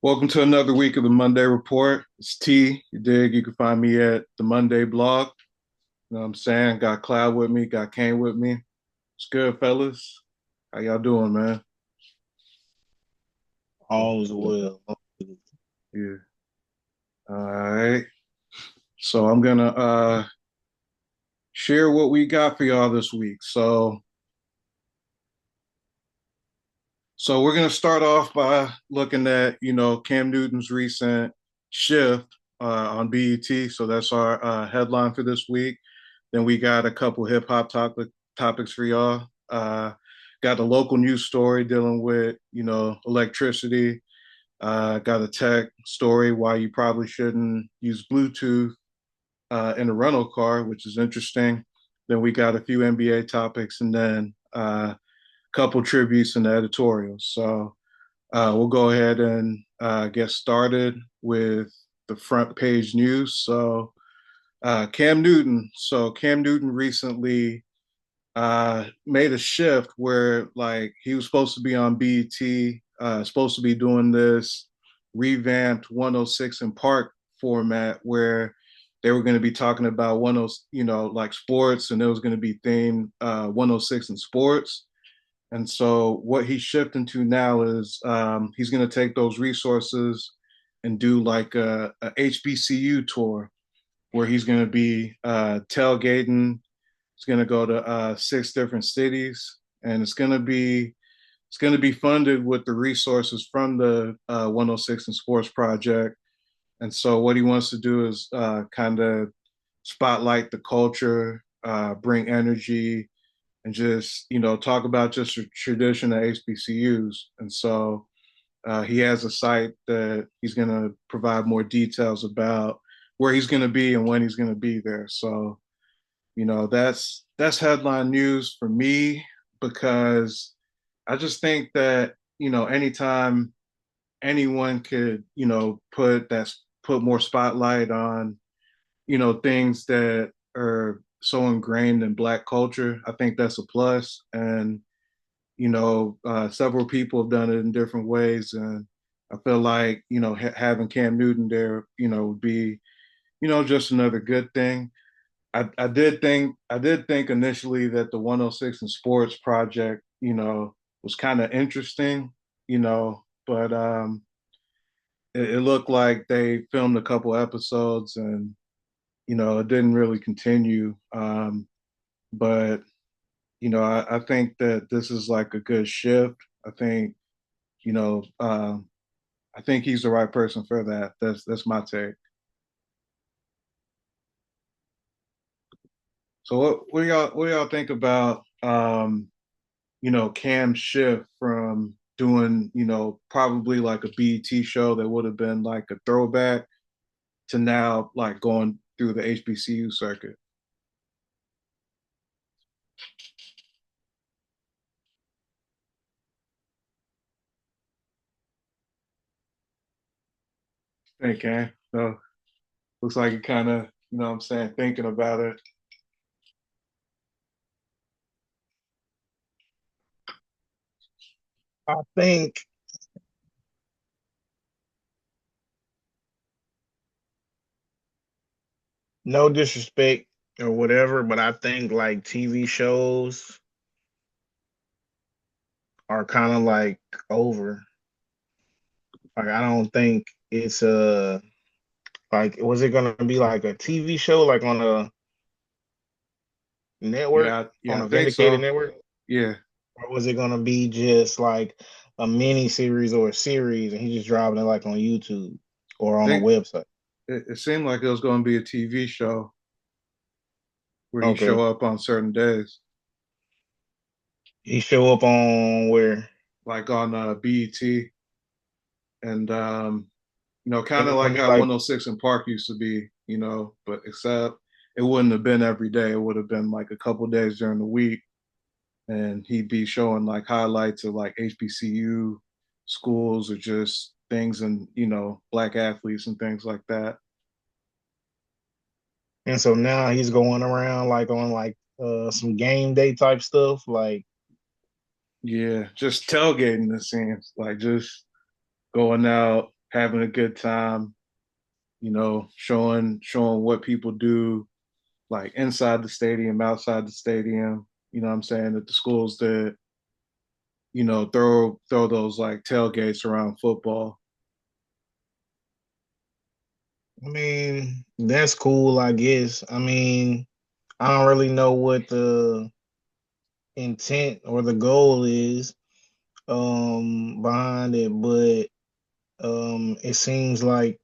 Welcome to another week of the Mondeh Report. It's T. You dig? You can find me at the Mondeh blog. You know what I'm saying? Got Cloud with me, got Kane with me. It's good, fellas. How y'all doing, man? All's well. Yeah. All right. So I'm gonna share what we got for y'all this week. So we're gonna start off by looking at, Cam Newton's recent shift on BET. So that's our headline for this week. Then we got a couple hip hop topics for y'all. Got a local news story dealing with, electricity. Got a tech story why you probably shouldn't use Bluetooth in a rental car, which is interesting. Then we got a few NBA topics, and then a couple tributes and editorials. So we'll go ahead and get started with the front page news. Cam Newton. So Cam Newton recently made a shift where like he was supposed to be on BET, supposed to be doing this revamped 106 in Park format where they were going to be talking about 10, like sports, and it was going to be themed 106 in sports. And so what he's shifting to now is he's going to take those resources and do like a HBCU tour where he's going to be tailgating. It's going to go to six different cities, and it's going to be funded with the resources from the 106 and Sports Project. And so, what he wants to do is kind of spotlight the culture, bring energy, and just talk about just a tradition of HBCUs. And so, he has a site that he's going to provide more details about where he's going to be and when he's going to be there. So that's headline news for me because I just think that anytime anyone could put more spotlight on things that are so ingrained in Black culture, I think that's a plus. And several people have done it in different ways, and I feel like having Cam Newton there would be just another good thing. I did think initially that the 106 and Sports project, was kind of interesting, but it looked like they filmed a couple episodes and it didn't really continue. But I think that this is like a good shift. I think you know I think he's the right person for that. That's my take. So what do y'all think about Cam's shift from doing, probably like a BET show that would have been like a throwback to now like going through the HBCU circuit? Think, Cam? So looks like you kind of, what I'm saying, thinking about it. I think no disrespect or whatever, but I think like TV shows are kind of like over. Like I don't think it's like was it gonna be like a TV show like on a network Yeah, on I a think dedicated so. network, Yeah, or was it gonna be just like a mini series or a series and he just dropping it like on YouTube or I on a think website? it seemed like it was going to be a TV show where he Okay, show up on certain days, he show up on where? like on BET, and kind Is of it like gonna be how like? 106 in Park used to be, but except it wouldn't have been every day. It would have been like a couple days during the week, and he'd be showing like highlights of like HBCU schools or just things and Black athletes and things like that. And so now he's going around like on like some game day type stuff. Like, Yeah, just tailgating, it seems like just going out. having a good time, showing what people do like inside the stadium, outside the stadium. You know what I'm saying? That the schools that, throw those like tailgates around football. I mean, that's cool, I guess. I mean, I don't really know what the intent or the goal is behind it, but it seems like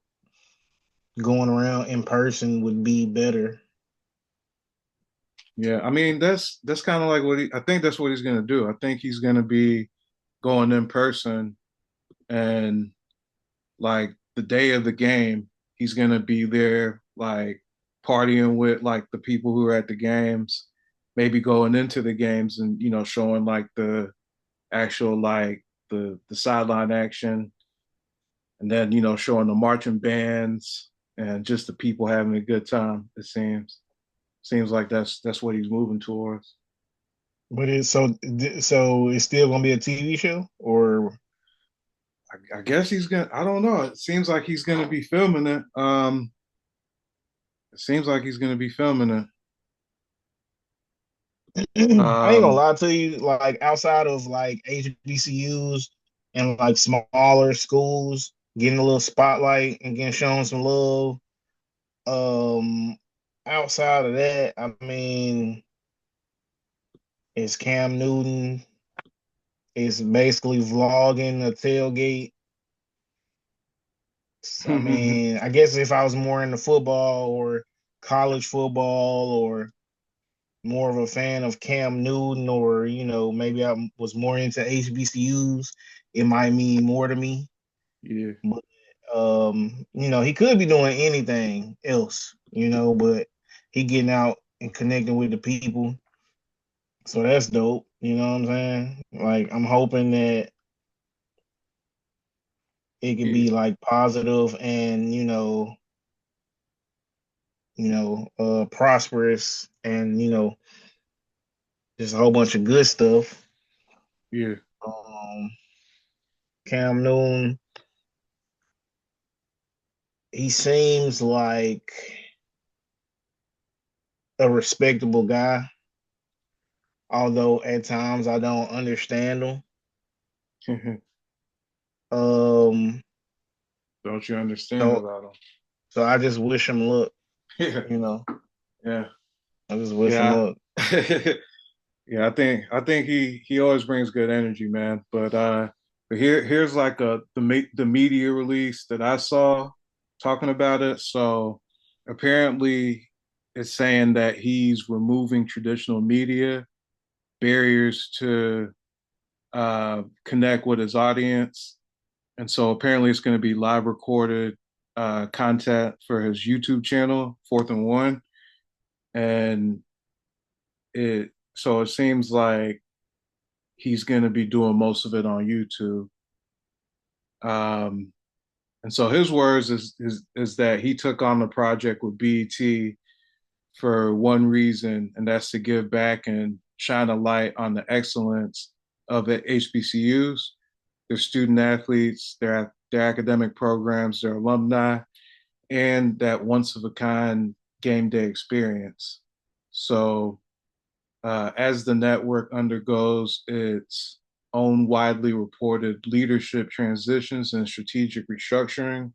going around in person would be better. Yeah, I mean that's kind of like I think that's what he's gonna do. I think he's gonna be going in person, and like the day of the game, he's gonna be there like partying with like the people who are at the games, maybe going into the games and showing like the actual like the sideline action, and then showing the marching bands and just the people having a good time. It seems like that's what he's moving towards. But so it's still gonna be a TV show, or I guess he's gonna. I don't know. It seems like he's gonna be filming it. It seems like he's gonna be filming it. I ain't gonna Um, lie to you, like outside of like HBCUs and like smaller schools getting a little spotlight and getting shown some love. Um, outside of that, I mean, it's Cam Newton. It's basically vlogging a tailgate. I mean, I guess if I was more into football or college football or more of a fan of Cam Newton or, maybe I was more into HBCUs, it might mean more to me. yeah, But, he could be doing anything else, but he getting out and connecting with the people. So that's dope. You know what I'm saying? Like, I'm hoping that it could yeah, be like positive and, prosperous and, just a whole bunch of good stuff. yeah, Um, Cam Newton, he seems like a respectable guy, although at times I don't understand him. Um, Don't you understand so about so I just wish him luck, him? you know. Yeah, I just wish him yeah, luck. yeah. Yeah, I think he always brings good energy, man. But here's like the media release that I saw talking about it. So apparently it's saying that he's removing traditional media barriers to connect with his audience. And so apparently it's going to be live recorded content for his YouTube channel, Fourth and One. And it seems like he's going to be doing most of it on YouTube. Um, and so his words is that he took on the project with BET for one reason, and that's to give back and shine a light on the excellence of the HBCUs, their student athletes, their academic programs, their alumni, and that once of a kind game day experience. So as the network undergoes its own widely reported leadership transitions and strategic restructuring,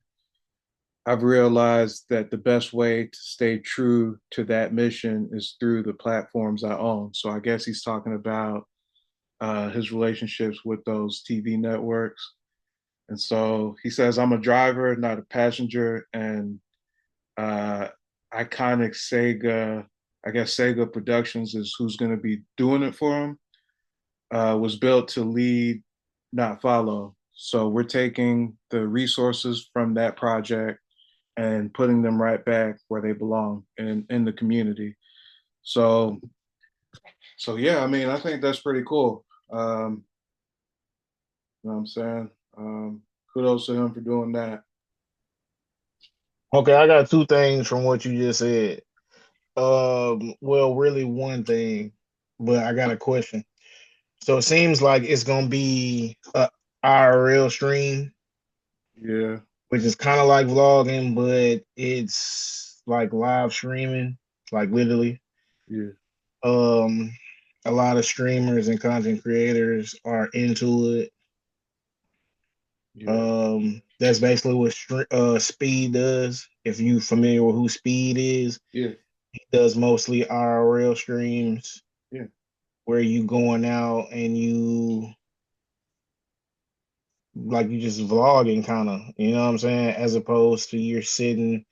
I've realized that the best way to stay true to that mission is through the platforms I own. So I guess he's talking about his relationships with those TV networks. And so he says, I'm a driver, not a passenger. And uh, iconic Sega, I guess Sega Productions is who's going to be doing it for him, was built to lead, not follow. So we're taking the resources from that project and putting them right back where they belong in the community. So yeah, I mean, I think that's pretty cool. You know what I'm saying? Kudos to him for doing that. Okay, I got two things from what you just said. Well, really one thing, but I got a question. So it seems like it's gonna be a IRL stream. Yeah. which is kind of like vlogging, but it's like live streaming, like literally. Yeah. Um, a lot of streamers and content creators are into it. Yeah. That's basically what Speed does. If you familiar with who Speed is, Yeah. he does mostly IRL streams Yeah. where you going out and you like you just vlogging kind of, you know what I'm saying? As opposed to you're sitting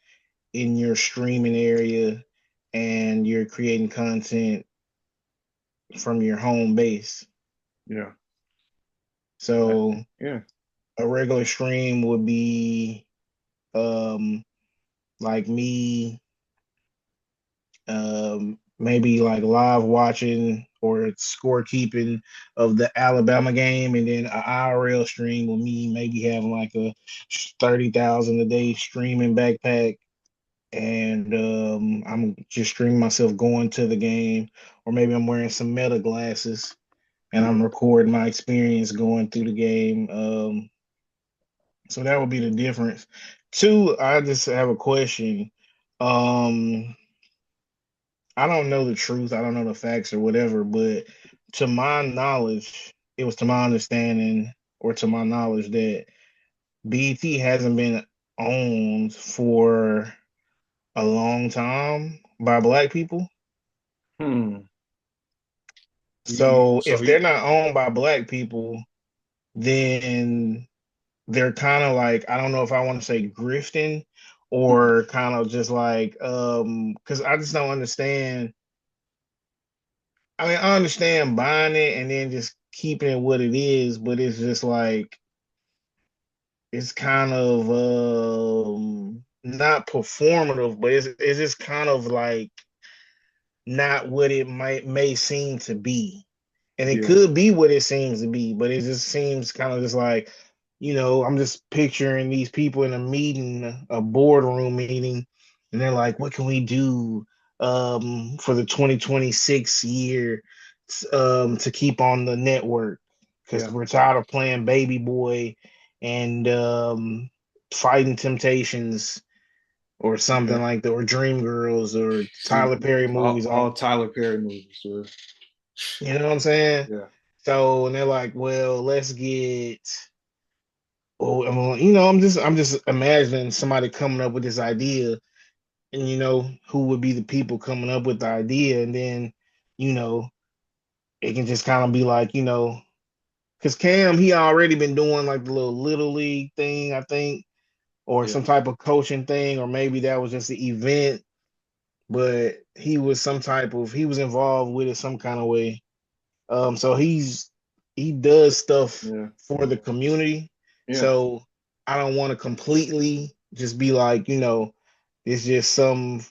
in your streaming area and you're creating content from your home base. Yeah. So Yeah. a regular stream would be um like me maybe like live watching or scorekeeping of the Alabama game, and then an IRL stream with me maybe having like a 30,000 a day streaming backpack, and I'm just streaming myself going to the game, or maybe I'm wearing some meta glasses and I'm Yeah. recording my experience going through the game. So that would be the difference. Two, I just have a question. Um, I don't know the truth. I don't know the facts or whatever, but to my knowledge, it was to my understanding or to my knowledge that BET hasn't been owned for a long time by black people. Hmm. So So if they're not owned by black people, then they're kind of like, I don't know if I want to say grifting or kind of just like because I just don't understand. I mean, I understand buying it and then just keeping it what it is, but it's just like it's kind of not performative, but it's just kind of like not what it might may seem to be. And it yeah. could be what it seems to be, but it just seems kind of just like, I'm just picturing these people in a meeting, a boardroom meeting, and they're like, what can we do for the 2026 year to keep on the network? Because Yeah. we're tired of playing Baby Boy and Fighting Temptations or something Yeah. like that, or Dream Girls or See, Tyler Perry movies on. all Tyler Perry movies. So, You know what I'm saying? yeah. So and they're like, well, let's get. Oh, I'm just imagining somebody coming up with this idea, and who would be the people coming up with the idea, and then, you know, it can just kind of be like, because Cam he already been doing like the little league thing, I think, or Yeah. some type of coaching thing, or maybe that was just the event, but he was involved with it some kind of way. So he does stuff Yeah. for the community. Yeah. So I don't want to completely just be like, it's just some,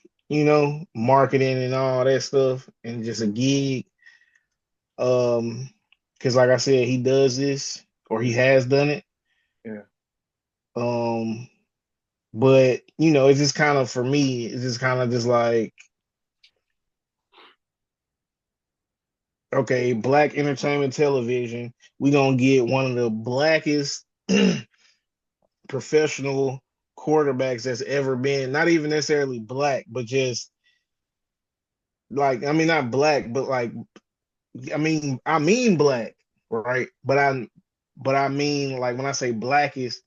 marketing and all that stuff and just a gig. Because like I said, he does this or he has done it. Yeah. Um, but it's just kind of for me, it's just kind of just like, okay, black entertainment television, we gonna get one of the blackest professional quarterbacks that's ever been, not even necessarily black, but just like, I mean, not black, but like, I mean black, right? But I mean, like, when I say blackest,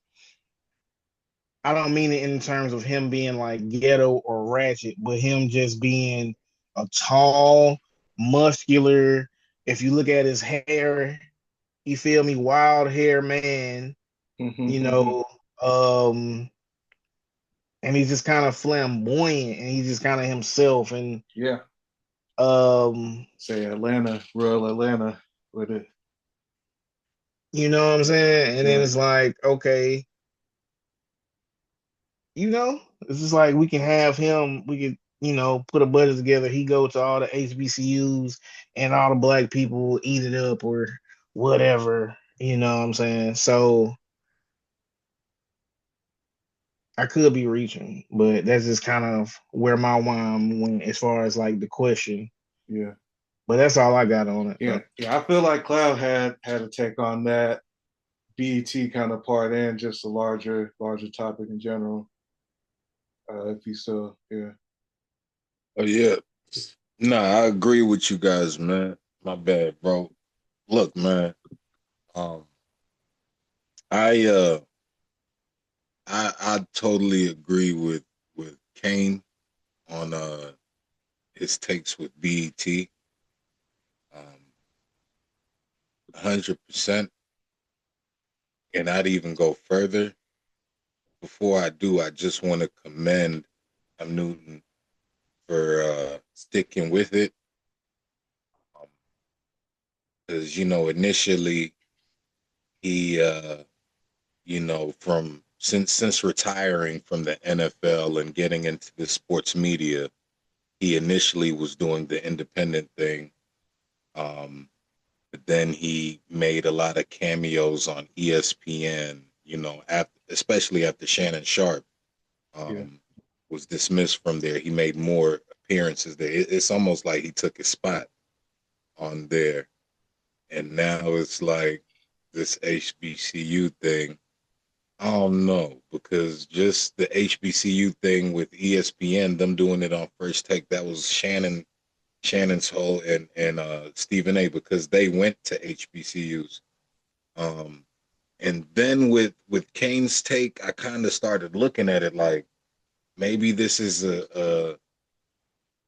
I don't mean it in terms of him being like ghetto or ratchet, but him just being a tall, muscular. If you look at his hair, you feel me, wild hair man, you know, um, and he's just kind of flamboyant and he's just kind of himself and Yeah. um Say Atlanta, rural Atlanta with it. you know what I'm saying? And then Yeah. it's like, okay, it's just like we can have him, we could, put a budget together. He go to all the HBCUs and all the black people eat it up or whatever, you know what I'm saying? So I could be reaching, but that's just kind of where my mind went as far as like the question. Yeah. But that's all I got on it. Yeah. Yeah. I feel like Cloud had a take on that BET kind of part and just a larger topic in general. If you still, yeah, Oh yeah. Nah, I agree with you guys, man. My bad, bro. Look, man. Um, I I totally agree with Kane on his takes with BET. 100%. And I'd even go further. Before I do, I just want to commend Newton for sticking with it. Because initially he from since retiring from the NFL and getting into the sports media, he initially was doing the independent thing. But then he made a lot of cameos on ESPN, especially after Shannon Sharp yeah, was dismissed from there. He made more appearances there. It's almost like he took his spot on there. And now it's like this HBCU thing. I don't know, because just the HBCU thing with ESPN, them doing it on First Take, that was Shannon's whole and Stephen A. because they went to HBCUs. Um, and then with Kane's take, I kind of started looking at it like maybe this is a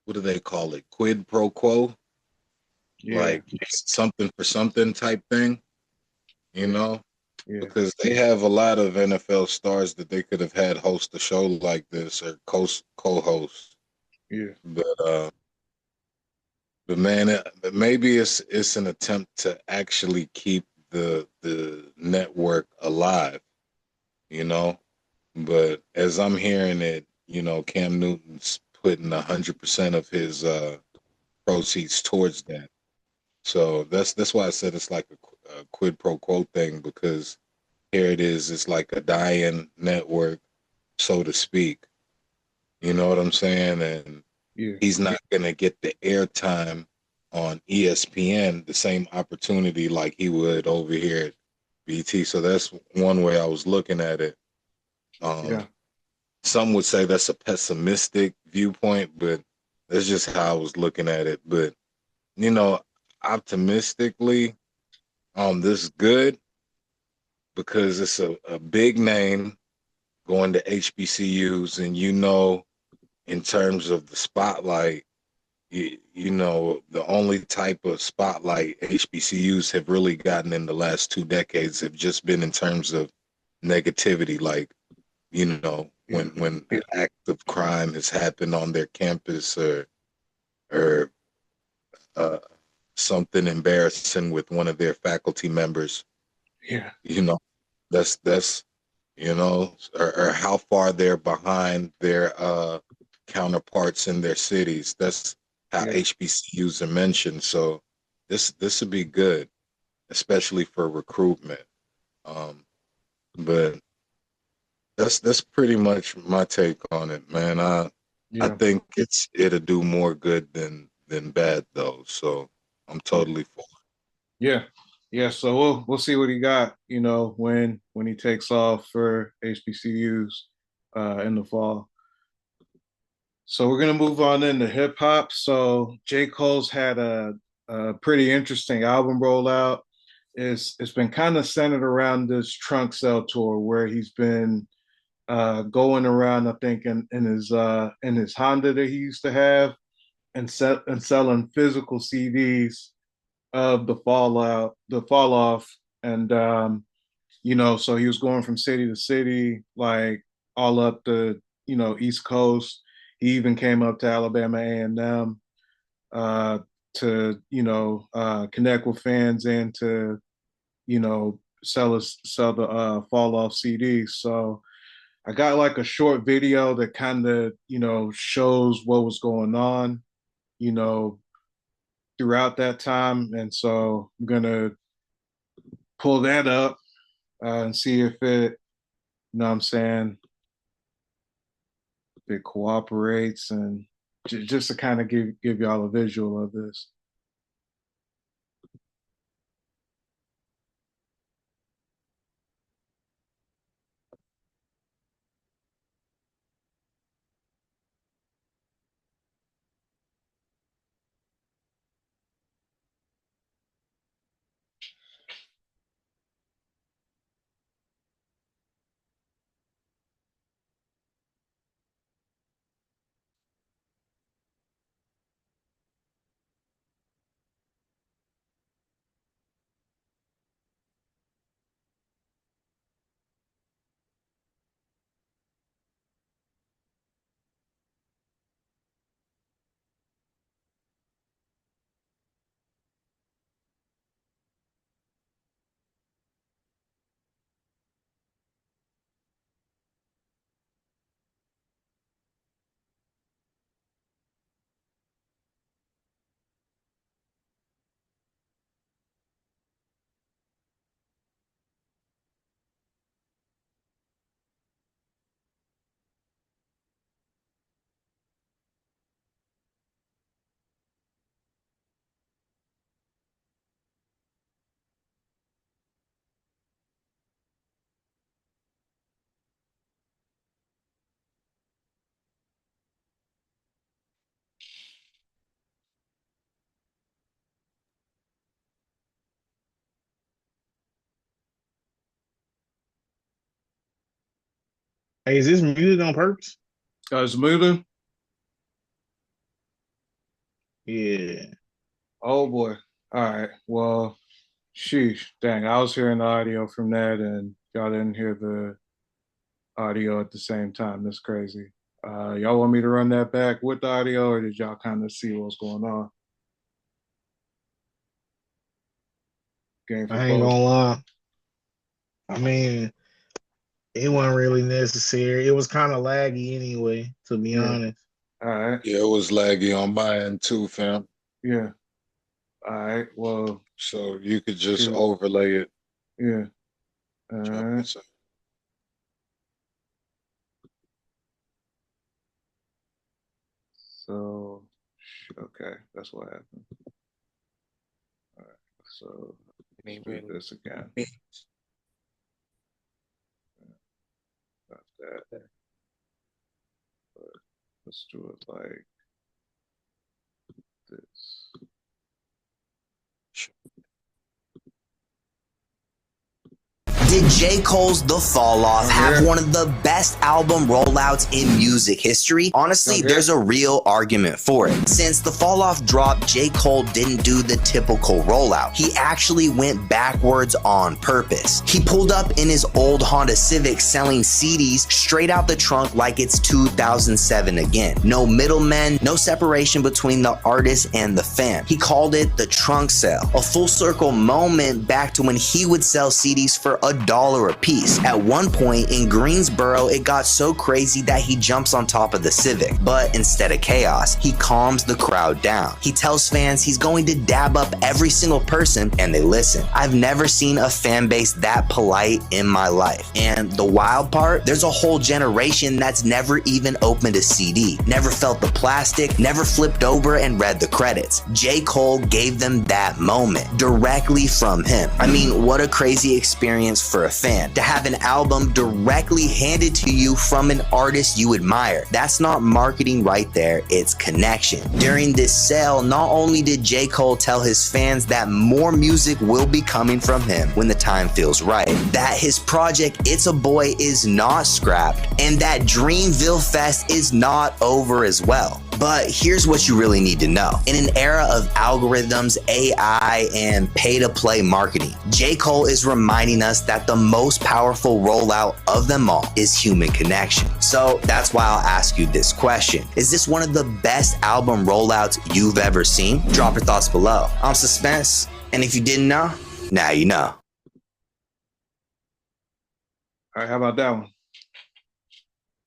what do they call it? Quid pro quo, yeah, like something for something type thing, you yeah, know? yeah, Because they have a lot of NFL stars that they could have had host a show like this or co-host. yeah, But man, maybe it's an attempt to actually keep the network alive, you know. But as I'm hearing it, Cam Newton's putting 100% of his proceeds towards that. So that's why I said it's like a quid pro quo thing because here it is, it's like a dying network, so to speak. You know what I'm saying? And yeah, he's not gonna get the airtime on ESPN, the same opportunity like he would over here at BT. So that's one way I was looking at it. yeah, Um, some would say that's a pessimistic viewpoint, but that's just how I was looking at it. But you know, optimistically, this is good because it's a big name going to HBCUs, and in terms of the spotlight, the only type of spotlight HBCUs have really gotten in the last 2 decades have just been in terms of negativity, like yeah, when an act of crime has happened on their campus or uh, something embarrassing with one of their faculty members. yeah, You know, that's or how far they're behind their counterparts in their cities. That's how yeah, HBCUs are mentioned. So this would be good, especially for recruitment. Um, but that's pretty much my take on it, man. I yeah, think it'll do more good than bad though. So I'm yeah, totally for yeah, yeah. So we'll see what he got, when he takes off for HBCUs in the fall. So we're gonna move on into hip hop. So J. Cole's had a pretty interesting album rollout. It's been kind of centered around this trunk sale tour where he's been going around, I think, in his Honda that he used to have and selling physical CDs of the fall off, and so he was going from city to city, like all up the East Coast. He even came up to Alabama A&M uh, to connect with fans and to sell the fall off CDs. So I got like a short video that kind of shows what was going on, you know, throughout that time, and so I'm gonna pull that up and see if it, what I'm saying, if it cooperates, and just to kind of give y'all a visual of this. Hey, is this muted on purpose? Is moving? Yeah. Oh boy. All right. Well, sheesh. Dang, I was hearing the audio from that, and y'all didn't hear the audio at the same time. That's crazy. Y'all want me to run that back with the audio, or did y'all kind of see what's going on? Game for I ain't both. gonna lie. I mean, it wasn't really necessary. It was kind of laggy anyway, to be Yeah. honest. All right. Yeah, it was laggy on my end too, fam. Yeah. All right. Well, So you could just shoot. overlay it. Yeah. All Check right. this out. So, okay, that's what happened. All right. So let's do Even this again. Not that. But let's do it like this. Did J. Cole's The Fall Off have Okay. one of the best album rollouts in music history? Honestly, Okay. there's a real argument for it. Since The Fall Off dropped, J. Cole didn't do the typical rollout. He actually went backwards on purpose. He pulled up in his old Honda Civic selling CDs straight out the trunk like it's 2007 again. No middlemen, no separation between the artist and the fan. He called it the trunk sale, a full circle moment back to when he would sell CDs for $1 a piece. At one point in Greensboro, it got so crazy that he jumps on top of the Civic. But instead of chaos, he calms the crowd down. He tells fans he's going to dab up every single person, and they listen. I've never seen a fan base that polite in my life. And the wild part, there's a whole generation that's never even opened a CD, never felt the plastic, never flipped over and read the credits. J. Cole gave them that moment directly from him. I mean, what a crazy experience for a fan to have an album directly handed to you from an artist you admire. That's not marketing right there, it's connection. During this sale, not only did J. Cole tell his fans that more music will be coming from him when the time feels right, that his project It's a Boy is not scrapped, and that Dreamville Fest is not over as well. But here's what you really need to know. In an era of algorithms, AI, and pay-to-play marketing, J. Cole is reminding us that the most powerful rollout of them all is human connection. So that's why I'll ask you this question. Is this one of the best album rollouts you've ever seen? Drop your thoughts below. I'm Suspense, and if you didn't know, now you know. All right, how about that one?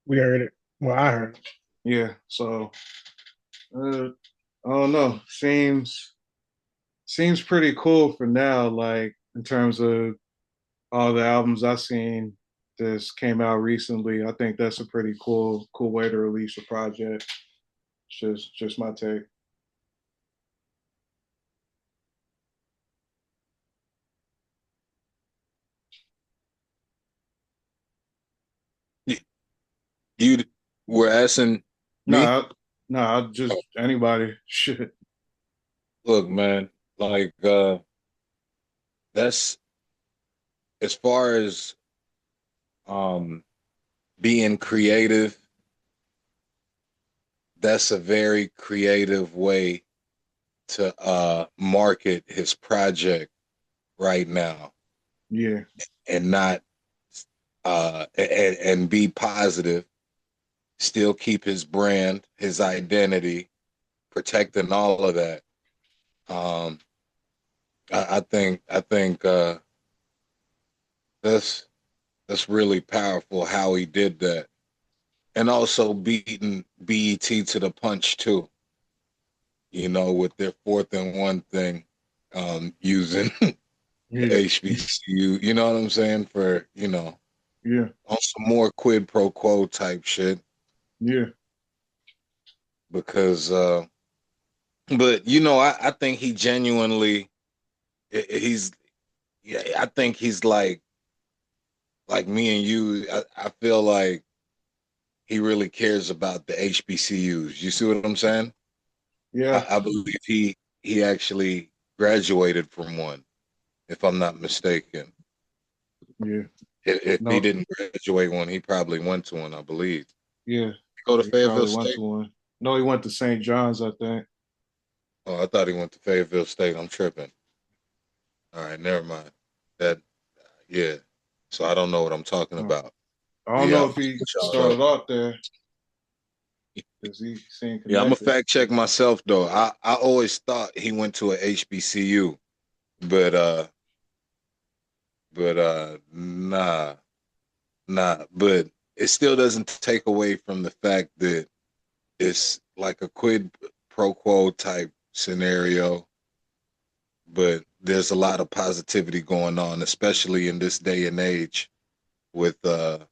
We heard it. Well, I heard it. Yeah. So, I don't know. Seems pretty cool for now. Like in terms of all the albums I've seen this came out recently. I think that's a pretty cool way to release a project. Just my take. You were asking me? No, no, just anybody. Shit. Look, man, like that's as far as um being creative, that's a very creative way to market his project right now Yeah, and not and be positive, still keep his brand, his identity, protecting all of that. Um I think that's really powerful how he did that. And also beating BET to the punch too, you know, with their 4th and 1 thing, using yeah, HBCU, you know what I'm saying? For, you know, yeah, on some more quid pro quo type shit. yeah, Because but you know, I think he genuinely he's yeah, I think he's like me and you, I feel like he really cares about the HBCUs. You see what I'm saying? yeah, I believe he actually graduated from one, if I'm not mistaken. yeah. If he No, didn't graduate one, he probably went to one, I believe. yeah, Go to he Fayetteville probably went State? to one. No, he went to St. John's, I think. Oh, I thought he went to Fayetteville State. I'm tripping. All right, never mind. That, yeah. So I don't know what I'm talking Oh, about. I But don't yeah, know I'm if gonna he look y'all up. started off there because he seemed Yeah, I'm gonna connected. fact check myself though. I always thought he went to a HBCU, but nah. But it still doesn't take away from the fact that it's like a quid pro quo type scenario. But there's a lot of positivity going on, especially in this day and age with the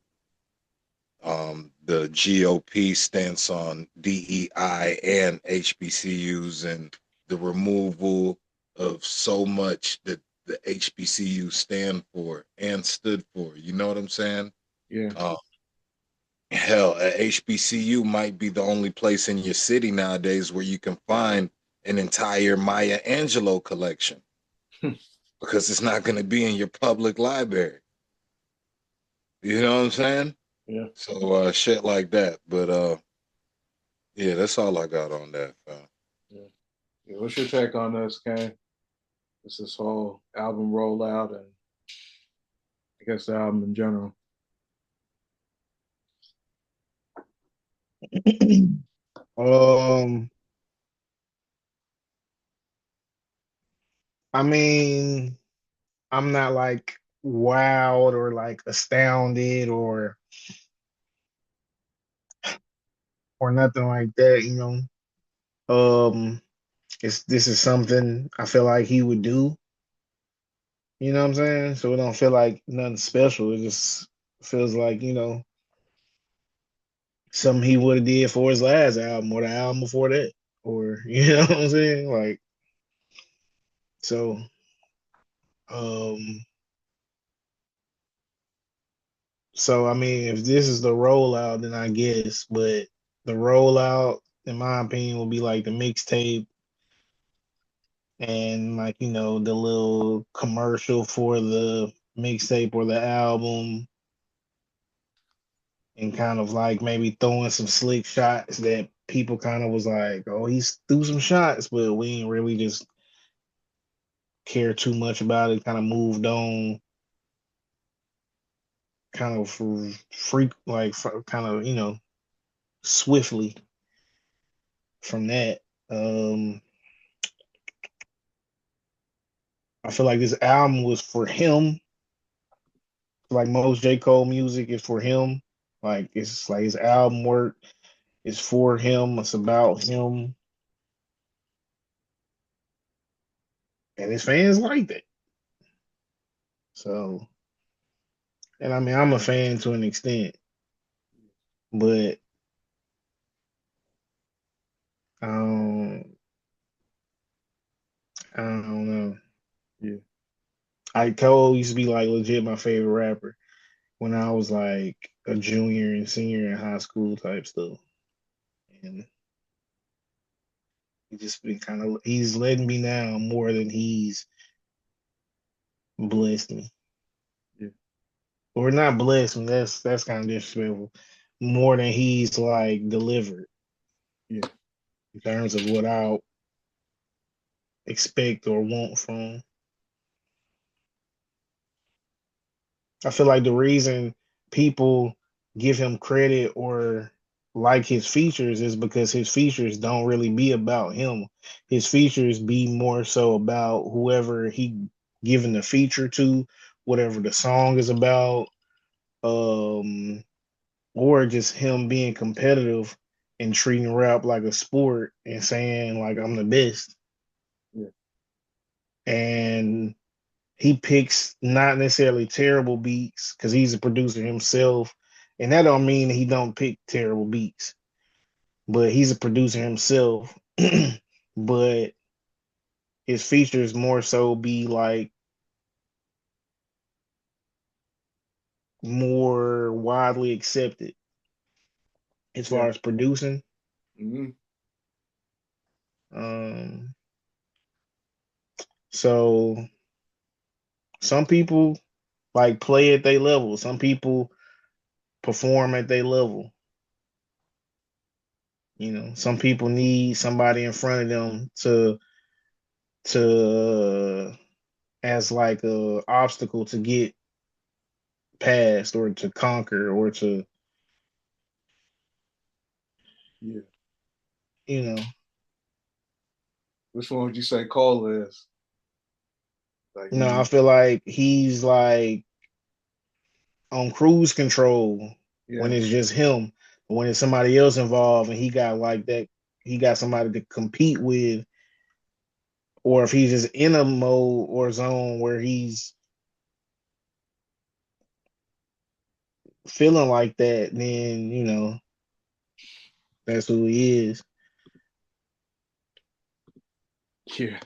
GOP stance on DEI and HBCUs and the removal of so much that the HBCU stand for and stood for. You know what I'm saying? Yeah, Um, Hell, a HBCU might be the only place in your city nowadays where you can find an entire Maya Angelou collection because it's not going to be in your public library. You know what I'm saying? yeah, So shit like that. But yeah, that's all I got on that. yeah. Yeah, what's your take on this, Kane? This whole album rollout and I guess the album in general. Um, I mean, I'm not like wowed or like astounded or nothing like that, you know. This is something I feel like he would do, you know what I'm saying? So it don't feel like nothing special. It just feels like, you know, something he would have did for his last album or the album before that. Or you know what I'm saying? Like so um so I mean if this is the rollout then I guess, but the rollout in my opinion will be like the mixtape and like, you know, the little commercial for the mixtape or the album and kind of like maybe throwing some slick shots that people kind of was like, oh, he's threw some shots, but we ain't really just care too much about it. Kind of moved on, kind of freak, like kind of you know swiftly from that. Um, I feel like this album was for him. Like most J. Cole music is for him. Like it's like his album work is for him. It's about him, and his fans like that. So, and I mean, I'm a fan to an extent, but um, I don't know. Yeah, I Cole used to be like legit my favorite rapper when I was like a junior and senior in high school type stuff. And he just been kind of he's letting me down more than he's blessed me. yeah, Or not blessed me, that's kind of disrespectful. More than he's like delivered yeah, in terms of what I expect or want from. I feel like the reason people give him credit or like his features is because his features don't really be about him. His features be more so about whoever he given the feature to, whatever the song is about, um, or just him being competitive and treating rap like a sport and saying like I'm the best. yeah, And he picks not necessarily terrible beats because he's a producer himself, and that don't mean he don't pick terrible beats, but he's a producer himself. But his features more so be like more widely accepted as yeah. far as producing. Mm-hmm. Um, so some people like play at their level. Some people perform at their level. You know, some people need somebody in front of them to as like a obstacle to get past or to conquer or to Yeah. you know. Which one would you say Cole is? Like No, I feel like he's like on cruise control when yeah. it's just him. But when it's somebody else involved and he got like that, he got somebody to compete with, or if he's just in a mode or zone where he's feeling like that, then you know that's who he is. Yeah.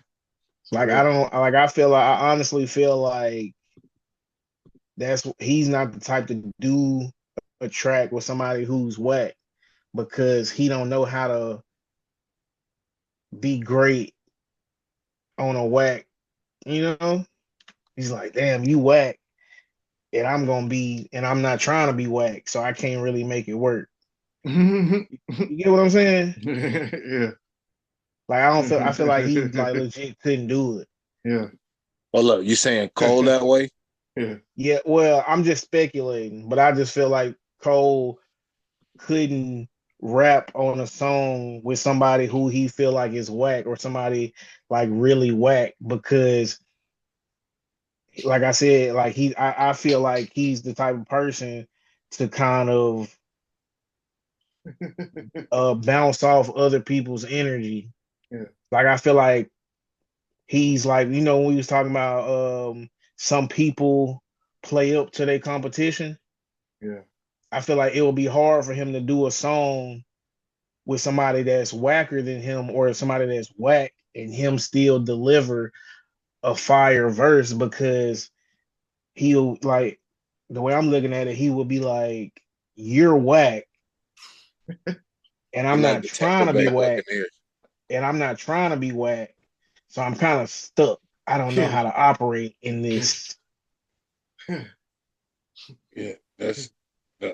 Like I don't like I feel like I honestly feel like he's not the type to do a track with somebody who's whack because he don't know how to be great on a whack, you know? He's like, damn, you whack, and I'm not trying to be whack, so I can't really make it work. yeah. You get what I'm saying? Yeah. Like I feel like he like legit couldn't do it. Yeah. Well, look, you saying Cole that way? Yeah. Yeah, well, I'm just speculating, but I just feel like Cole couldn't rap on a song with somebody who he feel like is whack or somebody like really whack because like I said, like I feel like he's the type of person to kind of bounce off other people's energy. Yeah. Like I feel like he's like, you know, when we was talking about some people play up to their competition. Yeah. I feel like it will be hard for him to do a song with somebody that's whacker than him or somebody that's whack and him still deliver a fire verse because he'll like the way I'm looking at it, he will be like, you're whack, and He I'm like not the trying Tampa to be Bay whack, Buccaneers. and I'm not trying to be whack. So I'm kind of stuck. I don't know Yeah. how to operate in this. Yeah,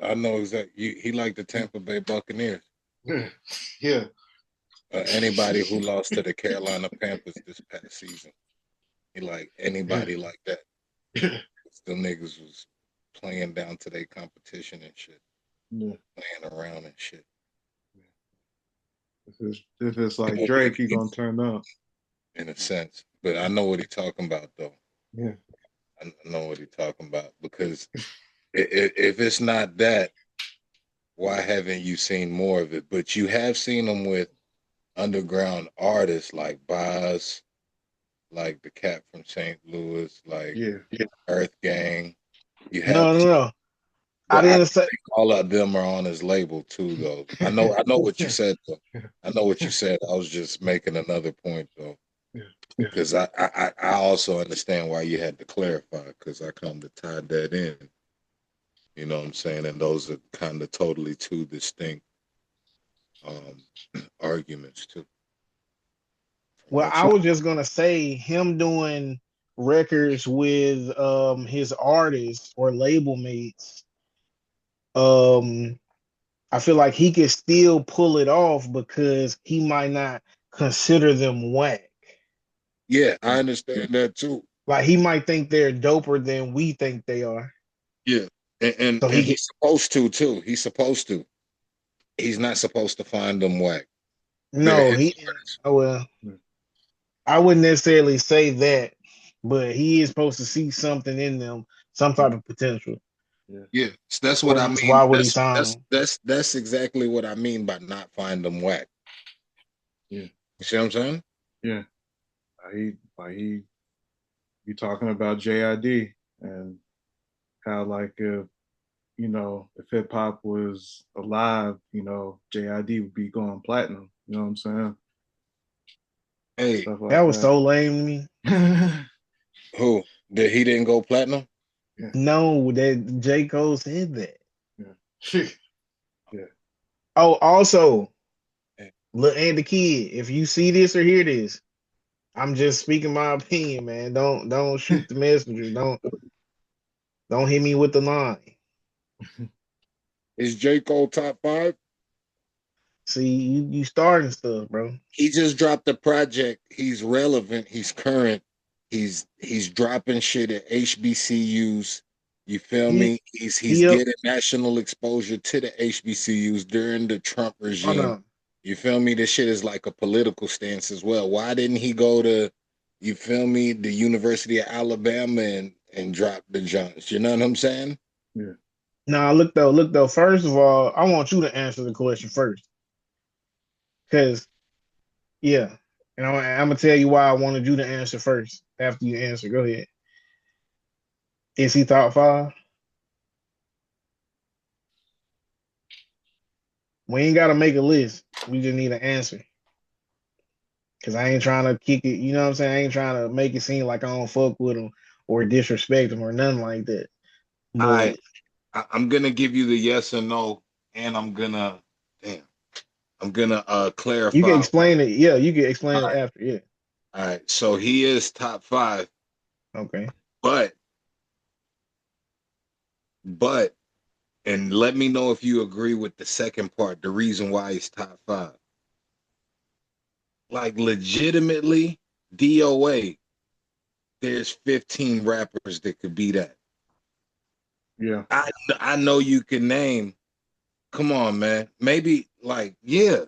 I know exactly. He like the Tampa Bay Buccaneers. Yeah. Anybody who lost to the Carolina Panthers this past season, he like anybody like that. The niggas was playing down to their competition and shit, Yeah. playing around and shit. If it's like Drake, he gonna turn up. In a sense, but I know what he talking about though. Yeah. I know what he talking about because if it's not that, why haven't you seen more of it? But you have seen them with underground artists like Boz, like the cat from St. Louis, like Yeah. Earth Gang. You have, No. I but I didn't say. think all of them are on his label too, though. I know what you said though. I know what you said. I was just making another point though, Yeah. because I also understand why you had to clarify because I kind of tied that in. You know what I'm saying? And those are kind of totally two distinct arguments too. Well, I was just gonna say him doing records with his artists or label mates. I feel like he could still pull it off because he might not consider them whack. Yeah, I understand that too. Like he might think they're doper than we think they are. Yeah, and So he he's supposed to too. He's supposed to. He's not supposed to find them whack. They're no, his he artists. well, I wouldn't necessarily say that, but he is supposed to see something in them, some type of potential. Yeah, that's what Or I else mean. why would he sign them? That's exactly what I mean by not find them whack. Yeah. You see what I'm saying? Yeah. You talking about JID and how like if if hip hop was alive, JID would be going platinum. You know what I'm saying? Hey, Stuff That like was so lame to me. that. who did he didn't go platinum? Yeah. No, that J. Cole said that. Yeah. Yeah. Oh, also, look, and the kid, if you see this or hear this, I'm just speaking my opinion, man. Don't shoot the messenger. Don't. Don't hit me with the line. Is J. Cole top 5? See, you starting stuff, bro. He just dropped a project. He's relevant. He's current. He's dropping shit at HBCUs. You feel He me? He's he up. getting national exposure to the HBCUs during the Trump Hold regime. on. You feel me? This shit is like a political stance as well. Why didn't he go to, you feel me, the University of Alabama and drop the Johns? You know what I'm saying? Yeah. Nah, look though. First of all, I want you to answer the question first, cause yeah, and I'm gonna tell you why I wanted you to answer first after you answer. Go ahead. Is he top five? We ain't gotta make a list. We just need an answer. Cause I ain't trying to kick it. You know what I'm saying? I ain't trying to make it seem like I don't fuck with him or disrespect him or nothing like that. I, But I'm gonna give you the yes or no, and damn, I'm gonna you can clarify. explain it. Yeah, you can All explain it right, after. Yeah. all right. So he is top 5, Okay. but but and let me know if you agree with the second part, the reason why he's top 5. Like legitimately, DOA, there's 15 rappers that could be that. Yeah. I know you can name. Come on, man. Maybe like yeah,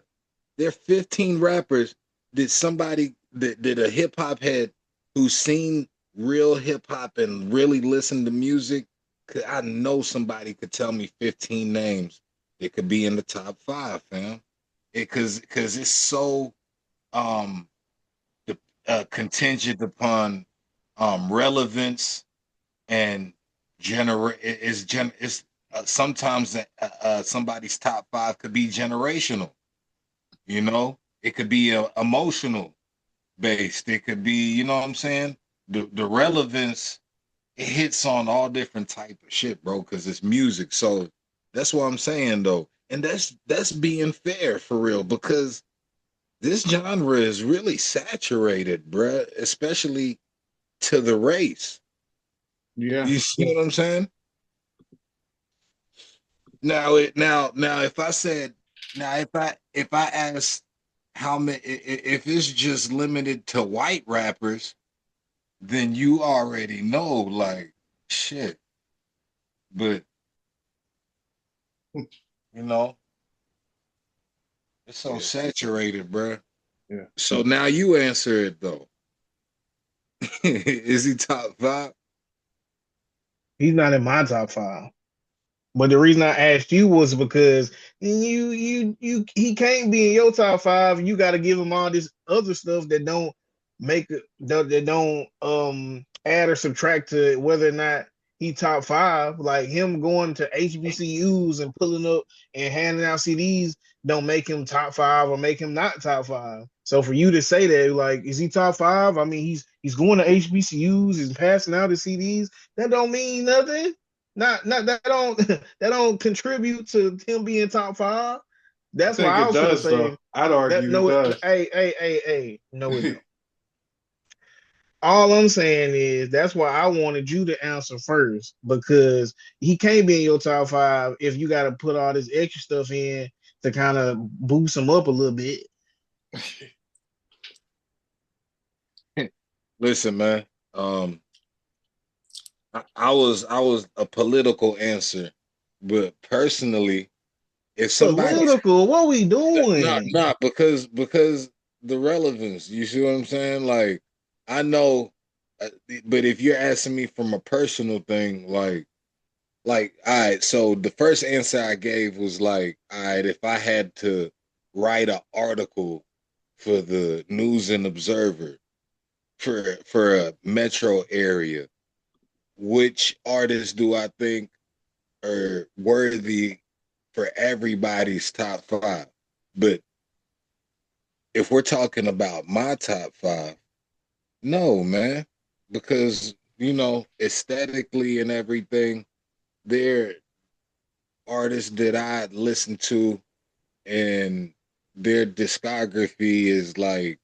there are 15 rappers that somebody that a hip hop head who's seen real hip hop and really listened to music. I know somebody could tell me 15 names that could be in the top 5, fam. Because it's so um the contingent upon relevance and it's sometimes somebody's top 5 could be generational. You know, it could be emotional based. It could be, you know what I'm saying? The relevance, it hits on all different type of shit, bro, because it's music. So that's what I'm saying though. And that's being fair for real, because this genre is really saturated, bruh, especially to the race. Yeah. You see what I'm saying? Now if I said, now if I asked how many, if it's just limited to white rappers, then you already know, like, shit. But you know, it's so Yeah. saturated, bruh. Yeah. So now you answer it though. Is he top 5? He's not in my top five. But the reason I asked you was because he can't be in your top five. You got to give him all this other stuff that don't make it that don't add or subtract to whether or not he top five. Like him going to HBCUs and pulling up and handing out CDs don't make him top five or make him not top five. So for you to say that, like, is he top five? I mean, he's going to HBCUs, he's passing out his CDs. That don't mean nothing. Not that don't that don't contribute to him being top five. I That's why think I it was gonna does say though. I'd that. argue it No, does. hey, no, it don't. All I'm saying is that's why I wanted you to answer first because he can't be in your top five if you got to put all this extra stuff in to kind of boost him up a little bit. Listen, man. Um, I was a political answer, but personally, if somebody Political, what we not doing? not because the relevance, you see what I'm saying? Like I know, uh, but if you're asking me from a personal thing, like all right, so the first answer I gave was like, all right, if I had to write an article for the News and Observer for a metro area, which artists do I think are worthy for everybody's top 5? But if we're talking about my top 5, no, man, because you know, aesthetically and everything, they're artists that I listen to, and their discography is like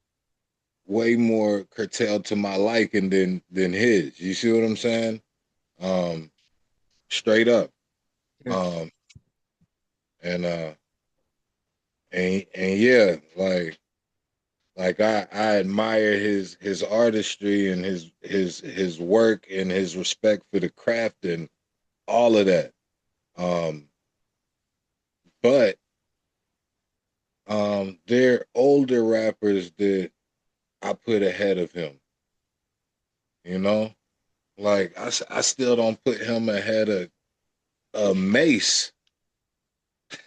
way more curtailed to my liking than his. You see what I'm saying? Um, straight up. Yeah. Um, and and yeah, like I admire his artistry and his work and his respect for the craft and all of that. Um, but there are older rappers that I put ahead of him. You know, like I still don't put him ahead of Mace.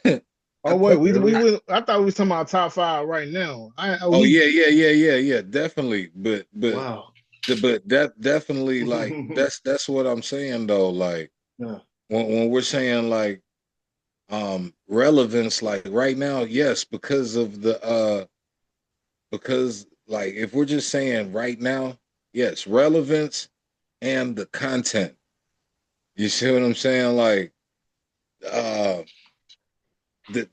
I Oh wait, put Really? I thought we was talking about top five right now. oh yeah, definitely. Wow. But that definitely like that's what I'm saying though. Like Yeah. when we're saying like relevance, like right now, yes, because of the because like if we're just saying right now, yes, relevance and the content. You see what I'm saying? Like uh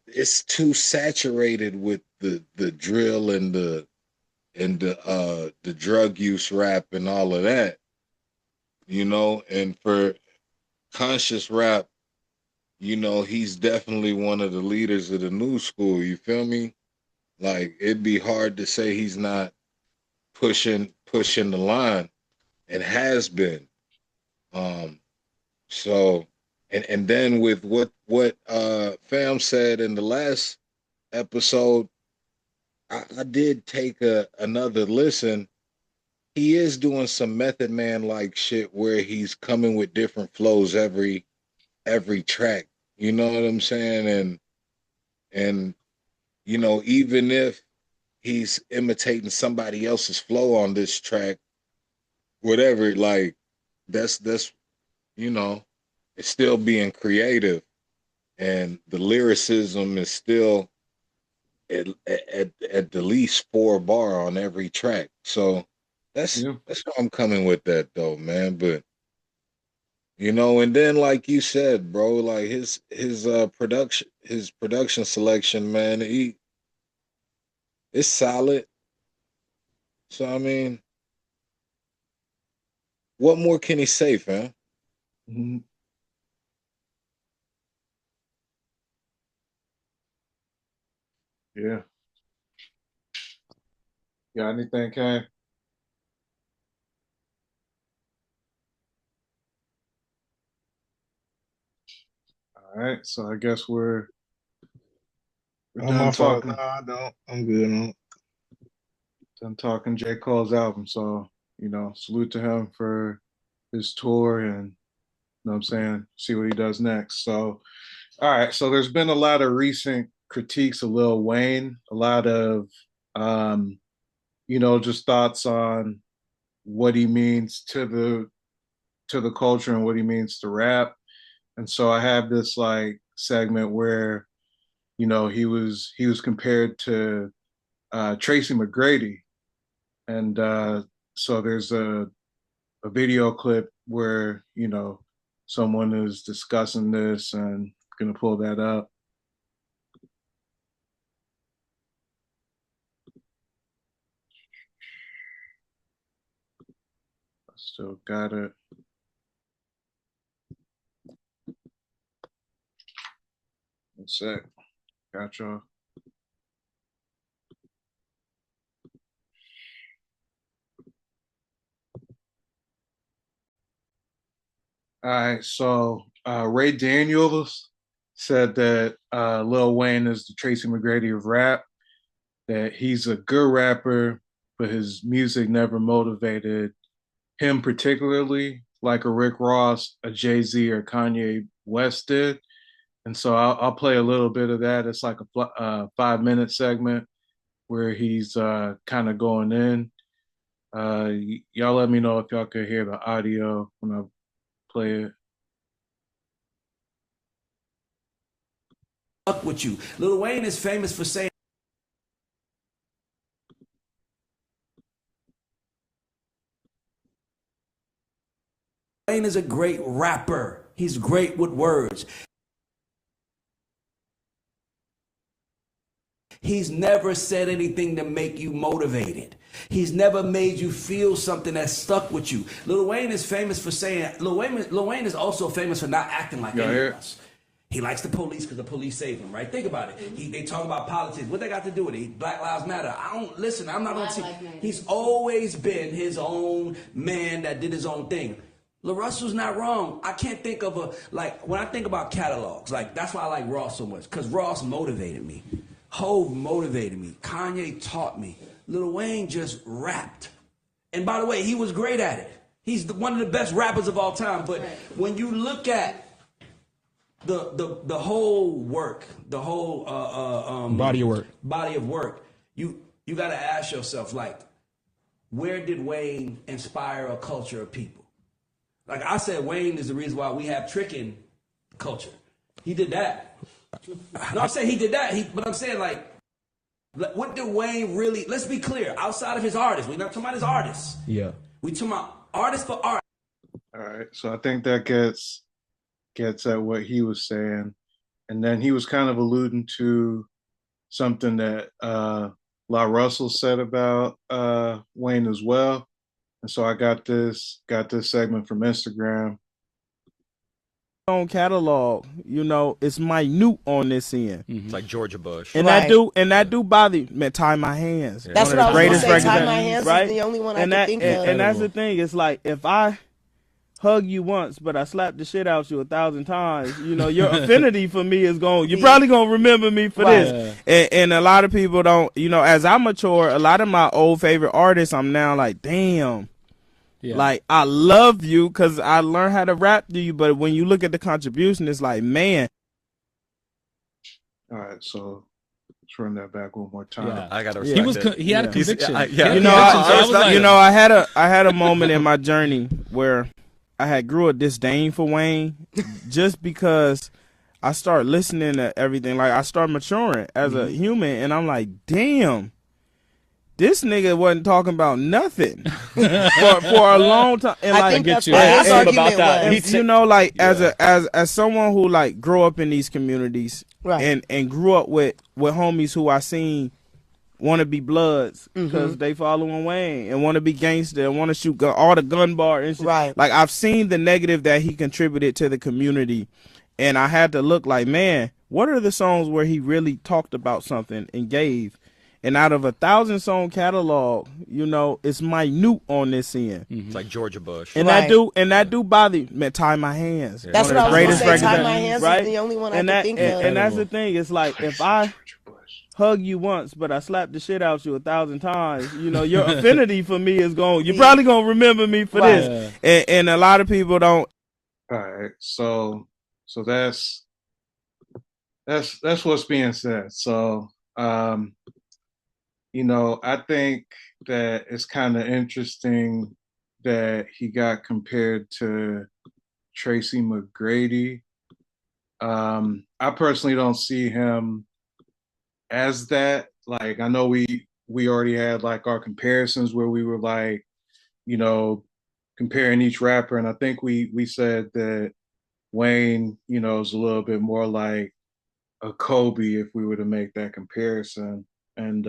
it's too saturated with the drill and the drug use rap and all of that, you know, and for conscious rap, you know, he's definitely one of the leaders of the new school, you feel me? Like it'd be hard to say he's not pushing the line and has been. Um so and then with what fam said in the last episode, I did take another listen. He is doing some Method Man like shit where he's coming with different flows every track. You know what I'm saying? And you know, even if he's imitating somebody else's flow on this track, whatever, like that's you know, it's still being creative and the lyricism is still at the least 4 bar on every track. So Yeah. that's where I'm coming with that though, man. But you know, and then like you said, bro, like his production selection, man, he it's solid. So I mean, what more can he say, fam? Mhm. Yeah. Got anything, Kay? All right. So I guess we're Oh, done my fault. No, talking. I don't. I'm good on. Done talking J. Cole's album. So, salute to him for his tour and know what I'm saying, see what he does next. So, all right. So there's been a lot of recent critiques of Lil Wayne, a lot of um, just thoughts on what he means to the culture and what he means to rap. And so I have this like segment where, he was compared to Tracy McGrady. And so there's a video clip where, someone is discussing this and gonna pull that up. Still got it. One sec. Got y'all. All right. So Ray Daniels said that Lil Wayne is the Tracy McGrady of rap, that he's a good rapper, but his music never motivated him particularly like a Rick Ross, a Jay-Z, or Kanye West did. And so I'll play a little bit of that. It's like a 5-minute segment where he's kind of going in. Y'all let me know if y'all could hear the audio when I play it. Fuck with you. Lil Wayne is famous for saying Wayne is a great rapper. He's great with words. He's never said anything to make you motivated. He's never made you feel something that stuck with you. Lil Wayne is famous for saying, Lil Wayne is also famous for not acting like any of us. He likes the police because the police save him, right? Think about it. They talk about politics. What they got to do with it? Black Lives Matter. I'm not on team. He's always been his own man that did his own thing. Lil Russell's not wrong. I can't think of when I think about catalogs, that's why I like Ross so much, because Ross motivated me. Hove motivated me. Kanye taught me. Lil Wayne just rapped. And by the way, he was great at it. He's one of the best rappers of all time. But when you look at the whole work, the whole body of work, you got to ask yourself, where did Wayne inspire a culture of people? Like I said, Wayne is the reason why we have tricking culture. He did that. No, I'm saying he did that. But I'm saying what did Wayne really? Let's be clear. Outside of his artists, we're not talking about his artists. Yeah, we talking about artist for art. All right, so I think that gets at what he was saying, and then he was kind of alluding to something that La Russell said about Wayne as well. And so I got this segment from Instagram. On catalog, it's minute on this end. It's like Georgia Bush, and that do bother me. Tie My Hands. That's what I was gonna say. Tie My Hands is the only one I can think of. And that's the thing. It's like if I hug you once, but I slap the shit out you 1,000 times, your affinity for me is going. You're probably gonna remember me for this. And a lot of people don't. As I mature, a lot of my old favorite artists, I'm now like, damn. Yeah. Like, I love you because I learned how to rap to you, but when you look at the contribution, it's like, man. All right, so let's run that back one more time. Yeah. I got to respect he had a conviction. I had a moment in my journey where I had grew a disdain for Wayne just because I started listening to everything. Like, I started maturing as a human, and I'm like, damn. This nigga wasn't talking about nothing for a long time. And I think that's what his argument was. As someone who grew up in these communities and grew up with homies who I seen want to be Bloods because they following Wayne and want to be gangster and want to shoot all the gun bar and shit. Right. Like, I've seen the negative that he contributed to the community, and I had to look like, man, what are the songs where he really talked about something and gave? And out of 1,000-song catalog, it's minute on this end. It's like Georgia Bush, and that do bother me. Tie My Hands. That's what I was going to say. Tie My Hands is the only one I can think of. And that's the thing. It's like if I hug you once, but I slap the shit out you 1,000 times, your affinity for me is going. You're probably gonna remember me for this. And a lot of people don't. All right, so that's what's being said. So. I think that it's kind of interesting that he got compared to Tracy McGrady. I personally don't see him as that. Like, I know we already had our comparisons where we were comparing each rapper, and I think we said that Wayne, is a little bit more like a Kobe if we were to make that comparison. And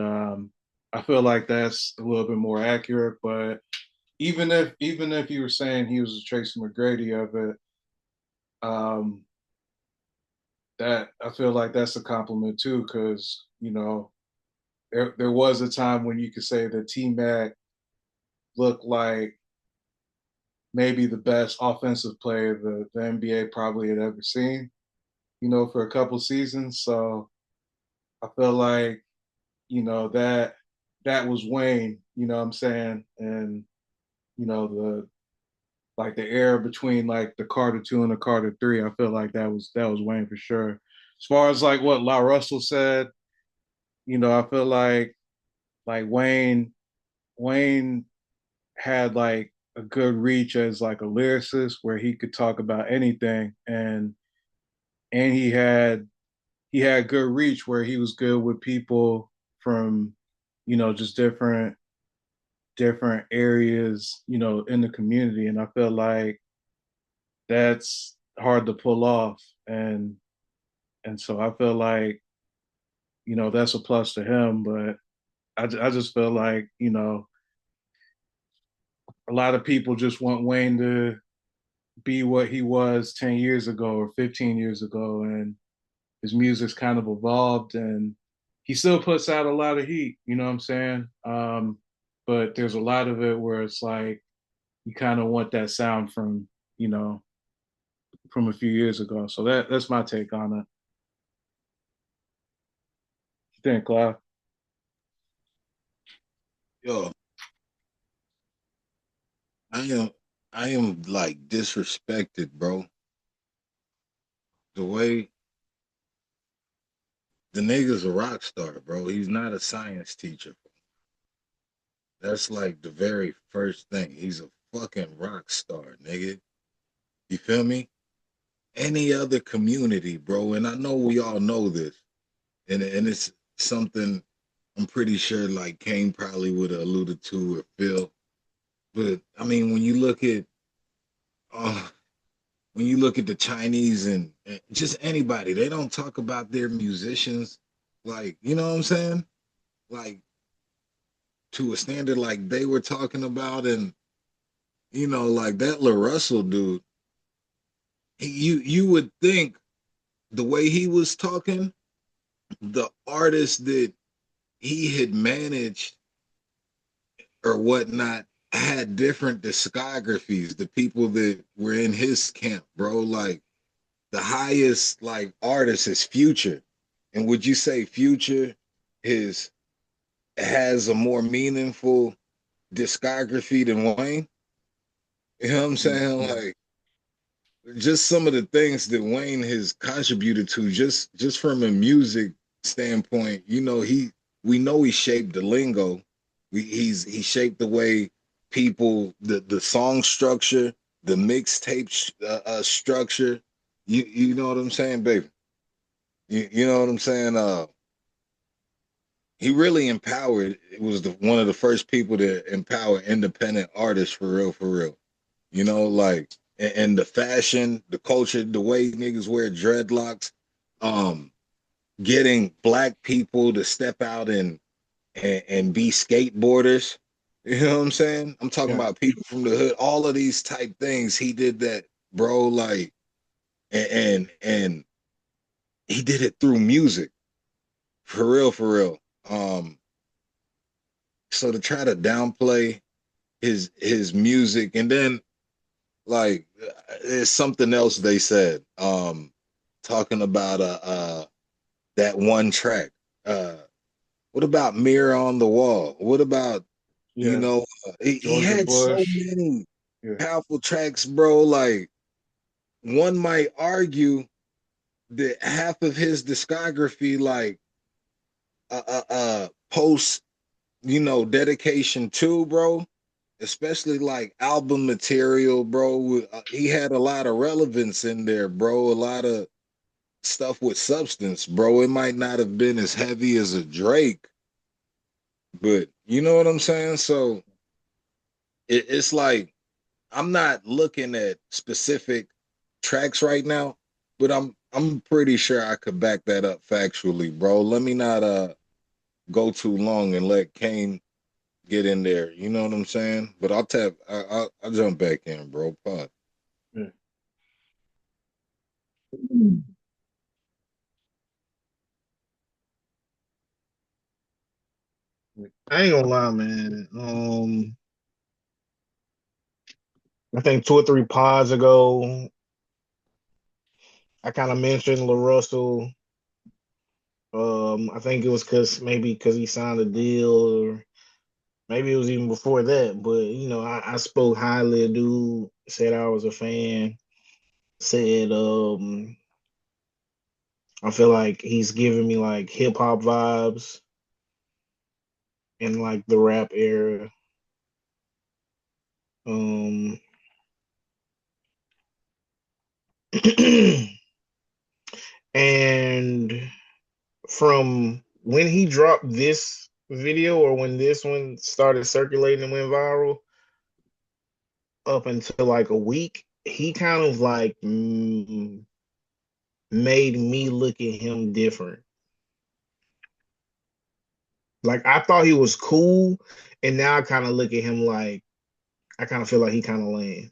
I feel like that's a little bit more accurate. But even if you were saying he was a Tracy McGrady of it, that I feel like that's a compliment too, because there was a time when you could say that T-Mac looked like maybe the best offensive player the NBA probably had ever seen, for a couple seasons. So I feel like that was Wayne, what I'm saying? And, the era between the Carter 2 and the Carter 3, I feel like that was Wayne for sure. As far as what La Russell said, I feel like Wayne had a good reach as a lyricist where he could talk about anything, and he had good reach where he was good with people from, just different areas, in the community. And I feel like that's hard to pull off. And so I feel like that's a plus to him. But I just feel like, a lot of people just want Wayne to be what he was 10 years ago or 15 years ago. And his music's kind of evolved, and he still puts out a lot of heat, you know what I'm saying? But there's a lot of it where it's like, you kind of want that sound from, from a few years ago. So that's my take on it. What you think, Clive? Yo, I am like disrespected, bro. The way the nigga's a rock star, bro. He's not a science teacher. That's like the very first thing. He's a fucking rock star, nigga. You feel me? Any other community, bro, and I know we all know this, and it's something I'm pretty sure like Kane probably would have alluded to or Phil. But I mean, uh, when you look at the Chinese and just anybody, they don't talk about their musicians like, you know what I'm saying? Like to a standard like they were talking about, and like that La Russell dude, you would think the way he was talking, the artist that he had managed or whatnot had different discographies. The people that were in his camp, bro, like the highest like artist is Future. And would you say Future his has a more meaningful discography than Wayne? You know what I'm saying? Like just some of the things that Wayne has contributed to just from a music standpoint, we know he shaped the lingo. He shaped the way people the song structure, the mixtape structure. You know what I'm saying, baby? You know what I'm saying? He really empowered. It was one of the first people to empower independent artists for real, for real. Like and the fashion, the culture, the way niggas wear dreadlocks, um, getting black people to step out and be skateboarders. You know what I'm saying? I'm talking about people from the hood. All of these type things, he did that, bro. Like, and he did it through music, for real, for real. So to try to downplay his music, and then like there's something else they said, talking about that one track. What about Mirror on the Wall? What about he had so many powerful tracks, bro. Like one might argue that half of his discography, like post, dedication to, bro, especially like album material, bro. He had a lot of relevance in there, bro. A lot of stuff with substance, bro. It might not have been as heavy as a Drake, but you know what I'm saying? So it's like I'm not looking at specific tracks right now, but I'm pretty sure I could back that up factually, bro. Let me not go too long and let Kane get in there. You know what I'm saying? But I'll jump back in, bro. Pod. Yeah. I ain't gonna lie, man. I think 2 or 3 pods ago, I kind of mentioned La Russell. I think it was because he signed a deal, or maybe it was even before that. But I spoke highly of dude, said I was a fan, said I feel like he's giving me like hip hop vibes in like the rap era. Um and from when he dropped this video, or when this one started circulating and went viral, up until like a week, he kind of like made me look at him different. Like I thought he was cool, and now I kind of look at him like I kind of feel like he kind of lame.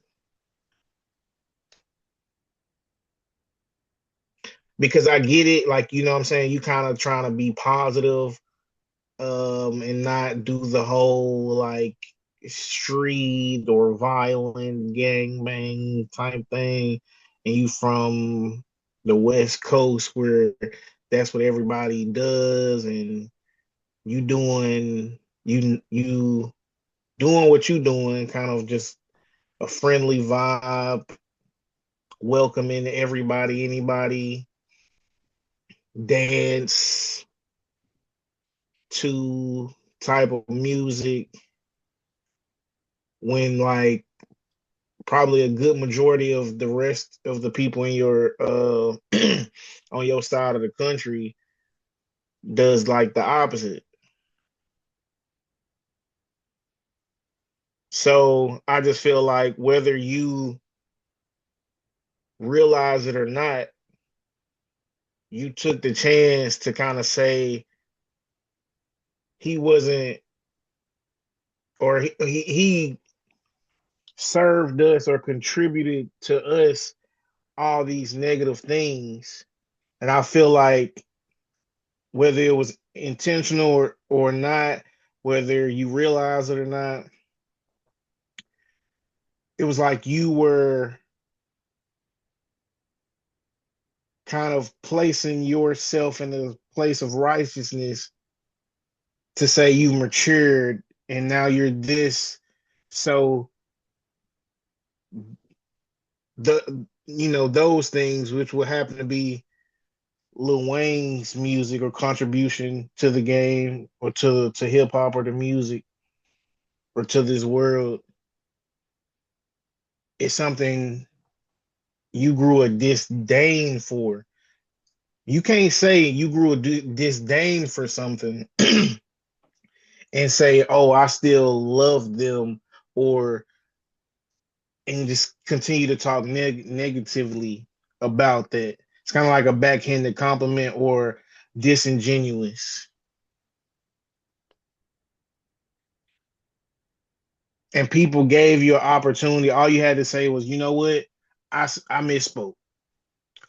Because I get it, like you know what I'm saying, you kind of trying to be positive, and not do the whole like street or violent gang bang type thing, and you from the West Coast where that's what everybody does, and you doing you doing what you doing, kind of just a friendly vibe, welcoming everybody, anybody, dance to type of music when like probably a good majority of the rest of the people in your on your side of the country does like the opposite. So I just feel like whether you realize it or not, you took the chance to kind of say he wasn't, or he served us or contributed to us all these negative things. And I feel like whether it was intentional or not, whether you realize it or not, it was like you were kind of placing yourself in a place of righteousness to say you matured and now you're this. So the those things which will happen to be Lil Wayne's music or contribution to the game or to hip hop or to music or to this world is something you grew a disdain for. You can't say you grew a disdain for something and say, "Oh, I still love them," or and just continue to talk negatively about that. It's kind of like a backhanded compliment or disingenuous. And people gave you an opportunity. All you had to say was, you know what? I misspoke.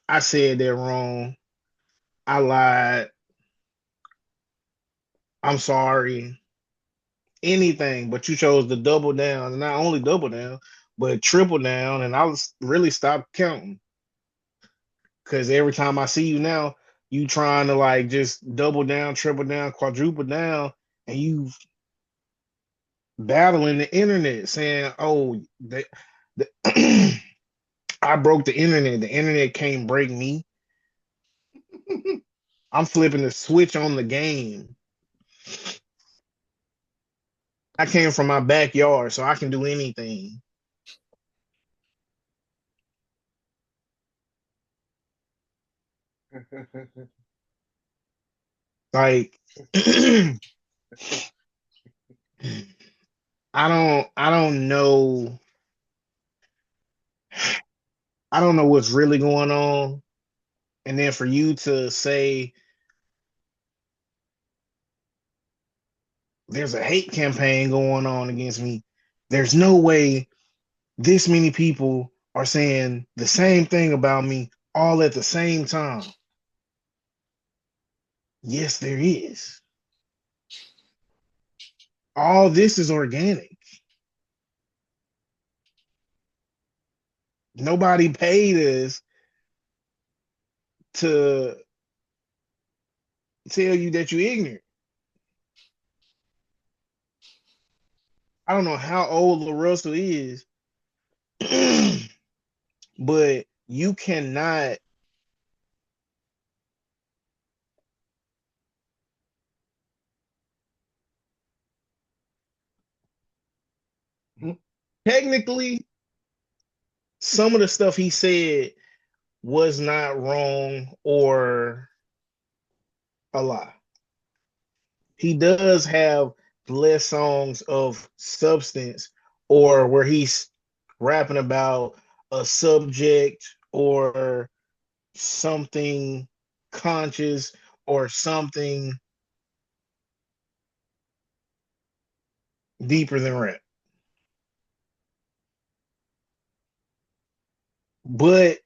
I said that wrong. I lied. I'm sorry. Anything, but you chose to double down. And not only double down, but triple down. And I was really stopped counting. Because every time I see you now, you trying to like just double down, triple down, quadruple down, and you battling the internet saying, oh, I broke the internet. The internet can't break me. I'm flipping the switch on the game. I came from my backyard, so I can do anything. Like I don't know. I don't know what's really going on. And then for you to say there's a hate campaign going on against me, there's no way this many people are saying the same thing about me all at the same time. Yes, there is. All this is organic. Nobody paid us to tell you that you're ignorant. I don't know how old LaRussell is, but you cannot technically some of the stuff he said was not wrong or a lie. He does have less songs of substance or where he's rapping about a subject or something conscious or something deeper than rap. But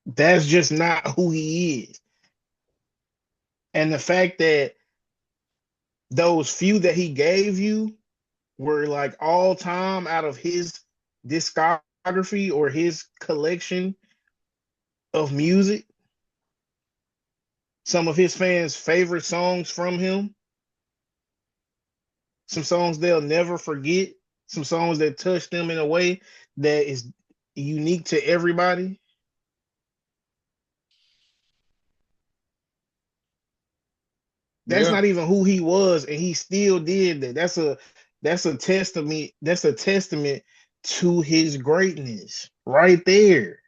that's just not who he is. And the fact that those few that he gave you were like all time out of his discography or his collection of music, some of his fans' favorite songs from him, some songs they'll never forget, some songs that touch them in a way that is unique to everybody. That's not even who he was, and he still did that. That's a testament. That's a testament to his greatness right there.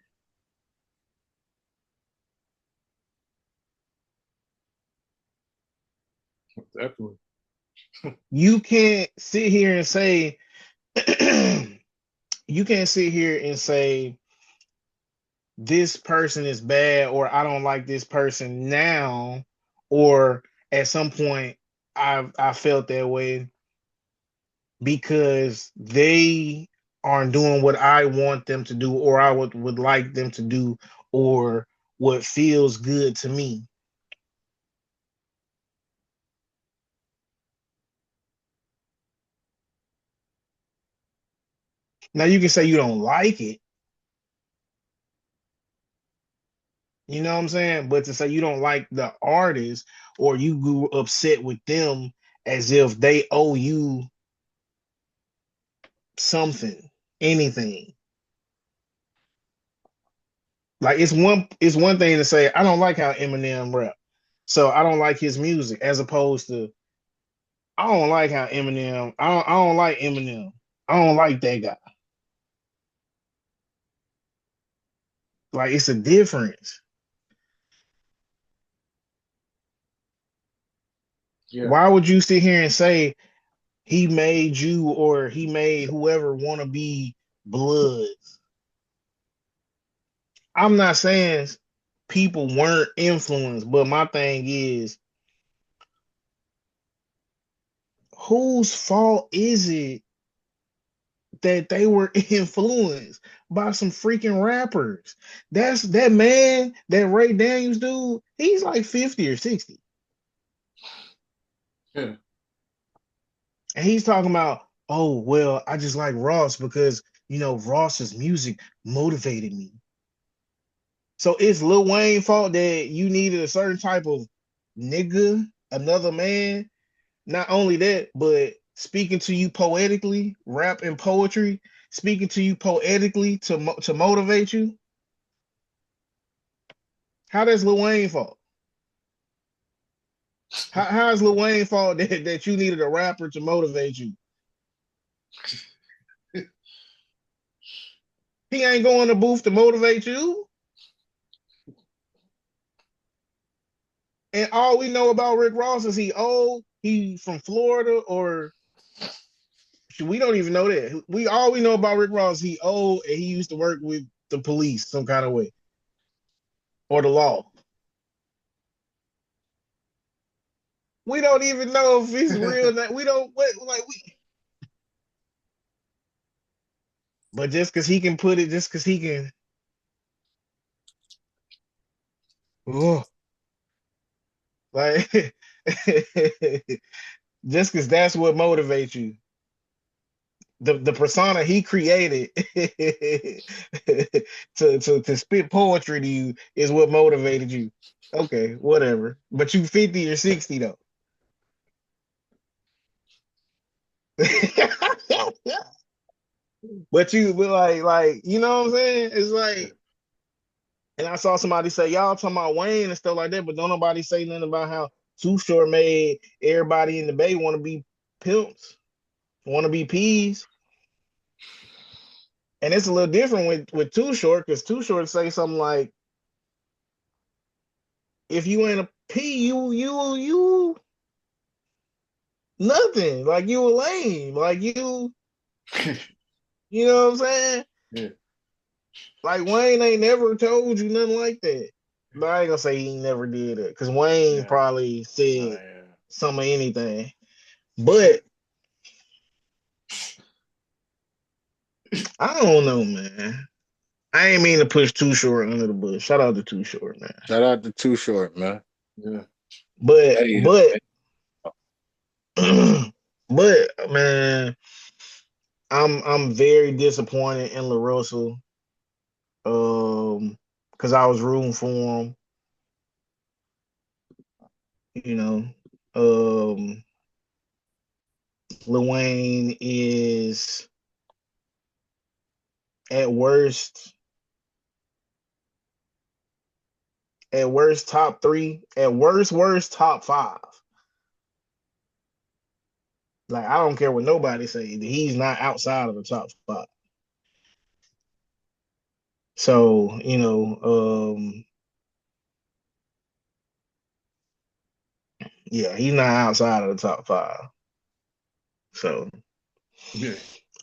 Definitely. You can't sit here and say you can't sit here and say this person is bad or I don't like this person now, or at some point I felt that way because they aren't doing what I want them to do or I would like them to do or what feels good to me. Now you can say you don't like it. You know what I'm saying? But to say you don't like the artist or you grew upset with them as if they owe you something, anything. Like it's one thing to say I don't like how Eminem rap, so I don't like his music, as opposed to I don't like how Eminem. I don't like Eminem. I don't like that guy. Like it's a difference. Yeah. Why would you sit here and say he made you or he made whoever want to be Bloods? I'm not saying people weren't influenced, but my thing is, whose fault is it that they were influenced by some freaking rappers? That's that man, that Ray Daniels dude, he's like 50 or 60. Yeah. And he's talking about, oh, well, I just like Ross because, you know, Ross's music motivated me. So it's Lil Wayne's fault that you needed a certain type of nigga, another man. Not only that, but speaking to you poetically, rap and poetry, speaking to you poetically to motivate you. How that's Lil Wayne's fault? How is Lil Wayne's fault that you needed a rapper to motivate you? He ain't going to booth to motivate you. And all we know about Rick Ross is he old, he from Florida, or we don't even know that. All we know about Rick Ross, he old and he used to work with the police some kind of way. Or the law. We don't even know if it's real. We don't But just because he can put it, just because he can. Oh, like just because that's what motivates you. The persona he created to spit poetry to you is what motivated you. Okay, whatever. But you 50 or 60 though. But like you know what I'm saying? It's like, and I saw somebody say y'all talking about Wayne and stuff like that, but don't nobody say nothing about how Too Short made everybody in the Bay want to be pimps, want to be P's. And it's a little different with Too Short, because Too Short say something like, if you ain't a P, you nothing. Like you a lame. Like you you know what I'm saying? Yeah. Like Wayne ain't never told you nothing like that. But I ain't gonna say he never did it, because Wayne probably said some of anything. But I don't know, man. I ain't mean to push Too Short under the bus. Shout out to Too Short, man. Shout out to Too Short, man. Yeah. But Hey, but man, I'm very disappointed in La Russell. Because I was rooting for him. You know, Lil Wayne is at worst top three, at worst top five. Like I don't care what nobody say, he's not outside of the top five. So yeah, he's not outside of the top five. So Yeah.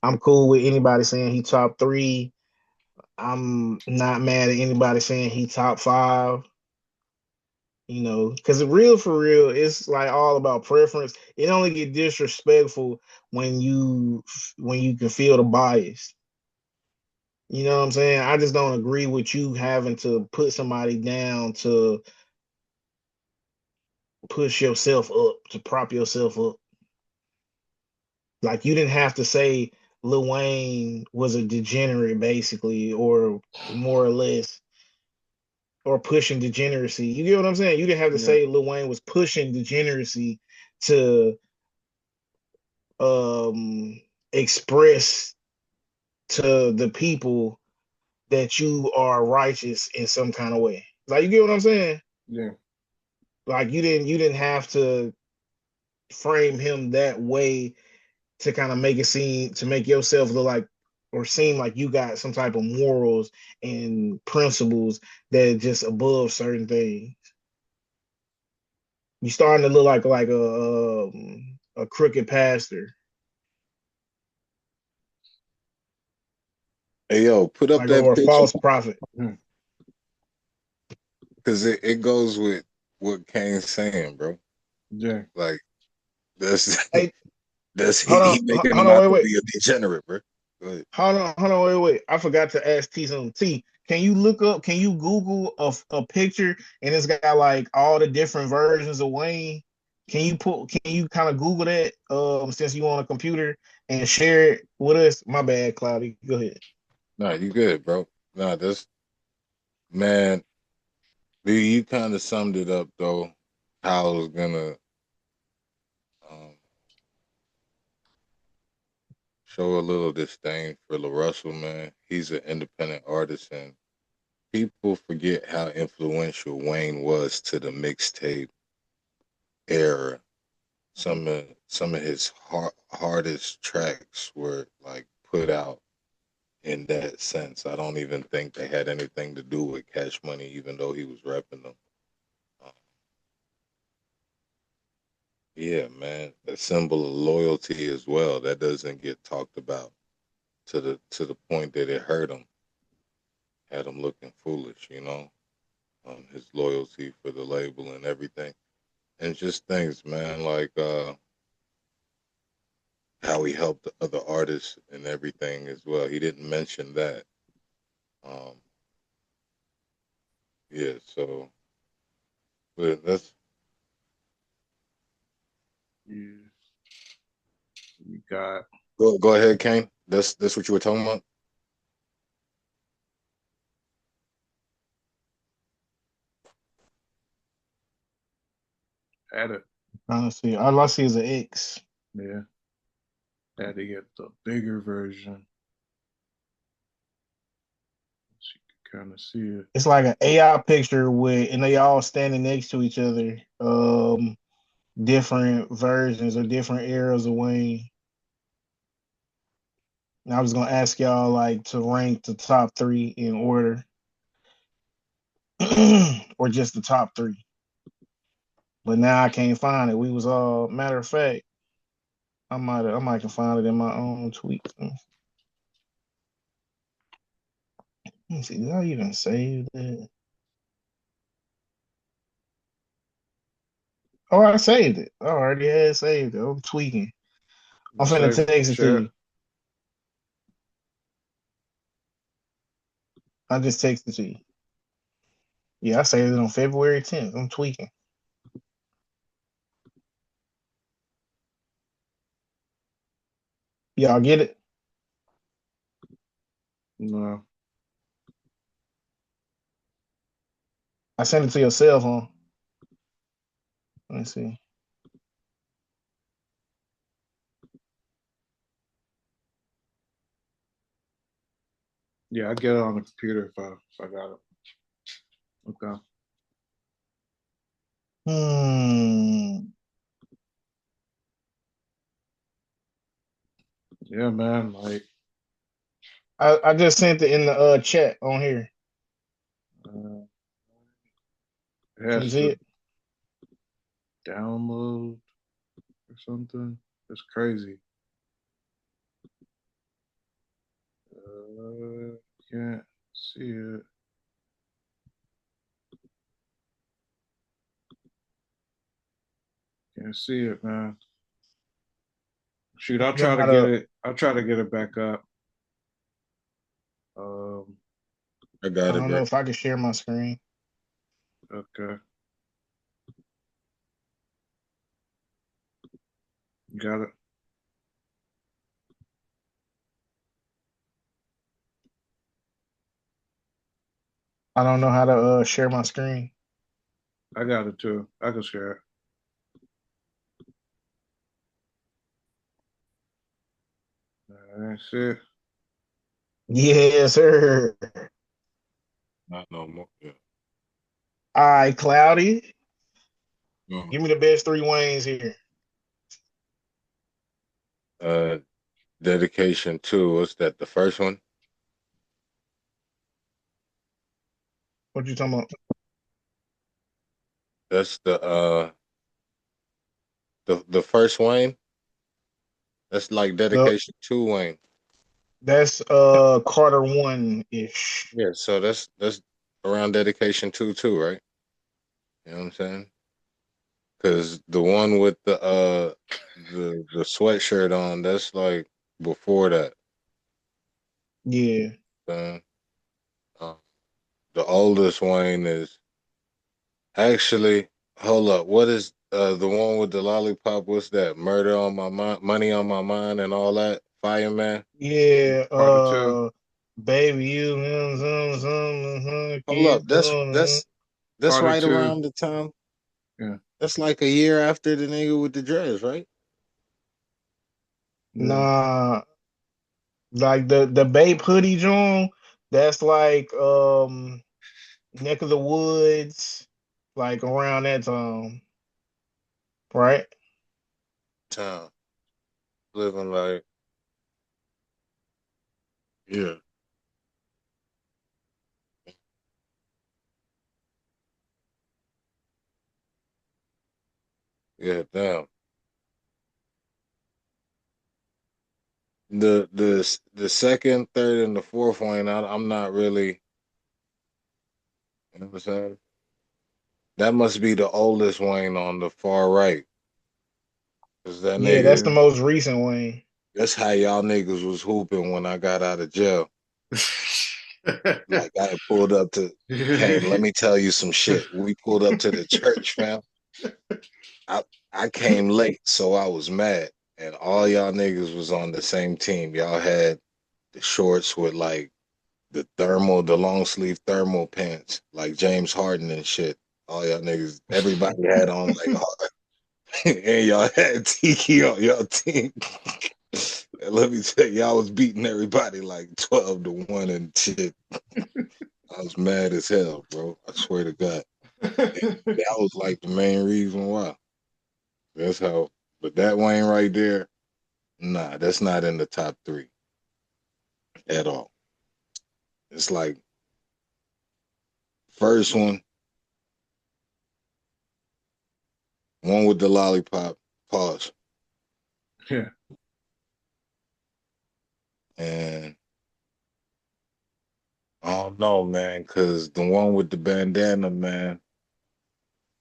I'm cool with anybody saying he top three. I'm not mad at anybody saying he top five. Because real for real, it's like all about preference. It only get disrespectful when you can feel the bias. You know what I'm saying? I just don't agree with you having to put somebody down to push yourself up, to prop yourself up. Like you didn't have to say Lil Wayne was a degenerate, basically, or more or less, or pushing degeneracy. You get what I'm saying? You didn't have to say Lil Wayne was pushing degeneracy to express to the people that you are righteous in some kind of way. Like you get what I'm saying? Yeah. Like you didn't have to frame him that way to kind of make it seem, to make yourself look like or seem like you got some type of morals and principles that are just above certain things. You starting to look like a crooked pastor. Hey, yo, put up Like, that or a picture false prophet. because it goes with what Kane's saying, bro. Yeah. Like that's Hey, that's hold he making on, him out to wait. be a degenerate, bro. Go ahead. Hold on, wait. I forgot to ask T something. T, can you Google a picture and it's got like all the different versions of Wayne? Can you kind of Google that since you on a computer and share it with us? My bad, Cloudy. Go ahead. Nah, you good, bro. Nah, that's man. You kind of summed it up though. How I was gonna um, show a little disdain for La Russell, man. He's an independent artist, and people forget how influential Wayne was to the mixtape era. Some of his hardest tracks were like put out in that sense. I don't even think they had anything to do with Cash Money, even though he was repping them. Uh, yeah, man, a symbol of loyalty as well. That doesn't get talked about to the point that it hurt him, had him looking foolish. His loyalty for the label and everything, and just things, man, like how he helped the other artists and everything as well. He didn't mention that. Um, yeah, so but that's Yeah. You got go ahead, Kane. That's what you were talking about. had it. Honestly, all I see is an X. Yeah. Had to get the bigger version. So you can kind of see it. It's like an AI picture and they all standing next to each other. Different versions or different eras of Wayne. And I was gonna ask y'all like to rank the top three in order, or just the top three. But now I can't find it. We was all matter of fact. I might can find it in my own tweet. Let me see. Did I even save that? Oh, I saved it. I already had saved it. I'm tweaking. I'm finna text it to Share. you. I just texted to you. Yeah, I saved it on February 10th. I'm tweaking. Y'all get it? No. I sent it to your cell phone. Let me see. Yeah, I get it on the computer if I got it. Okay. Yeah, man. Like I just sent it in the chat on here. it Can you has see to it? download or something. It's crazy. Can't see it. Can't see it, man. Shoot, I'll try to get it. I'll try to get it back up. I got I it, don't bro. know if I can share my screen. Okay. Got it. I don't know how to share my screen. I got it too. I can share it. That's it. Yes, sir. Not no more. Yeah. All right, Cloudy. Give me the best 3 Waynes here. Dedication 2. What's that? The first one? What you talking about? That's the first Wayne. That's like dedication 2 Wayne. That's Carter 1-ish. Yeah, so that's around dedication 2 too, right? You know what I'm saying? Because the one with the sweatshirt on, that's like before that. Yeah. Uh, the oldest Wayne is actually, hold up, what is the one with the lollipop? What's that? Murder on my mind, money on my mind, and all that. Fireman. Yeah. Carter 2. Baby, you Hold up, keep doing that's Carter right 2. around the time. Yeah. That's like a year after the nigga with the dreads, right? Yeah. Nah, like the Bape hoodie joint, that's like neck of the woods, like around that time, right? Time living like, yeah. Yeah, damn. The second, third, and the fourth one, I'm not really. You know what I'm saying? That must be the oldest Wayne on the far right. Cause that Yeah, that's nigga, the most recent Wayne. that's how y'all niggas was hooping when I got out of jail. Like I had pulled up to, hey, let me tell you some shit. We pulled up to the church, fam. I came late, so I was mad. And all y'all niggas was on the same team. Y'all had the shorts with like the long sleeve thermal pants, like James Harden and shit. All y'all niggas, everybody had on like and y'all had Tiki on y'all team. And let me tell you, y'all was beating everybody like 12-1 and shit. I was mad as hell, bro. I swear to God. That was like the main reason why. That's how, but that Wayne right there, nah, that's not in the top 3 at all. It's like first one with the lollipop, pause. Yeah. And I don't know, man, because the one with the bandana, man,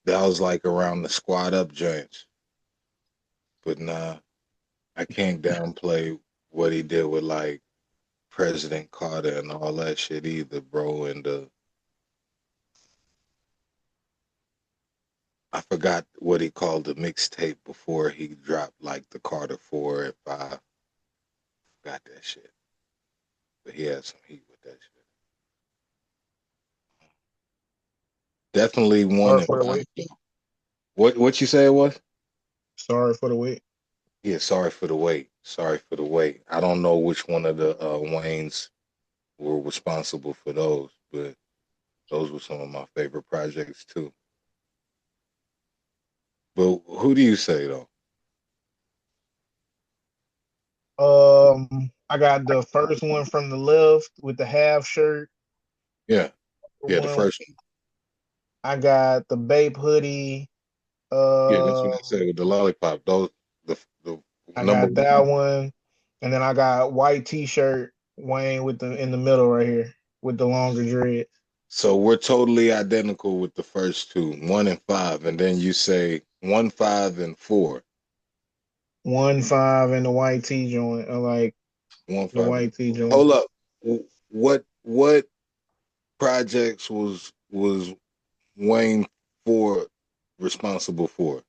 that was like around the squad up joints. But nah, I can't downplay what he did with like President Carter and all that shit either, bro. And I forgot what he called the mixtape before he dropped like the Carter 4 and 5. Got that shit. But he had some heat with that shit. Definitely one Sorry and for the 5. wait. What you say it was? Sorry for the wait. Yeah, sorry for the wait. Sorry for the wait. I don't know which one of the Waynes were responsible for those, but those were some of my favorite projects too. But who do you say though? I got the first one from the left with the half shirt. Yeah, the One. first one. I got the Bape hoodie. Yeah, that's what I said with the lollipop. Those the I number got that one. one, and then I got white T-shirt Wayne with the in the middle right here with the longer dread. So we're totally identical with the first two, 1 and 5, and then you say 1, 5, and 4. 1, 5, and the white T joint. I like 1, the 5, and white T 4. joint. Hold up. What projects was Wayne 4 responsible for?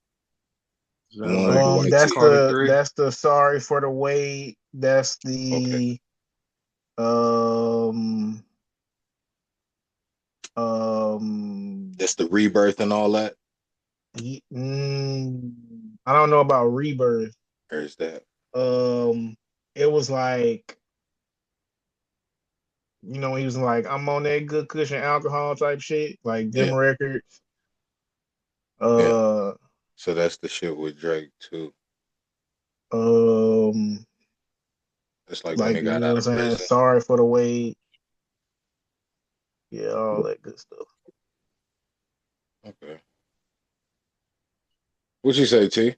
The one with the white That's tee. the sorry for the wait. That's Okay. the um That's the rebirth and all that. I don't know about rebirth. There's that. It was like, he was like, I'm on that good cushion alcohol type shit, like them Yeah. records. Yeah. So that's the shit with Drake too. It's like when he got out of prison. Sorry for the wait. Yeah, all that good stuff. Okay. What you say, T?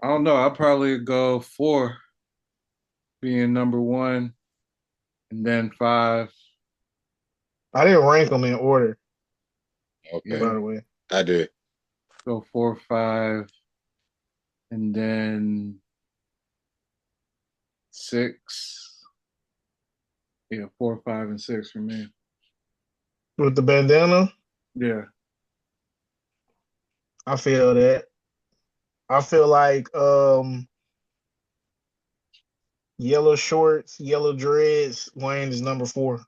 I don't know. I'll probably go 4 being number 1, and then 5. I didn't rank them in order. Okay. By the way, I did. Go 4, 5, and then 6. Yeah, 4, 5, and 6 for me. with the bandana, Yeah. I feel that. I feel like yellow shorts, yellow dreads. Wayne is number 4.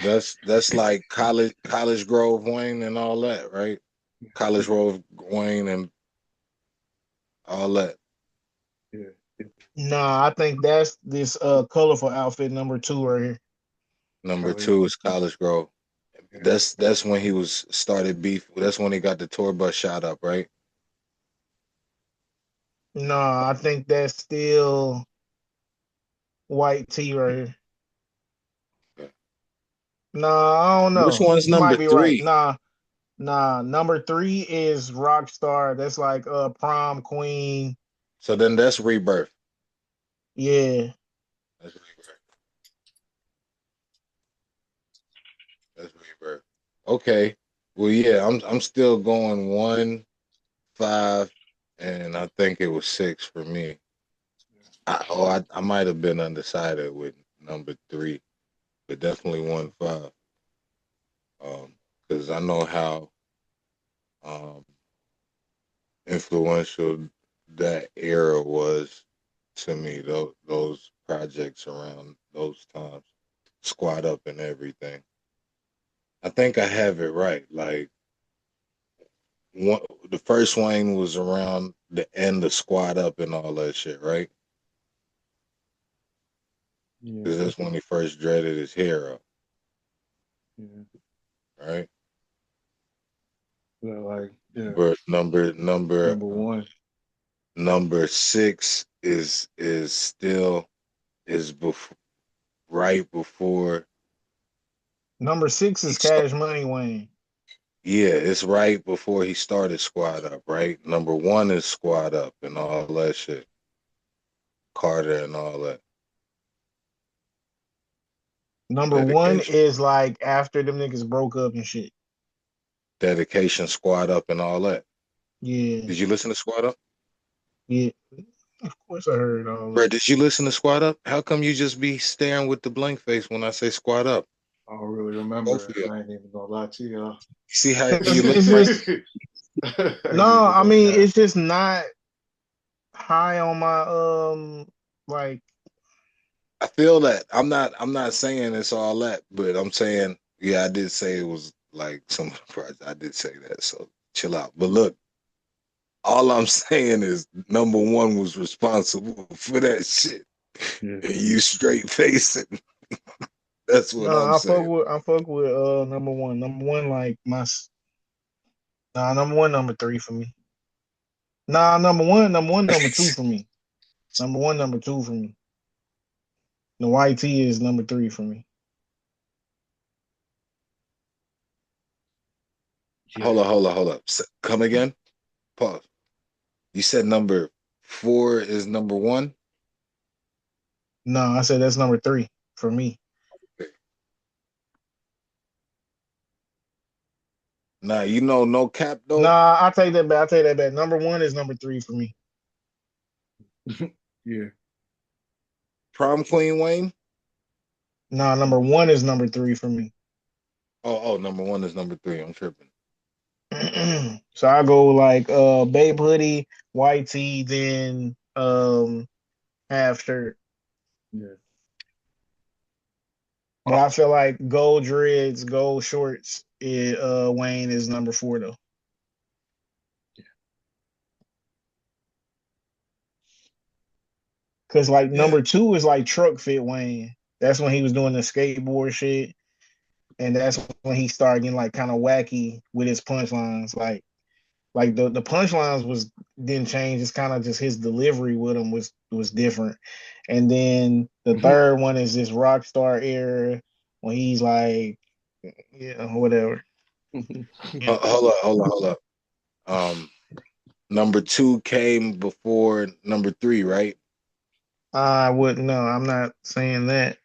That's like College Grove Wayne and all that, right? College Grove Wayne and all that. Yeah. Nah, I think that's this colorful outfit number 2 right here. Number 2 is College Grove. That's when he was started beef. That's when he got the tour bus shot up, right? Nah, I think that's still white tee right here. Okay. Nah, I don't know. Which one's You number might be 3? right. Nah. Number 3 is Rockstar. That's like prom queen. So then that's Rebirth. Yeah. That's Rebirth. That's Rebirth. Okay. Well, yeah, I'm still going 1, 5, and I think it was 6 for me. I might have been undecided with number 3, but definitely 1, 5. Because I know how influential that era was to me. Those projects around those times, Squad Up and everything. I think I have it right. Like the first Wayne was around the end of Squad Up and all that shit, right? Because that's when he first dreaded his hair up. Yeah. Right? But number 1. Number 6 is right before. Number 6 is Cash Money Wayne. Yeah, it's right before he started Squad Up, right? Number 1 is Squad Up and all that shit. Carter and all that. Number 1 is like after them niggas broke up and shit. Dedication, Squad Up and all that. Yeah. Did you listen to Squad Up? Yeah. Of course, I heard all Bro, that. did you listen to Squad Up? How come you just be staring with the blank face when I say Squad Up? I don't really remember Both of it. you. I ain't even gonna lie to y'all. See how you look It's like? just no. I mean, it's just not high on my like. I feel that. I'm not saying it's all that, but I'm saying, yeah, I did say it was like some of the projects. I did say that, so chill out. But look, all I'm saying is number one was responsible for that shit. Yeah. And you straight facing. That's what No, I'm saying. I fuck with number one. Number one, like number one, number three for me. Number one, number two for me. Number one, number two for me. The YT is number three for me. Yeah. Hold up. Come again? Pause. You said number 4 is number 1? No, I said that's number three for me. Nah, no cap though. Nah, I take that back. I take that back. Number one is number three for me. Yeah. Prom Queen Wayne? Nah, number one is number three for me. Oh, number 1 is number 3. I'm tripping. So I go like Babe Hoodie, White Tee, then half shirt. Yeah. But I feel like gold dreads, gold shorts, Wayne is number 4 though. Cause like number 2 is like truck fit Wayne. That's when he was doing the skateboard shit. And that's when he started getting like kind of wacky with his punchlines. Like the punchlines didn't change. It's kind of just his delivery with them was different. And then the third one is this rock star era when he's like, yeah, whatever. Hold up. Number 2 came before number 3, right? I wouldn't know. I'm not saying that.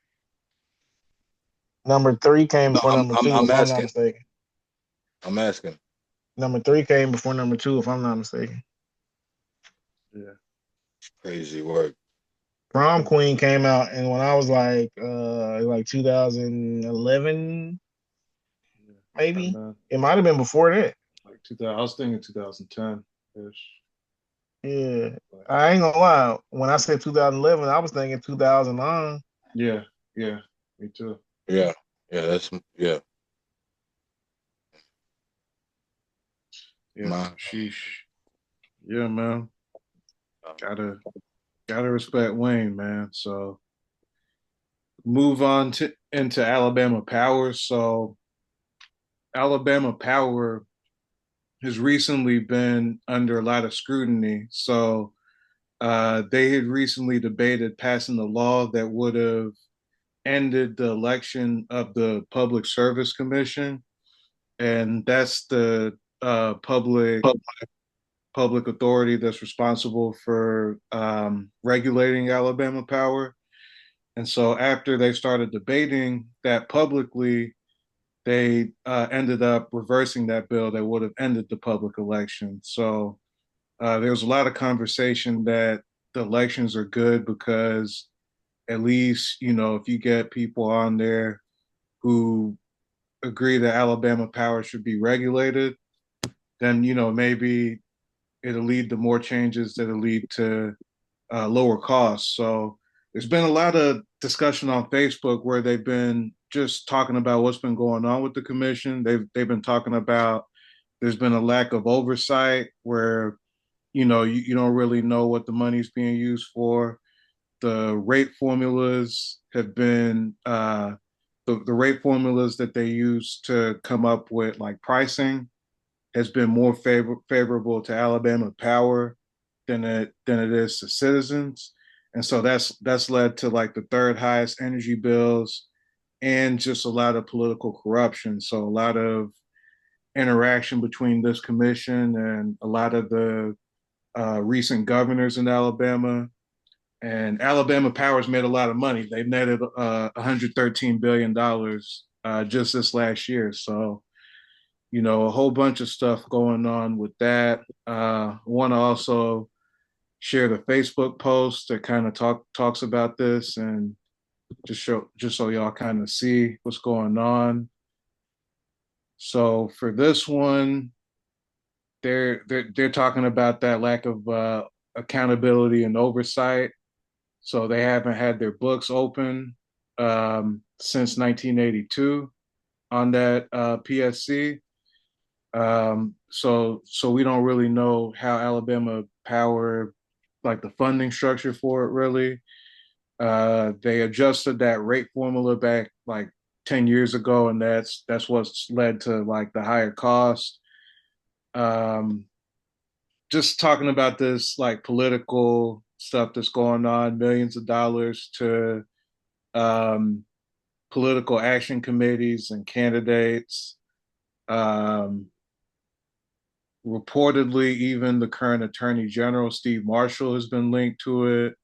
Number 3 came before number 2, if I'm not mistaken. I'm asking. Number 3 came before number 2, if I'm not mistaken. Yeah. Crazy work. Prom Queen came out, and when I was like 2011, maybe it might have been before that. Like 2000, I was thinking 2010 ish. Yeah, I ain't gonna lie. When I said 2011, I was thinking 2009. Yeah, me too. Yeah, yeah. Yeah, sheesh. Yeah, man. Gotta respect Wayne, man. So move on into Alabama Power. So Alabama Power has recently been under a lot of scrutiny. So they had recently debated passing the law that would have ended the election of the Public Service Commission, and that's the public authority that's responsible for regulating Alabama Power. And so after they started debating that publicly, they ended up reversing that bill that would have ended the public election. So there was a lot of conversation that the elections are good because at least, if you get people on there who agree that Alabama Power should be regulated, then, maybe it'll lead to more changes that'll lead to lower costs. So there's been a lot of discussion on Facebook where they've been just talking about what's been going on with the commission. They've been talking about there's been a lack of oversight where you don't really know what the money's being used for. The rate formulas have been the rate formulas that they use to come up with like pricing has been more favorable to Alabama Power than it is to citizens, and so that's led to like the third highest energy bills and just a lot of political corruption. So a lot of interaction between this commission and a lot of the recent governors in Alabama. And Alabama Power's made a lot of money. They've netted $113 billion just this last year. So, a whole bunch of stuff going on with that. I want to also shared a Facebook post that kind of talks about this, and just so y'all kind of see what's going on. So for this one, they're talking about that lack of accountability and oversight. So they haven't had their books open since 1982 on that PSC. So we don't really know how Alabama Power, like the funding structure for it, really. They adjusted that rate formula back like 10 years ago, and that's what's led to like the higher cost. Um, just talking about this like political stuff that's going on, millions of dollars to um, political action committees and candidates. Um, Reportedly, even the current Attorney General, Steve Marshall, has been linked to it.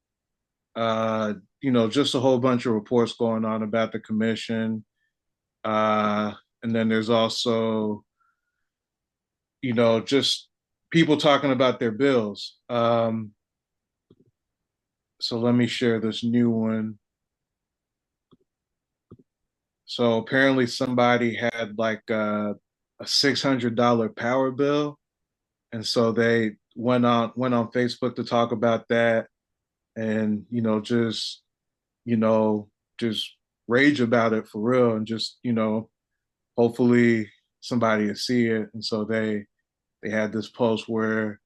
Just a whole bunch of reports going on about the commission. And then there's also, just people talking about their bills. So let me share this new one. So apparently somebody had like a $600 power bill, and so they went on Facebook to talk about that, and you know just rage about it for real, and just hopefully somebody will see it. And so they had this post where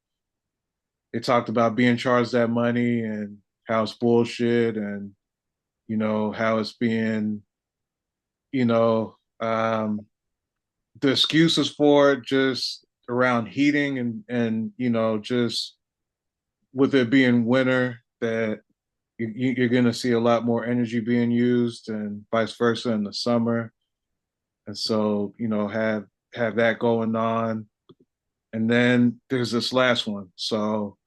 they talked about being charged that money and how it's bullshit, and how it's being you know um the excuses for it just around heating, and just with it being winter, that you're going to see a lot more energy being used, and vice versa in the summer. And so have that going on. And then there's this last one. So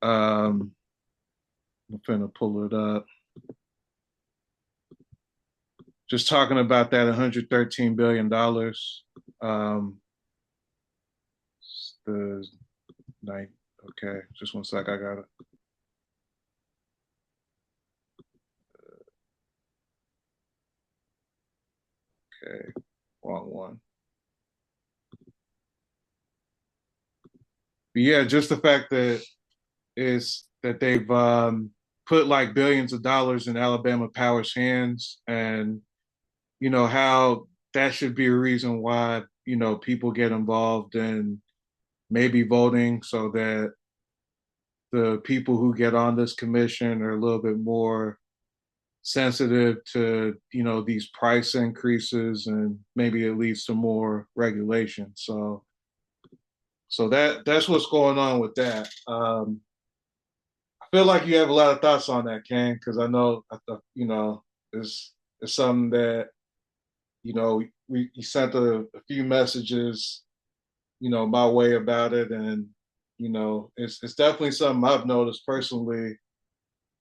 I'm gonna pull it up. Just talking about that $113 billion. The night. Okay, just one sec. I got it. Okay, wrong one. But yeah, just the fact that they've put like billions of dollars in Alabama Power's hands, and how that should be a reason why people get involved in maybe voting, so that the people who get on this commission are a little bit more sensitive to these price increases, and maybe it leads to more regulation. So that's what's going on with that. I feel like you have a lot of thoughts on that, Ken, because I know it's something that we sent a few messages my way about it, and it's definitely something I've noticed personally,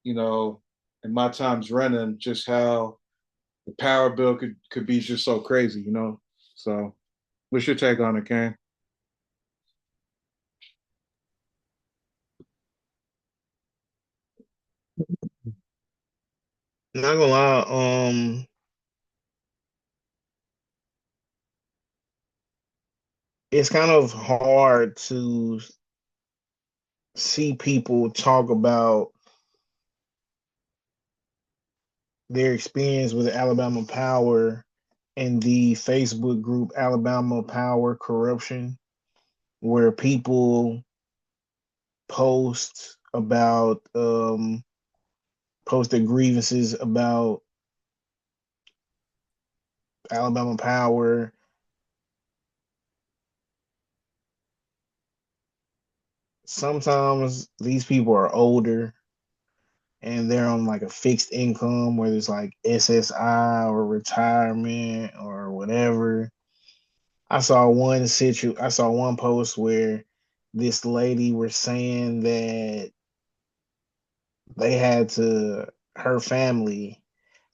in my times running, just how the power bill could be just so crazy. So what's your take on it, Ken? Not gonna lie, it's kind of hard to see people talk about their experience with Alabama Power and the Facebook group Alabama Power Corruption, where people post about post their grievances about Alabama Power. Sometimes these people are older and they're on like a fixed income, whether it's like SSI or retirement or whatever. I saw one post where this lady was saying that her family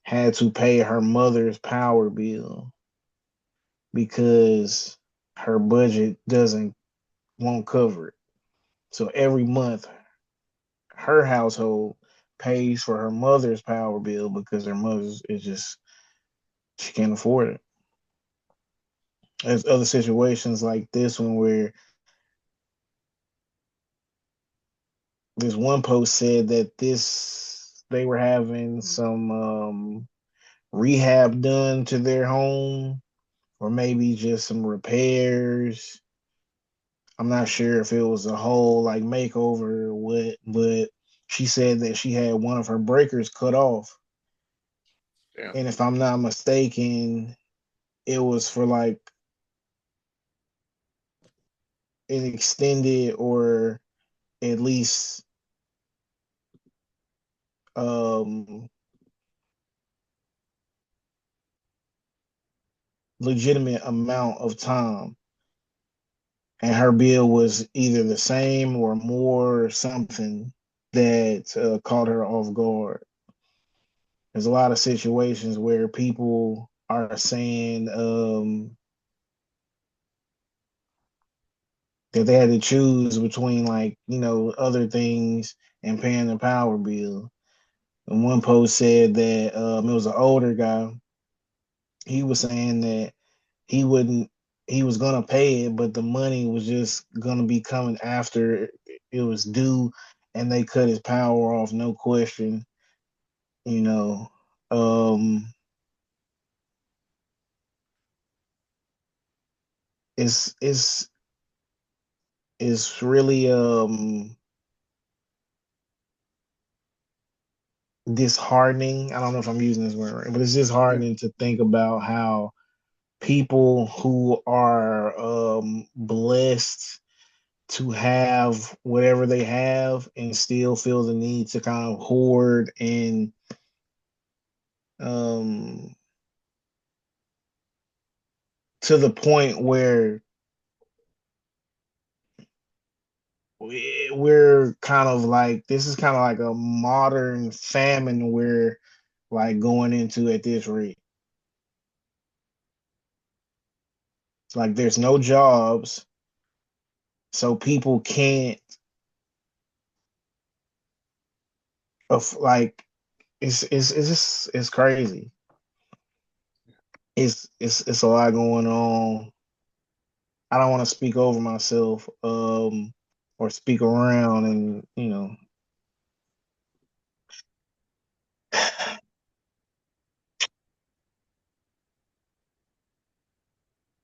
had to pay her mother's power bill because her budget won't cover it. So every month her household pays for her mother's power bill because her mother's is just she can't afford it. There's other situations like this one where this one post said that they were having some rehab done to their home or maybe just some repairs. I'm not sure if it was a whole like makeover or what, but she said that she had one of her breakers cut off. Yeah. And if I'm not mistaken, it was for like an extended or at least legitimate amount of time. And her bill was either the same or more or something that caught her off guard. There's a lot of situations where people are saying that they had to choose between like, other things and paying the power bill. And one post said that it was an older guy. He was saying that he was gonna pay it, but the money was just gonna be coming after it was due, and they cut his power off, no question. You know, it's really disheartening. I don't know if I'm using this word right, but it's disheartening to think about how people who are blessed to have whatever they have and still feel the need to kind of hoard and to the point where we're kind of like, this is kind of like a modern famine we're like going into at this rate. It's like there's no jobs, so people can't like it's crazy. It's a lot going on. I don't want to speak over myself or speak around and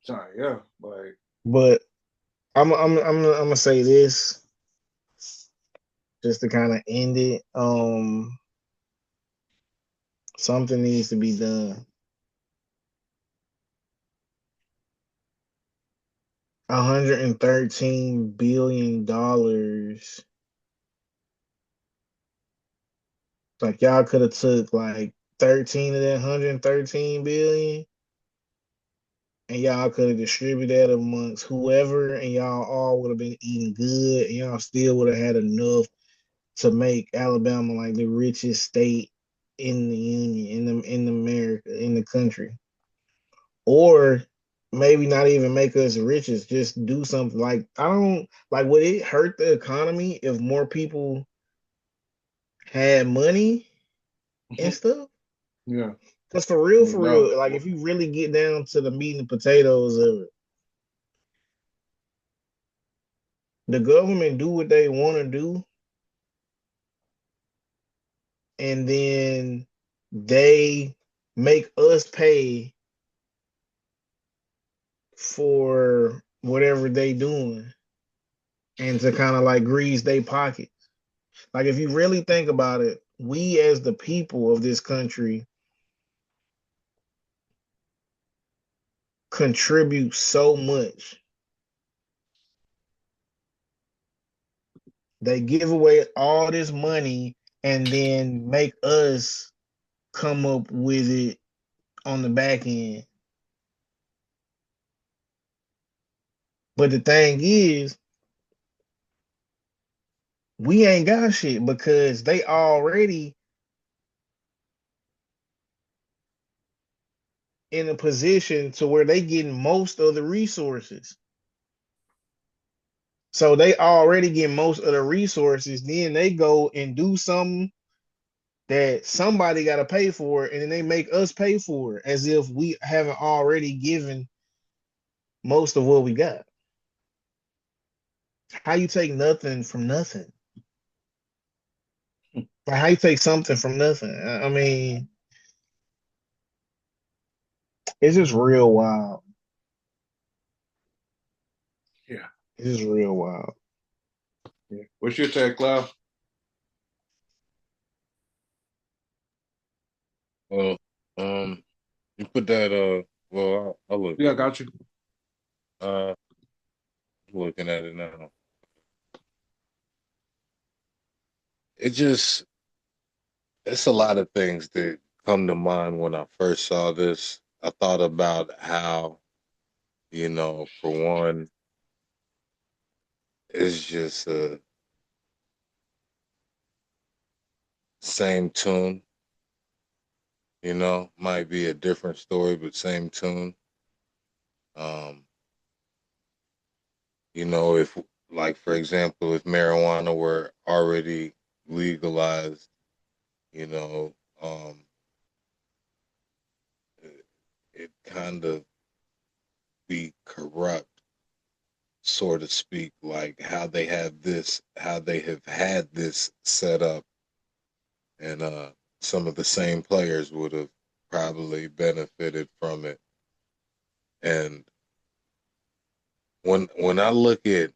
Sorry, yeah, like, but I'm gonna say this just to kind of end it. Something needs to be done. $113 billion. Like y'all could have took like 13 of that 113 billion and y'all could have distributed that amongst whoever and y'all all would have been eating good and y'all still would have had enough to make Alabama like the richest state in the union, in America, in the country. Or maybe not even make us richest, just do something like, I don't like, would it hurt the economy if more people had money and stuff? Yeah. Because for real, like if you really get down to the meat and potatoes of it, the government do what they want to do, and then they make us pay for whatever they doing and to kind of like grease their pockets. Like if you really think about it, we as the people of this country contribute so much. They give away all this money and then make us come up with it on the back end. But the thing is, we ain't got shit because they already in a position to where they getting most of the resources. So they already get most of the resources. Then they go and do something that somebody got to pay for, and then they make us pay for it as if we haven't already given most of what we got. How you take nothing from nothing? Like, how you take something from nothing? I mean, it's just real wild. Yeah. It's just real wild. Yeah. What's your take, Cloud? Well, you put that. Well, I'll look. Yeah, I got you. Looking at it now. It's a lot of things that come to mind when I first saw this. I thought about how, for one, it's just a same tune, might be a different story, but same tune. If, like, for example, if marijuana were already legalized, it kind of be corrupt, so to speak, like how they have had this set up, and some of the same players would have probably benefited from it. And when I look at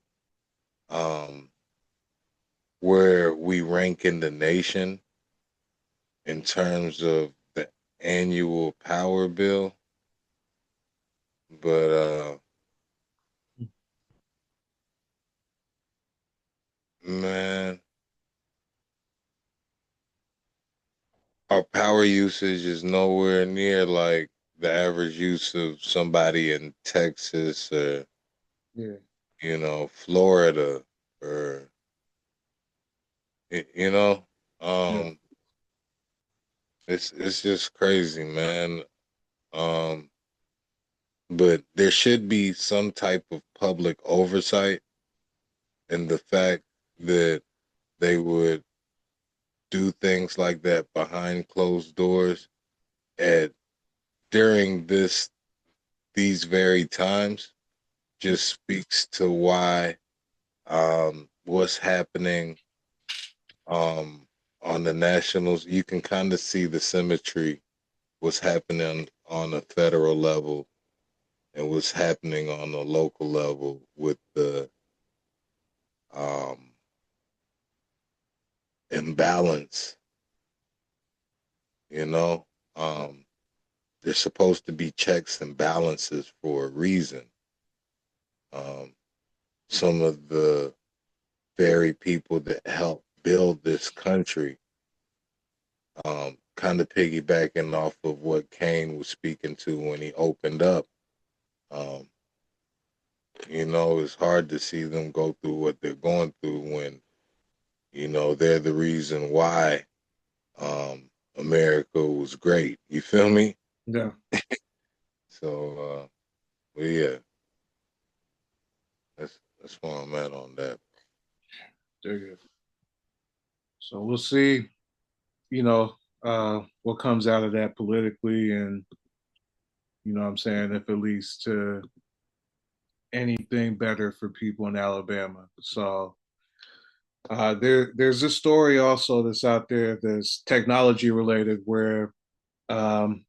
where we rank in the nation in terms of the annual power bill, but man, our power usage is nowhere near like the average use of somebody in Texas or Florida, or it's just crazy, man. But there should be some type of public oversight, and the fact that they would do things like that behind closed doors during these very times just speaks to why what's happening on the nationals. You can kind of see the symmetry, what's happening on a federal level and what's happening on a local level with the imbalance. There's supposed to be checks and balances for a reason. Some of the very people that helped build this country, kind of piggybacking off of what Kane was speaking to when he opened up, it's hard to see them go through what they're going through when, they're the reason why America was great. You feel me? Yeah. So, but yeah, that's where I'm at on that. There you go. So we'll see, what comes out of that politically, and what I'm saying, if it leads to anything better for people in Alabama. So there's this story also that's out there that's technology related, where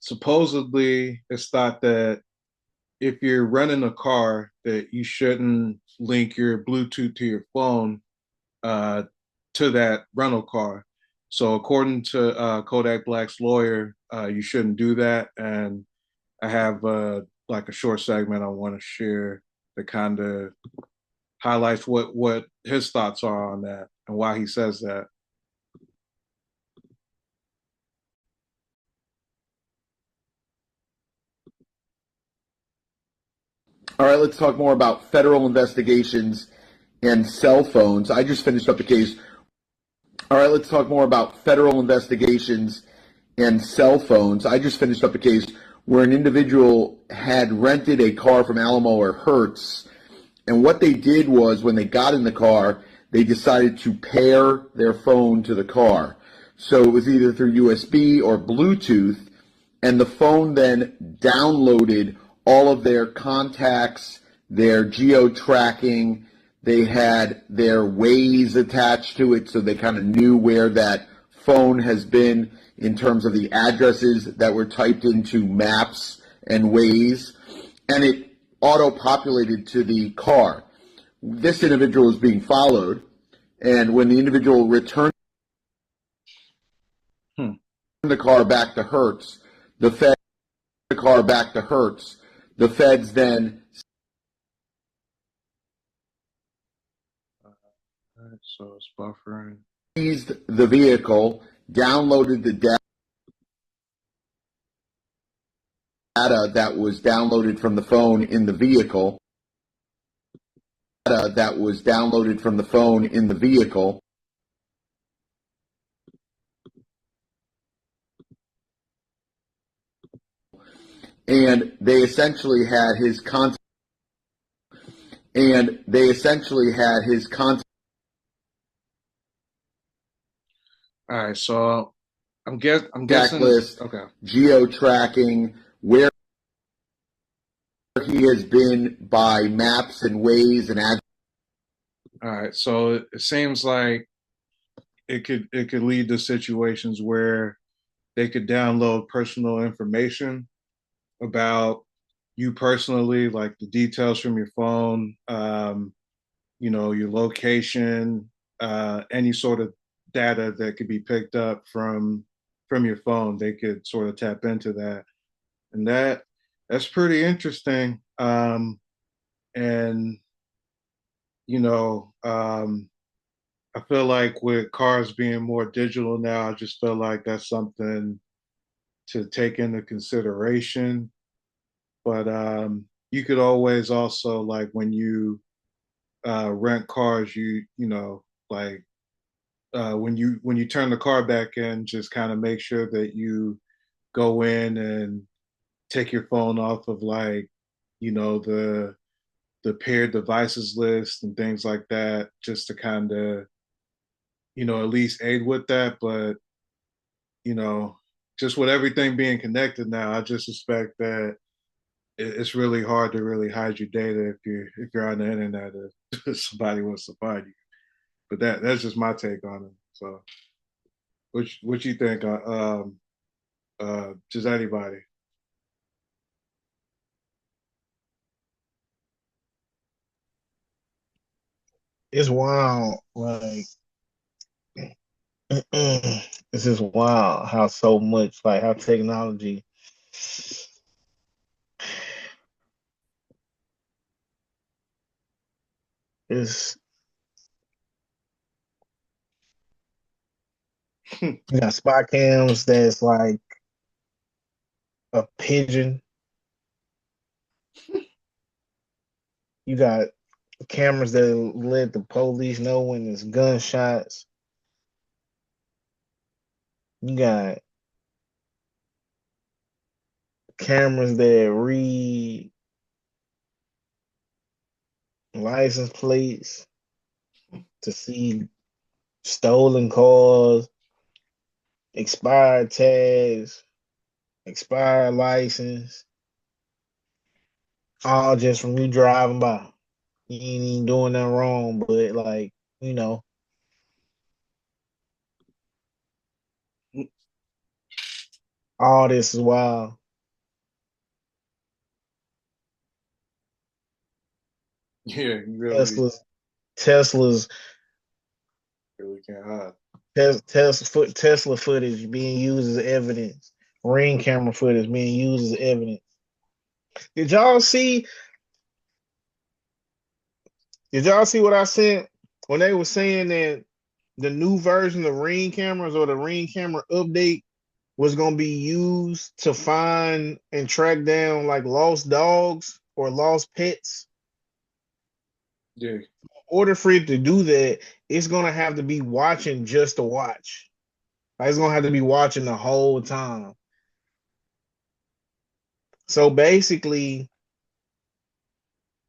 supposedly it's thought that if you're running a car, that you shouldn't link your Bluetooth to your phone to that rental car. So according to Kodak Black's lawyer, you shouldn't do that. And I have like a short segment I want to share that kind of highlights what his thoughts are on that and why he says that. All right, let's talk more about federal investigations and cell phones. I just finished up a case. All right, let's talk more about federal investigations and cell phones. I just finished up a case where an individual had rented a car from Alamo or Hertz, And what they did was when they got in the car, they decided to pair their phone to the car. So it was either through USB or Bluetooth, and the phone then downloaded all of their contacts, their geo-tracking. They had their Waze attached to it, so they kind of knew where that phone has been in terms of the addresses that were typed into Maps and Waze, and it auto-populated to the car. This individual was being followed, and when the individual returned the car back to Hertz, the feds then. So it's buffering. Seized the vehicle, downloaded the data that was downloaded from the phone in the vehicle. And they essentially had his contact. All right, so I'm guessing. List, okay. Geo-tracking, where he has been by Maps and Waze and address. All right, so it seems like it could lead to situations where they could download personal information about you personally, like the details from your phone, your location, any sort of data that could be picked up from your phone. They could sort of tap into that, and that's pretty interesting. And I feel like with cars being more digital now, I just feel like that's something to take into consideration. But you could always also, like, when you rent cars, when you turn the car back in, just kind of make sure that you go in and take your phone off of, like, the paired devices list and things like that, just to kind of at least aid with that. But just with everything being connected now, I just suspect that it's really hard to really hide your data if you're on the internet, if somebody wants to find you. But that's just my take on it. So, what you think? Just anybody. It's wild, like this is wild how so much, like, how technology is. You got spot cams that's like a pigeon. You got cameras that let the police know when there's gunshots. You got cameras that read license plates to see stolen cars, expired tags, expired license, all just from you driving by. You ain't even doing nothing wrong, but, like, all this is wild. Yeah, you really Tesla's really can't hide. Tesla footage being used as evidence. Ring camera footage being used as evidence. Did y'all see what I sent when they were saying that the new version of Ring cameras, or the Ring camera update, was going to be used to find and track down, like, lost dogs or lost pets? Yeah. In order for it to do that, it's going to have to be watching just to watch. Like, it's going to have to be watching the whole time. So basically,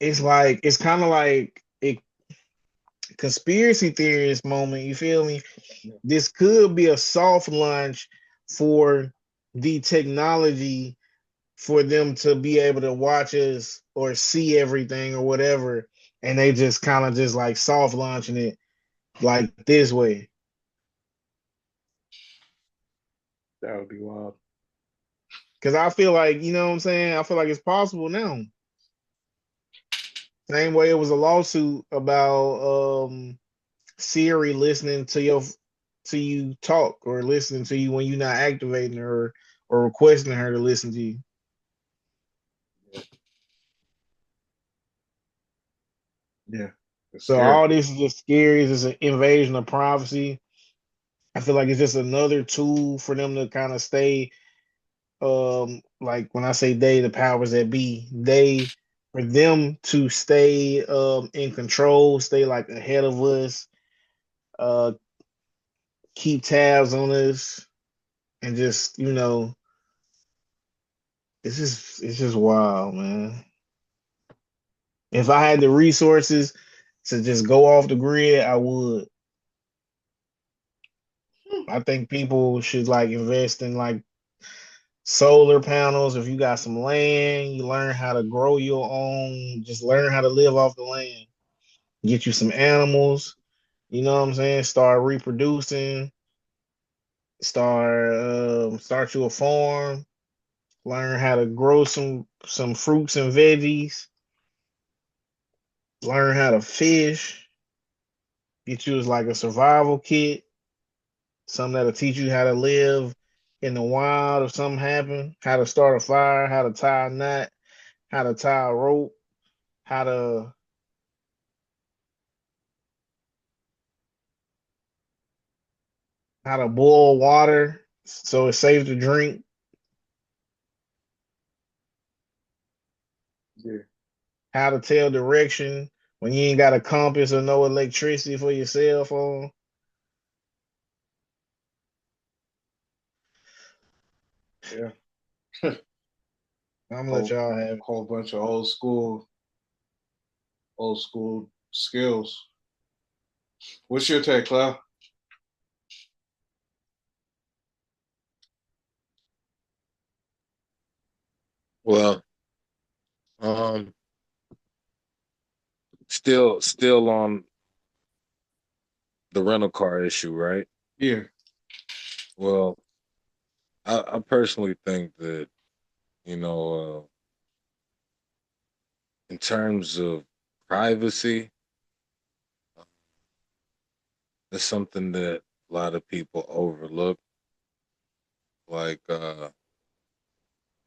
it's kind of like a conspiracy theorist moment. You feel me? This could be a soft launch for the technology for them to be able to watch us or see everything or whatever, and they just kind of just like soft launching it like this way. That would be wild. Because I feel like, you know what I'm saying? I feel like it's possible now. Same way it was a lawsuit about Siri listening to you talk or listening to you when you're not activating her or requesting her to listen to you. Yeah. So all this is just scary. It's an invasion of privacy. I feel like it's just another tool for them to kind of stay, like when I say they, the powers that be, they for them to stay in control, stay like ahead of us, uh keep tabs on us, and just, it's just wild, man. If I had the resources to just go off the grid, I would. I think people should like invest in like solar panels. If you got some land, you learn how to grow your own, just learn how to live off the land. Get you some animals, you know what I'm saying? Start reproducing, start you a farm, learn how to grow some fruits and veggies, learn how to fish, get you as like a survival kit, something that'll teach you how to live in the wild if something happen, how to start a fire, how to tie a knot, how to tie a rope, how to boil water so it's safe to drink. Yeah. How to tell direction when you ain't got a compass or no electricity for your cell phone. Yeah. I'm gonna let y'all have it. Whole bunch of old school skills. What's your take, Cloud? Well, still on the rental car issue, right? Yeah. Well, I personally think that, you know, in terms of privacy, it's something that a lot of people overlook. Like,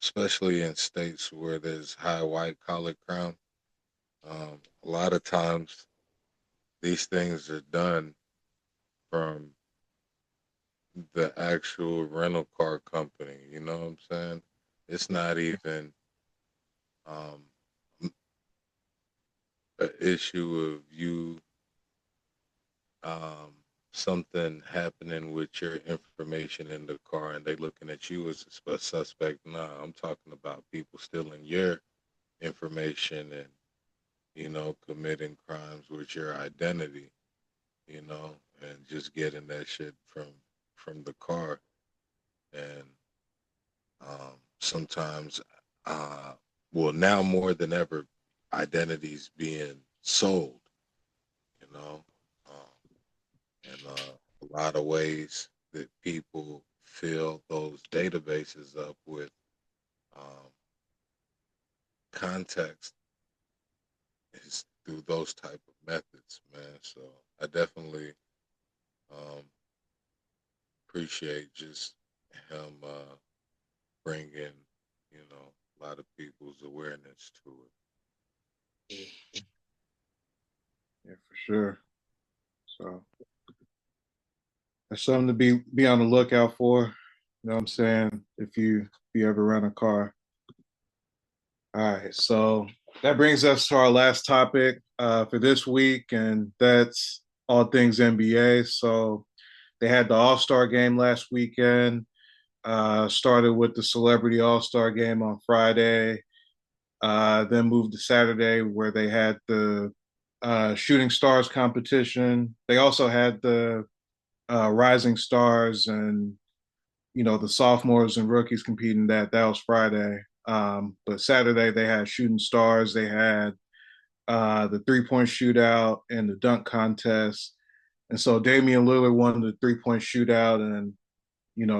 especially in states where there's high white collar crime, a lot of times these things are done from the actual rental car company. You know what I'm saying? It's not even um, an issue of you um, something happening with your information in the car and they looking at you as a suspect. Nah, I'm talking about people stealing your information and, committing crimes with your identity, and just getting that shit from the car. And sometimes, well, now more than ever, identities being sold, you know, and a lot of ways that people fill those databases up with um, context is through those type of methods, man. So I definitely um, appreciate just him bringing, a lot of people's awareness to it. Yeah, for sure. So that's something to be on the lookout for. You know what I'm saying? If you ever rent a car. All right. So that brings us to our last topic for this week, and that's all things NBA. So they had the All-Star game last weekend. Started with the Celebrity All-Star game on Friday. Then moved to Saturday where they had the Shooting Stars competition. They also had the Rising Stars and the sophomores and rookies competing. That was Friday. But Saturday they had Shooting Stars. They had the 3-point shootout and the dunk contest. And so Damian Lillard won the 3-point shootout, and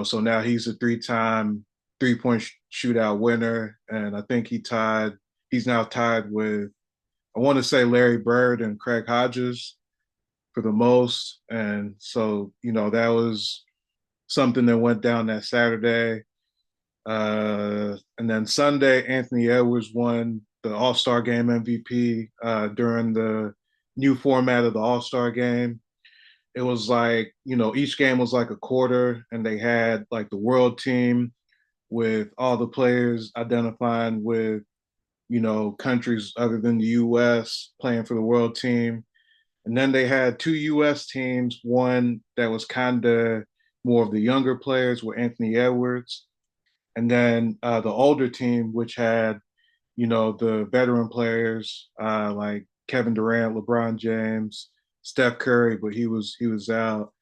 so now he's a 3-time 3-point shootout winner. And I think he's now tied with, I want to say, Larry Bird and Craig Hodges for the most. And so, that was something that went down that Saturday. And then Sunday, Anthony Edwards won the All-Star Game MVP during the new format of the All-Star Game. It was like, each game was like a quarter, and they had like the world team with all the players identifying with, countries other than the US playing for the world team. And then they had 2 US teams, one that was kind of more of the younger players with Anthony Edwards, and then the older team, which had, the veteran players like Kevin Durant, LeBron James, Steph Curry, but he was out.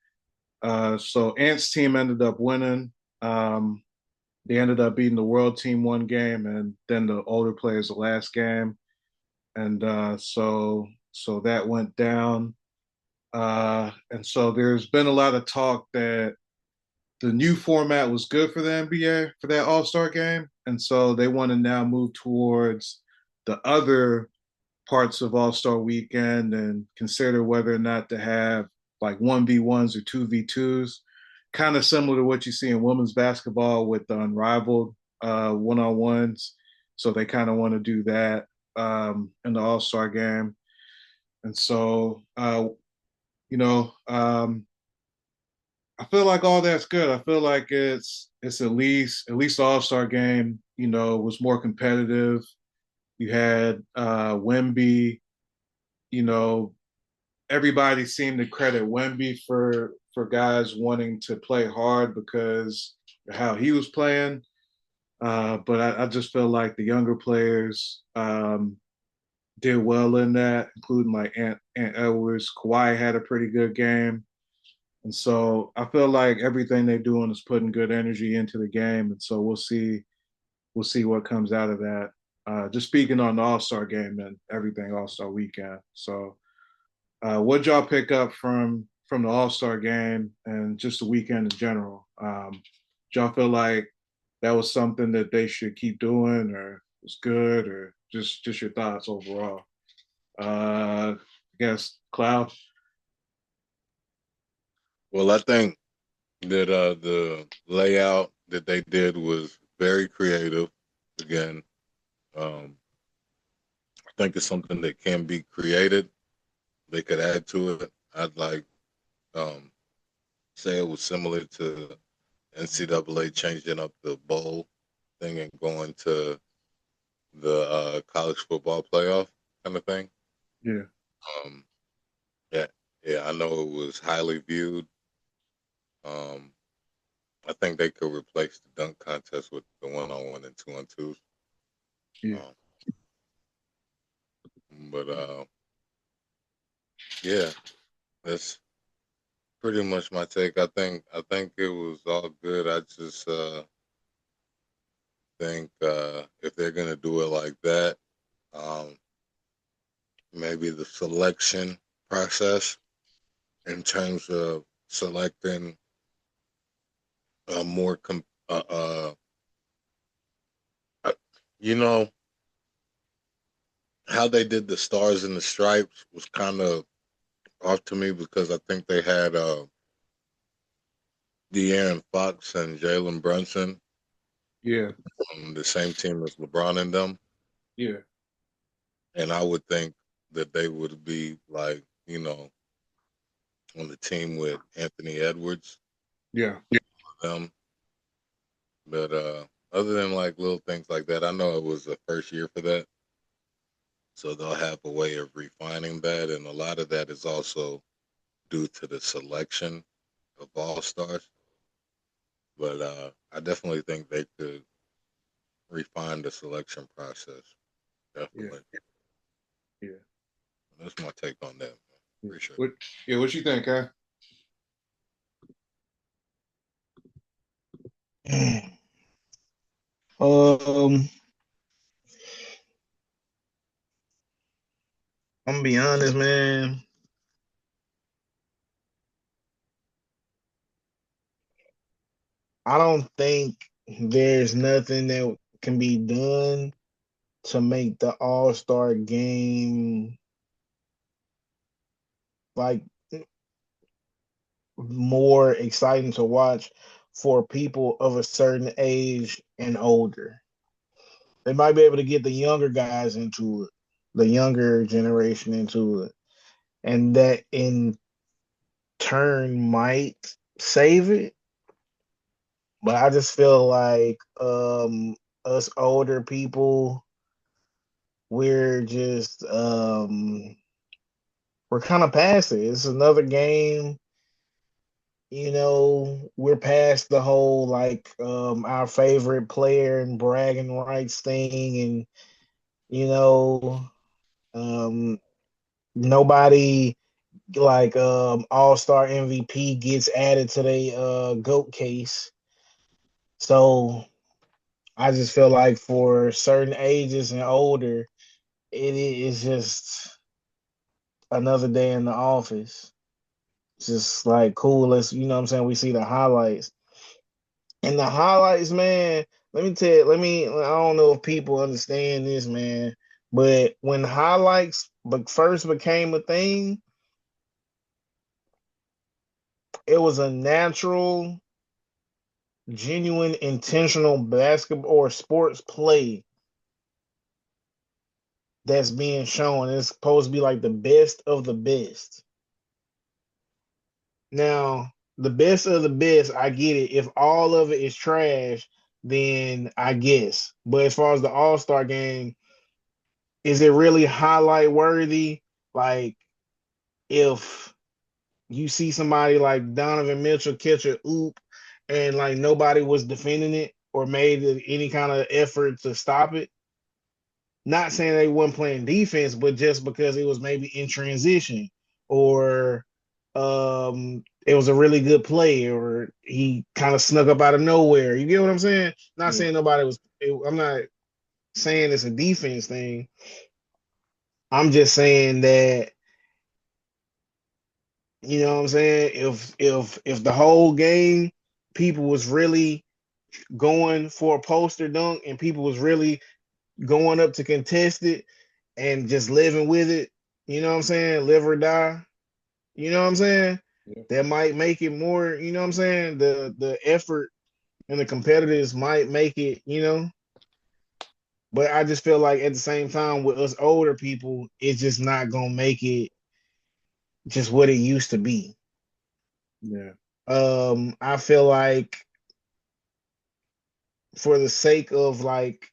So Ant's team ended up winning. They ended up beating the world team one game, and then the older players the last game, and so that went down. And so there's been a lot of talk that the new format was good for the NBA for that All-Star game. And so they want to now move towards the other parts of All-Star weekend and consider whether or not to have like 1v1s or 2v2s, kind of similar to what you see in women's basketball with the unrivaled one-on-ones. So they kind of want to do that in the All-Star game. And so, I feel like all that's good. I feel like it's at least the All-Star game, was more competitive. You had Wemby, everybody seemed to credit Wemby for guys wanting to play hard because of how he was playing. But I just feel like the younger players did well in that, including like Ant Edwards. Kawhi had a pretty good game. And so I feel like everything they're doing is putting good energy into the game. And so we'll see what comes out of that. Just speaking on the All-Star game and everything All-Star weekend. So what y'all pick up from the All-Star game and just the weekend in general? Y'all feel like that was something that they should keep doing, or was good, or just your thoughts overall? I guess Cloud. Well, I think that the layout that they did was very creative. Again, I think it's something that can be created. They could add to it. I'd like say it was similar to NCAA changing up the bowl thing and going to the college football playoff kind of thing. Yeah. Yeah. I know it was highly viewed. I think they could replace the dunk contest with the 1-on-1 and 2-on-2s. Yeah. But yeah, that's pretty much my take. I think it was all good. I just think if they're gonna do it like that, maybe the selection process in terms of selecting more you know how they did the stars and the stripes was kind of off to me because I think they had De'Aaron Fox and Jalen Brunson, on the same team as LeBron and them. Yeah. And I would think that they would be like, on the team with Anthony Edwards. Yeah. Them. But other than like little things like that, I know it was the first year for that. So they'll have a way of refining that. And a lot of that is also due to the selection of all-stars. But I definitely think they could refine the selection process. Definitely. Yeah. That's my take on that. Appreciate it. What you think, huh? I'm gonna be honest, man. I don't think there's nothing that can be done to make the All-Star game like more exciting to watch for people of a certain age and older. They might be able to get the younger guys into it, the younger generation into it, and that in turn might save it. But I just feel like us older people, we're just we're kind of past it. It's another game. We're past the whole like our favorite player and bragging rights thing, and um nobody like all-star MVP gets added to the GOAT case. So I just feel like for certain ages and older, it is just another day in the office. It's just like cool. Let's, what I'm saying, we see the highlights. And the highlights, man, let me tell you, I don't know if people understand this, man, but when highlights first became a thing, it was a natural, genuine, intentional basketball or sports play that's being shown. It's supposed to be like the best of the best. Now, the best of the best, I get it. If all of it is trash, then I guess. But as far as the All-Star game, is it really highlight worthy? Like, if you see somebody like Donovan Mitchell catch a oop and like nobody was defending it or made any kind of effort to stop it. Not saying they weren't playing defense, but just because it was maybe in transition or it was a really good play or he kind of snuck up out of nowhere. You get what I'm saying? Not saying nobody was. I'm not saying it's a defense thing. I'm just saying that, you know what I'm saying? If the whole game people was really going for a poster dunk and people was really going up to contest it and just living with it, you know what I'm saying? Live or die. You know what I'm saying? Yeah. That might make it more, you know what I'm saying? The effort and the competitors might make it, But I just feel like at the same time with us older people, it's just not gonna make it just what it used to be. Yeah. I feel like for the sake of like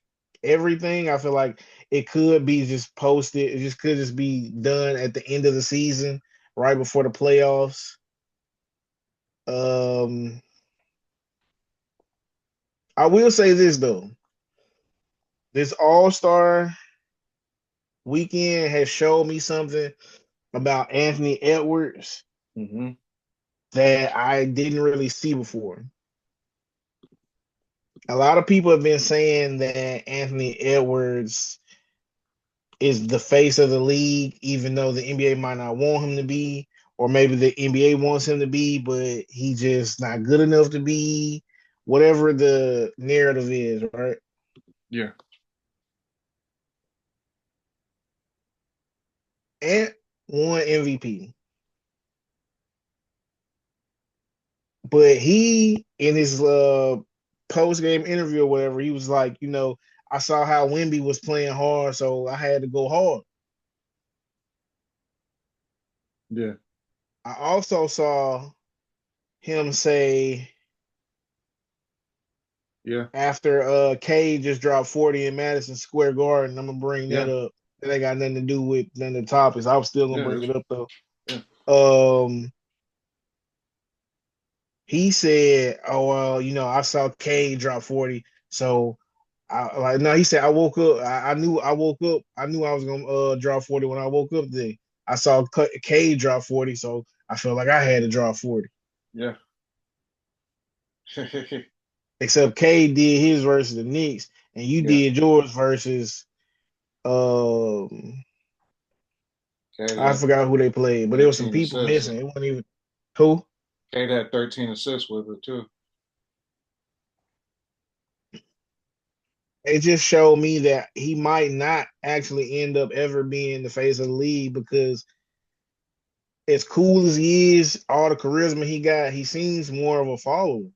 everything, I feel like it could be just posted. It just could just be done at the end of the season, right before the playoffs. I will say this though. This All-Star weekend has showed me something about Anthony Edwards that I didn't really see before. A lot of people have been saying that Anthony Edwards is the face of the league, even though the NBA might not want him to be, or maybe the NBA wants him to be, but he's just not good enough to be, whatever the narrative is, right? Yeah. Ant won MVP. But he, in his post-game interview or whatever, he was like, I saw how Wemby was playing hard, so I had to go hard. Yeah. I also saw him say, after K just dropped 40 in Madison Square Garden, I'm gonna bring that up. That ain't got nothing to do with none of the topics. I was still gonna bring it up though. Yeah. He said, "Oh well, I saw K drop 40, so No, he said I woke up. I knew I woke up. I knew I was gonna drop 40 when I woke up today. I saw K drop 40, so I felt like I had to drop 40. Yeah. Except K did his versus the Knicks, and you did yours versus I forgot who they played, but there was some people assists. missing. It wasn't even who. Kate had 13 assists with it too. It just showed me that he might not actually end up ever being the face of the league, because as cool as he is, all the charisma he got, he seems more of a follower.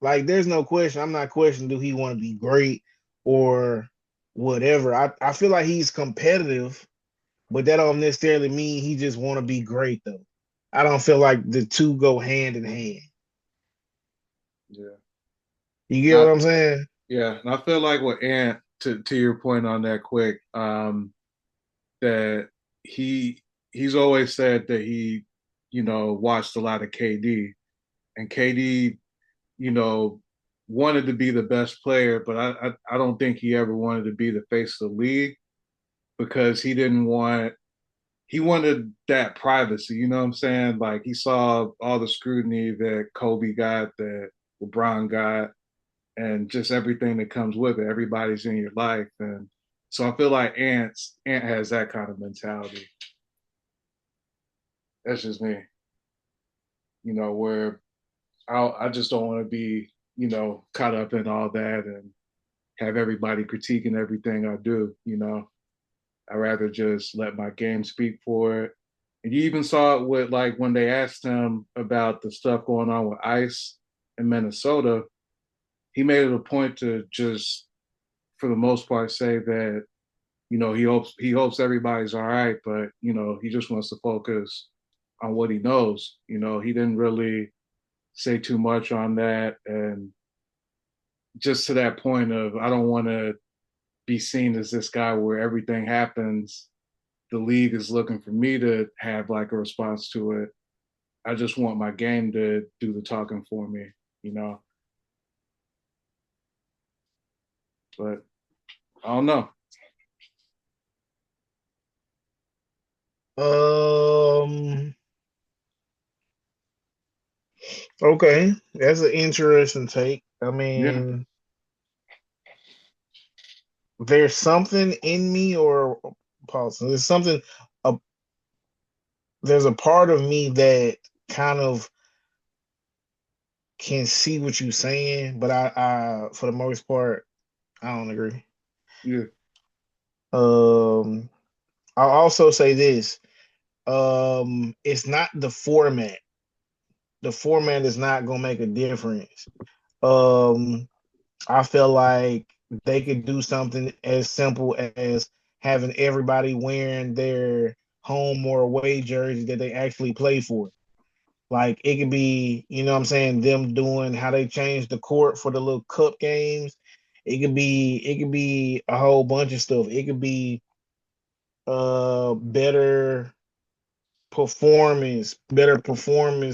Like, there's no question. I'm not questioning, do he want to be great or whatever. I feel like he's competitive, but that don't necessarily mean he just want to be great, though. I don't feel like the two go hand in hand. Yeah. You get what I'm saying? Yeah. And I feel like with Ant, to your point on that quick, that he's always said that he, watched a lot of KD, and KD, wanted to be the best player, but I don't think he ever wanted to be the face of the league, because he wanted that privacy, you know what I'm saying? Like, he saw all the scrutiny that Kobe got, that LeBron got, and just everything that comes with it. Everybody's in your life. And so I feel like Ant has that kind of mentality. That's just me. Where I just don't want to be, caught up in all that and have everybody critiquing everything I do. I rather just let my game speak for it. And you even saw it with, like, when they asked him about the stuff going on with ICE in Minnesota, he made it a point to just, for the most part, say that, he hopes everybody's all right, but, he just wants to focus on what he knows. He didn't really say too much on that. And just to that point of, I don't want to be seen as this guy where everything happens, the league is looking for me to have like a response to it. I just want my game to do the talking for me, But I don't know. Okay, that's an interesting take. I mean, there's something in me, or pause. There's something. There's a part of me that kind of can see what you're saying, but I, for the most part, I don't agree. Yeah. I'll also say this. It's not the format. The format is not gonna make a difference. I feel like they could do something as simple as having everybody wearing their home or away jersey that they actually play for. Like, it could be, you know what I'm saying, them doing how they change the court for the little cup games. It could be a whole bunch of stuff. It could be better performance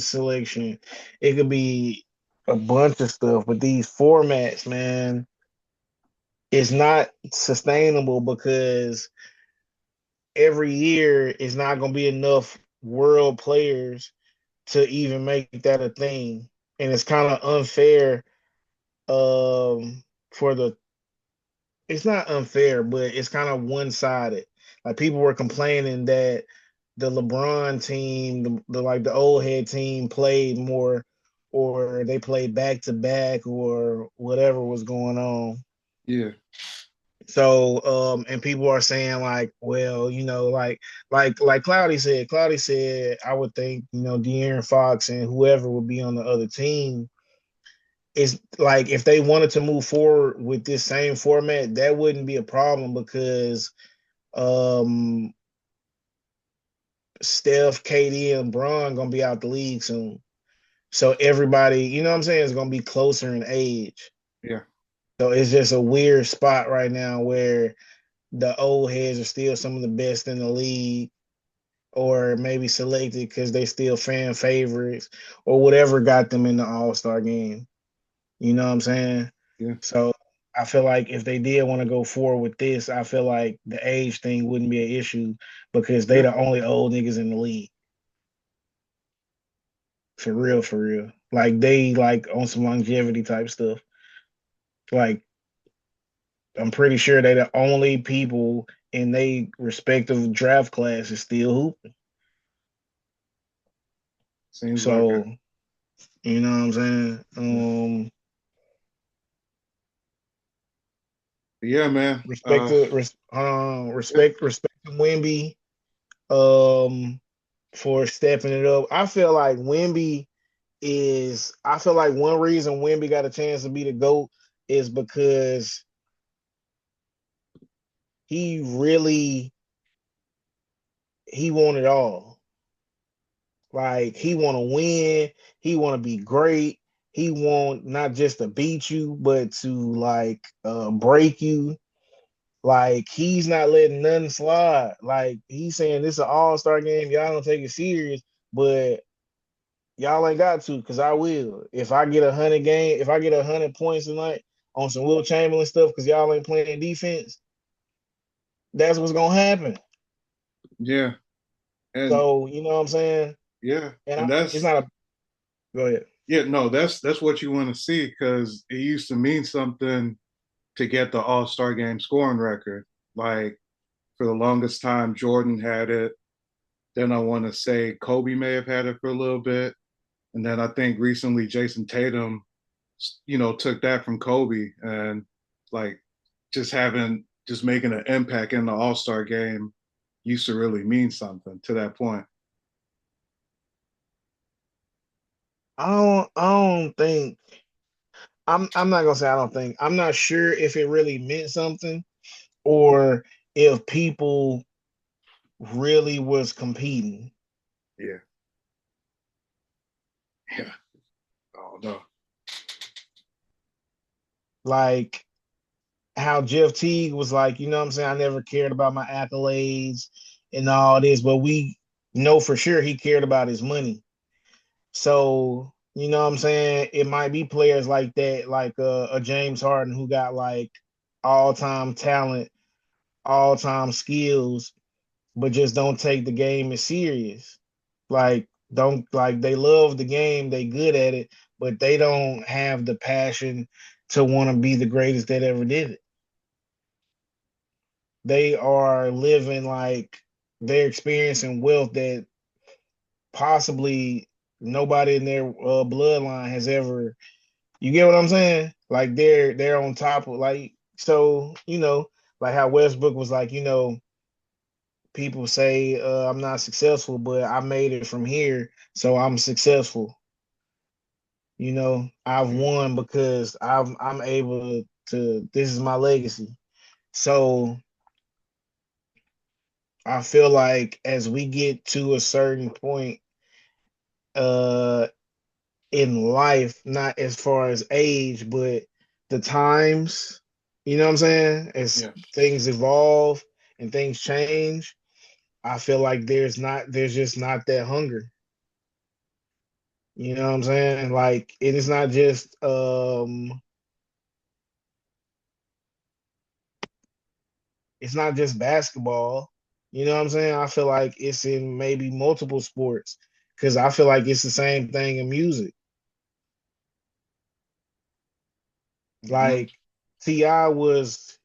selection. It could be a bunch of stuff, but these formats, man, it's not sustainable, because every year is not going to be enough world players to even make that a thing. And it's kind of unfair for the it's not unfair, but it's kind of one-sided. Like, people were complaining that the LeBron team, the old head team, played more, or they played back to back, or whatever was going on. Yeah. So, and people are saying, like, well, like Cloudy said, I would think, De'Aaron Fox and whoever would be on the other team. It's like, if they wanted to move forward with this same format, that wouldn't be a problem, because Steph, KD, and Bron gonna be out the league soon. So everybody, you know what I'm saying, is gonna be closer in age. Yeah. So it's just a weird spot right now where the old heads are still some of the best in the league, or maybe selected because they still fan favorites, or whatever got them in the All-Star game. You know what I'm saying? Yeah. So I feel like if they did want to go forward with this, I feel like the age thing wouldn't be an issue because they the only old niggas in the league. For real, for real. Like they like on some longevity type stuff. Like I'm pretty sure they the only people in they respective draft class is still hooping. Seems So like it. you know what I'm saying? Yeah, man. Respect to respect to Wemby for stepping it up. I feel like one reason Wemby got a chance to be the GOAT is because he want it all. Like he want to win, he want to be great. He want not just to beat you, but to like break you. Like he's not letting nothing slide. Like he's saying this is an all-star game. Y'all don't take it serious, but y'all ain't got to, because I will. If I get 100 points tonight on some Will Chamberlain stuff, because y'all ain't playing defense, that's what's gonna happen. Yeah. And so you know what I'm saying? Yeah. And it's not a go ahead. Yeah, no, that's what you want to see, because it used to mean something to get the All-Star game scoring record. Like for the longest time, Jordan had it. Then I want to say Kobe may have had it for a little bit. And then I think recently Jason Tatum, took that from Kobe, and like just making an impact in the All-Star game used to really mean something to that point. I don't think I'm not gonna say I don't think. I'm not sure if it really meant something or if people really was competing. Yeah. Yeah. Oh no. Like how Jeff Teague was like, you know what I'm saying? I never cared about my accolades and all this, but we know for sure he cared about his money. So, you know what I'm saying? It might be players like that, like a James Harden who got like all-time talent, all-time skills, but just don't take the game as serious. Like, don't like they love the game, they good at it, but they don't have the passion to want to be the greatest that ever did it. They are living like they're experiencing wealth that possibly nobody in their bloodline has ever. You get what I'm saying? Like they're on top of like so like how Westbrook was like people say I'm not successful, but I made it from here, so I'm successful. I've won because I'm able to. This is my legacy. So I feel like as we get to a certain point uh in life, not as far as age, but the times, you know what I'm saying? As things evolve and things change, I feel like there's just not that hunger. You know what I'm saying? Like it is not just it's not just basketball. You know what I'm saying? I feel like it's in maybe multiple sports because I feel like it's the same thing in music. Like T.I. was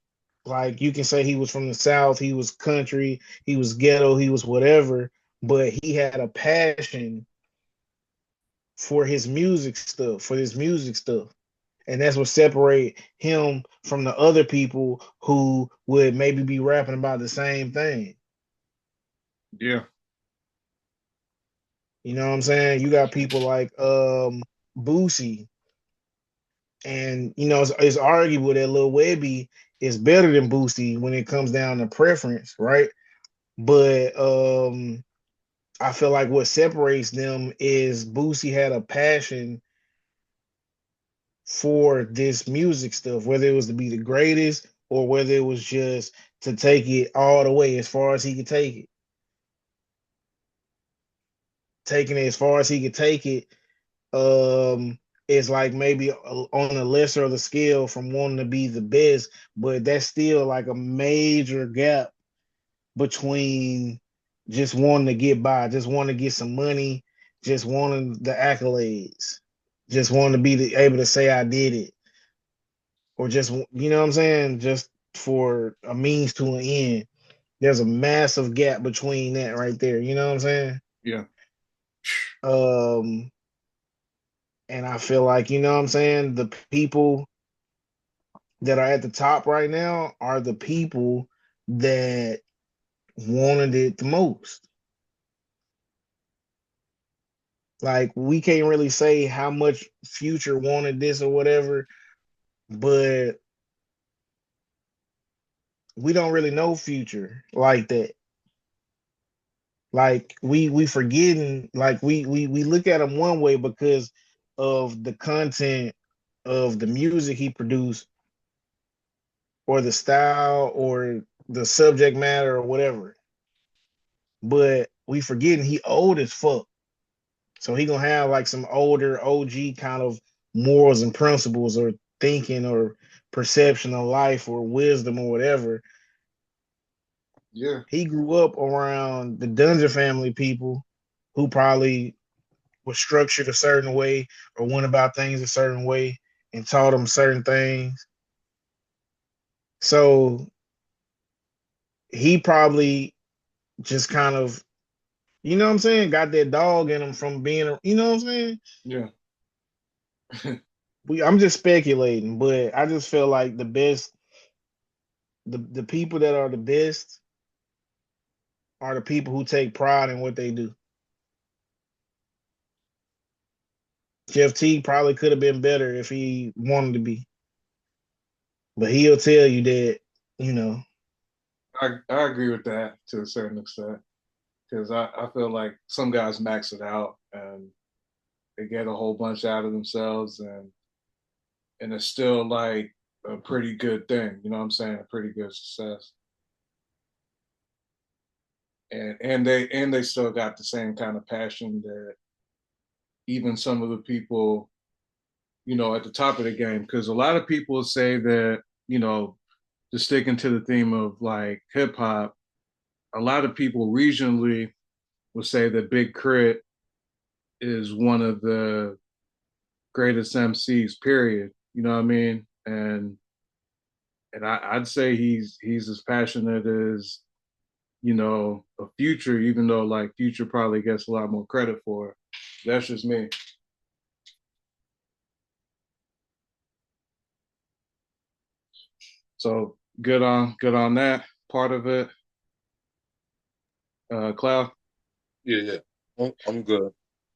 like you can say he was from the South, he was country, he was ghetto, he was whatever, but he had a passion for his music stuff. And that's what separate him from the other people who would maybe be rapping about the same thing. Yeah. You know what I'm saying? You got people like Boosie, and it's arguable that Lil Webby is better than Boosie when it comes down to preference, right? But I feel like what separates them is Boosie had a passion for this music stuff, whether it was to be the greatest or whether it was just to take it all the way as far as he could take it. Taking it as far as he could take it, is like maybe on a lesser of the scale from wanting to be the best, but that's still like a major gap between just wanting to get by, just wanting to get some money, just wanting the accolades, just wanting to be able to say I did it, or just, you know what I'm saying, just for a means to an end. There's a massive gap between that right there. You know what I'm saying? Yeah. And I feel like, you know what I'm saying, the people that are at the top right now are the people that wanted it the most. Like, we can't really say how much Future wanted this or whatever, but we don't really know Future like that. Like, we forgetting, like we look at him one way because of the content of the music he produced, or the style, or the subject matter, or whatever. But we forgetting he old as fuck. So he gonna have like some older OG kind of morals and principles, or thinking, or perception of life, or wisdom, or whatever. Yeah. He grew up around the Dungeon family people who probably was structured a certain way, or went about things a certain way, and taught him certain things. So he probably just kind of, you know what I'm saying, got that dog in him from being, you know what I'm saying? Yeah. I'm just speculating, but I just feel like the best, the people that are the best are the people who take pride in what they do. Jeff T probably could have been better if he wanted to be, but he'll tell you that, you know. I agree with that to a certain extent, because I feel like some guys max it out and they get a whole bunch out of themselves, and it's still like a pretty good thing, you know what I'm saying? A pretty good success. And they still got the same kind of passion that even some of the people, you know, at the top of the game, because a lot of people say that, you know, just sticking to the theme of like hip hop, a lot of people regionally will say that Big Crit is one of the greatest MCs, period. You know what I mean? And I'd say he's as passionate as, you know, a Future, even though like Future probably gets a lot more credit for it. That's just me. So good on that part of it. Cloud. Yeah. I'm good.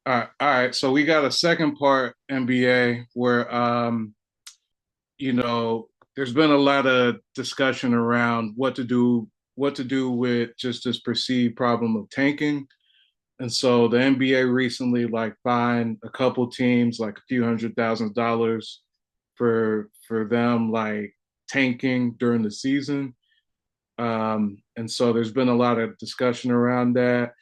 All right. So we got a second part NBA where you know, there's been a lot of discussion around what to do with just this perceived problem of tanking. And so the NBA recently like fined a couple teams like a few $100,000 for them like tanking during the season. And so there's been a lot of discussion around that.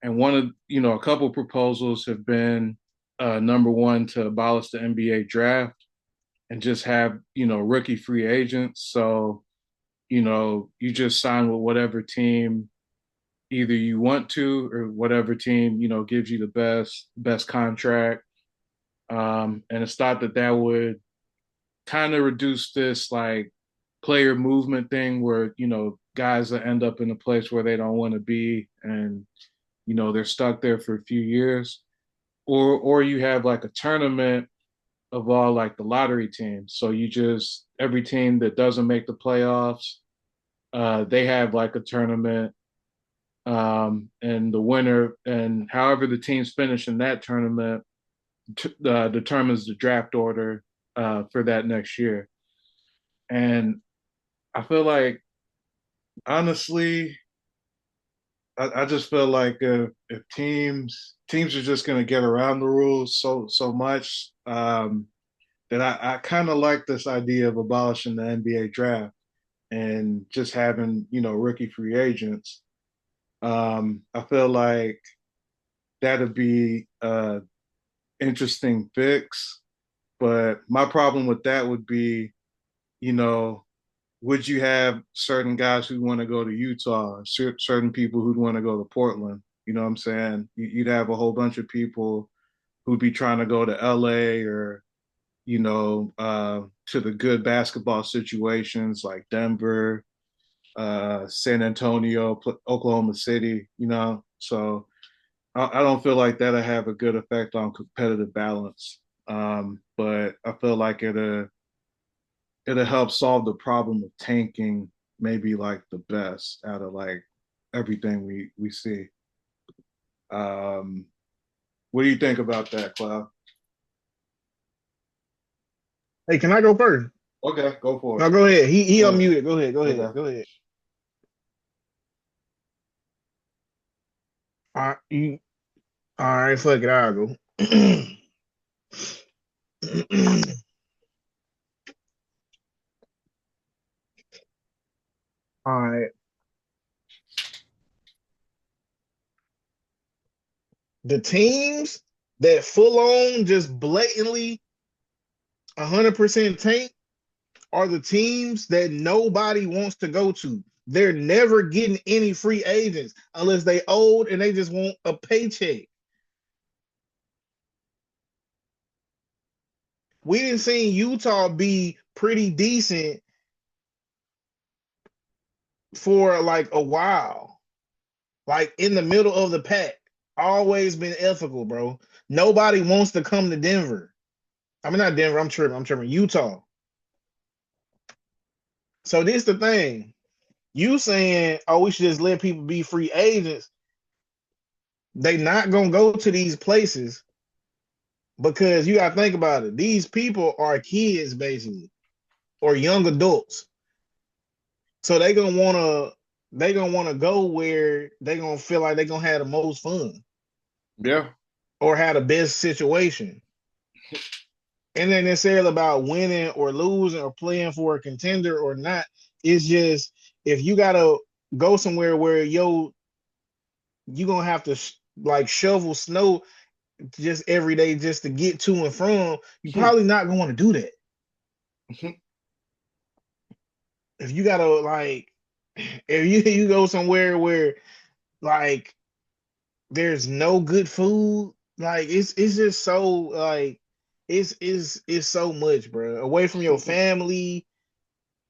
And one of, you know, a couple proposals have been number one, to abolish the NBA draft and just have, you know, rookie free agents. So, you know, you just sign with whatever team either you want to, or whatever team, you know, gives you the best contract. And it's thought that that would kind of reduce this like player movement thing where, you know, guys that end up in a place where they don't want to be, and, you know, they're stuck there for a few years. Or you have like a tournament of all like the lottery teams. So you just, every team that doesn't make the playoffs, they have like a tournament, and the winner, and however the teams finish in that tournament determines the draft order for that next year. And I feel like, honestly, I just feel like if teams are just going to get around the rules so much, that I kind of like this idea of abolishing the NBA draft and just having, you know, rookie free agents. I feel like that'd be a interesting fix. But my problem with that would be, you know, would you have certain guys who want to go to Utah, certain people who'd want to go to Portland? You know what I'm saying? You'd have a whole bunch of people who'd be trying to go to LA or, to the good basketball situations like Denver, San Antonio, Oklahoma City, So I don't feel like that'll have a good effect on competitive balance. But I feel like it'll help solve the problem of tanking maybe like the best out of like everything we see. What do you think about that, Cloud? Hey, can I go first? Okay, go for it. No, go ahead. He unmuted. Go ahead. Go ahead. Okay. Go ahead. All right, fuck it. I'll go. All right. The teams that full on just blatantly 100% tank are the teams that nobody wants to go to. They're never getting any free agents unless they old and they just want a paycheck. We didn't see Utah be pretty decent for like a while, like in the middle of the pack. Always been ethical, bro. Nobody wants to come to Denver. I mean, not Denver. I'm tripping. Utah. So this the thing. You saying, oh, we should just let people be free agents. They not gonna go to these places because you gotta think about it. These people are kids basically, or young adults. So they gonna wanna go where they gonna feel like they gonna have the most fun. Yeah. Or have the best situation. And then necessarily about winning or losing or playing for a contender or not. It's just if you gotta go somewhere where you gonna have to like shovel snow just every day just to get to and from, you probably not gonna want to do that. If you gotta like, if you go somewhere where like there's no good food, like it's just so like it's so much, bro. Away from your family,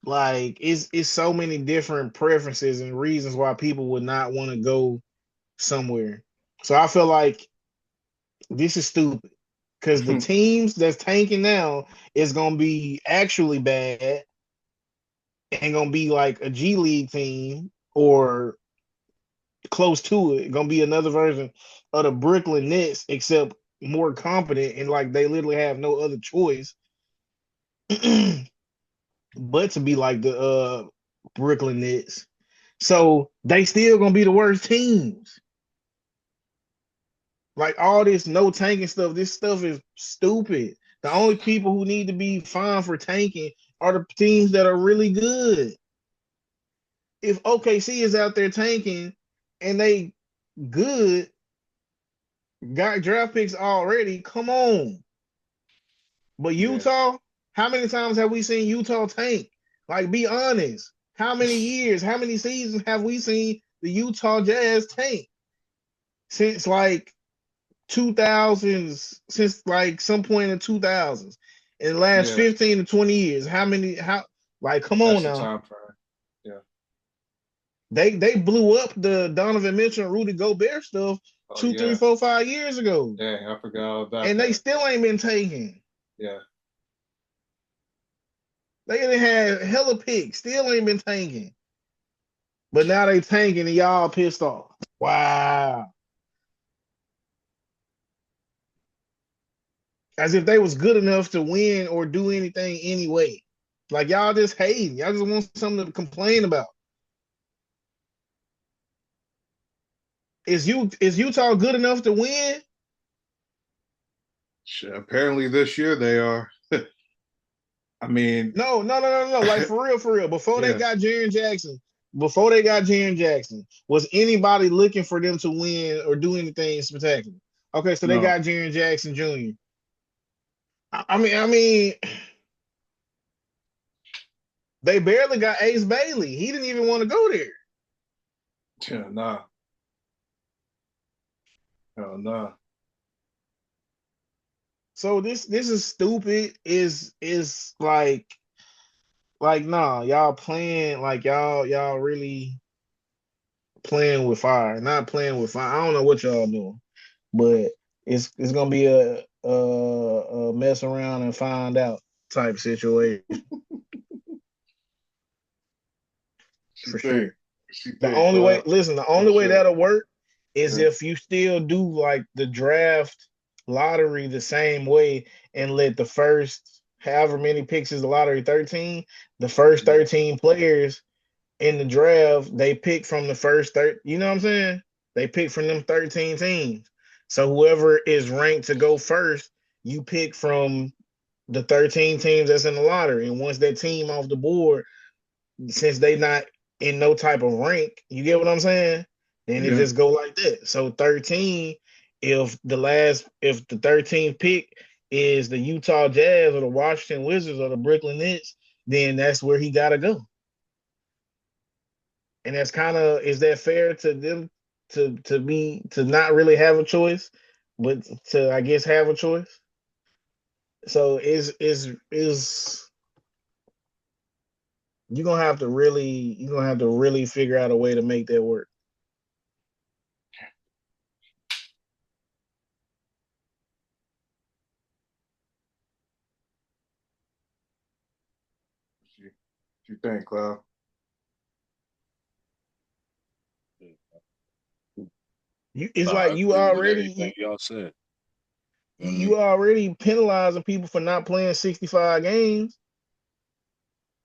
like it's so many different preferences and reasons why people would not want to go somewhere. So I feel like this is stupid because the teams that's tanking now is gonna be actually bad and gonna be like a G League team or close to it. Gonna be another version of the Brooklyn Nets, except more competent and like they literally have no other choice but to be like the Brooklyn Nets. So they still gonna be the worst teams. Like all this no tanking stuff, this stuff is stupid. The only people who need to be fined for tanking are the teams that are really good. If OKC is out there tanking and they good, got draft picks already, come on. But Utah, how many times have we seen Utah tank? Like, be honest. How many years, how many seasons have we seen the Utah Jazz tank? Since like 2000s, since like some point in the 2000s. In the last 15 to 20 years, like, come on now. Time frame. Yeah. They blew up the Donovan Mitchell and Rudy Gobert stuff 3, 4, 5 years ago. Dang, I forgot about that. And they still ain't been taken. Yeah. They done had hella picks, still ain't been tanking. But now they tanking and y'all pissed off. Wow. As if they was good enough to win or do anything anyway. Like y'all just hating. Y'all just want something to complain about. Is Utah good enough to win? Apparently this year they are. I mean, no. Like for real. Before they got Jaren Jackson, was anybody looking for them to win or do anything spectacular? Okay, so they got Jaren Jackson Jr. I mean, they barely got Ace Bailey. He didn't even want to go there. Yeah, nah. Oh, nah. So this is stupid. Is like nah, y'all playing like y'all really playing with fire, not playing with fire. I don't know what y'all doing, but it's gonna be a mess around and find out type situation for sure. The only way, listen, the only way that'll work is if you still do like the draft lottery the same way and let the first however many picks is the lottery 13, the first 13 players in the draft, they pick from the first 30, you know what I'm saying? They pick from them 13 teams. So whoever is ranked to go first, you pick from the 13 teams that's in the lottery. And once that team off the board, since they not in no type of rank, you get what I'm saying? Then it just go like that. So 13, if the 13th pick is the Utah Jazz or the Washington Wizards or the Brooklyn Nets, then that's where he gotta go. And that's kind of, is that fair to them to not really have a choice, but to I guess have a choice? So is you're gonna have to really figure out a way to make that work. What you think, Cloud? It's like you already y'all said. You already penalizing people for not playing 65 games.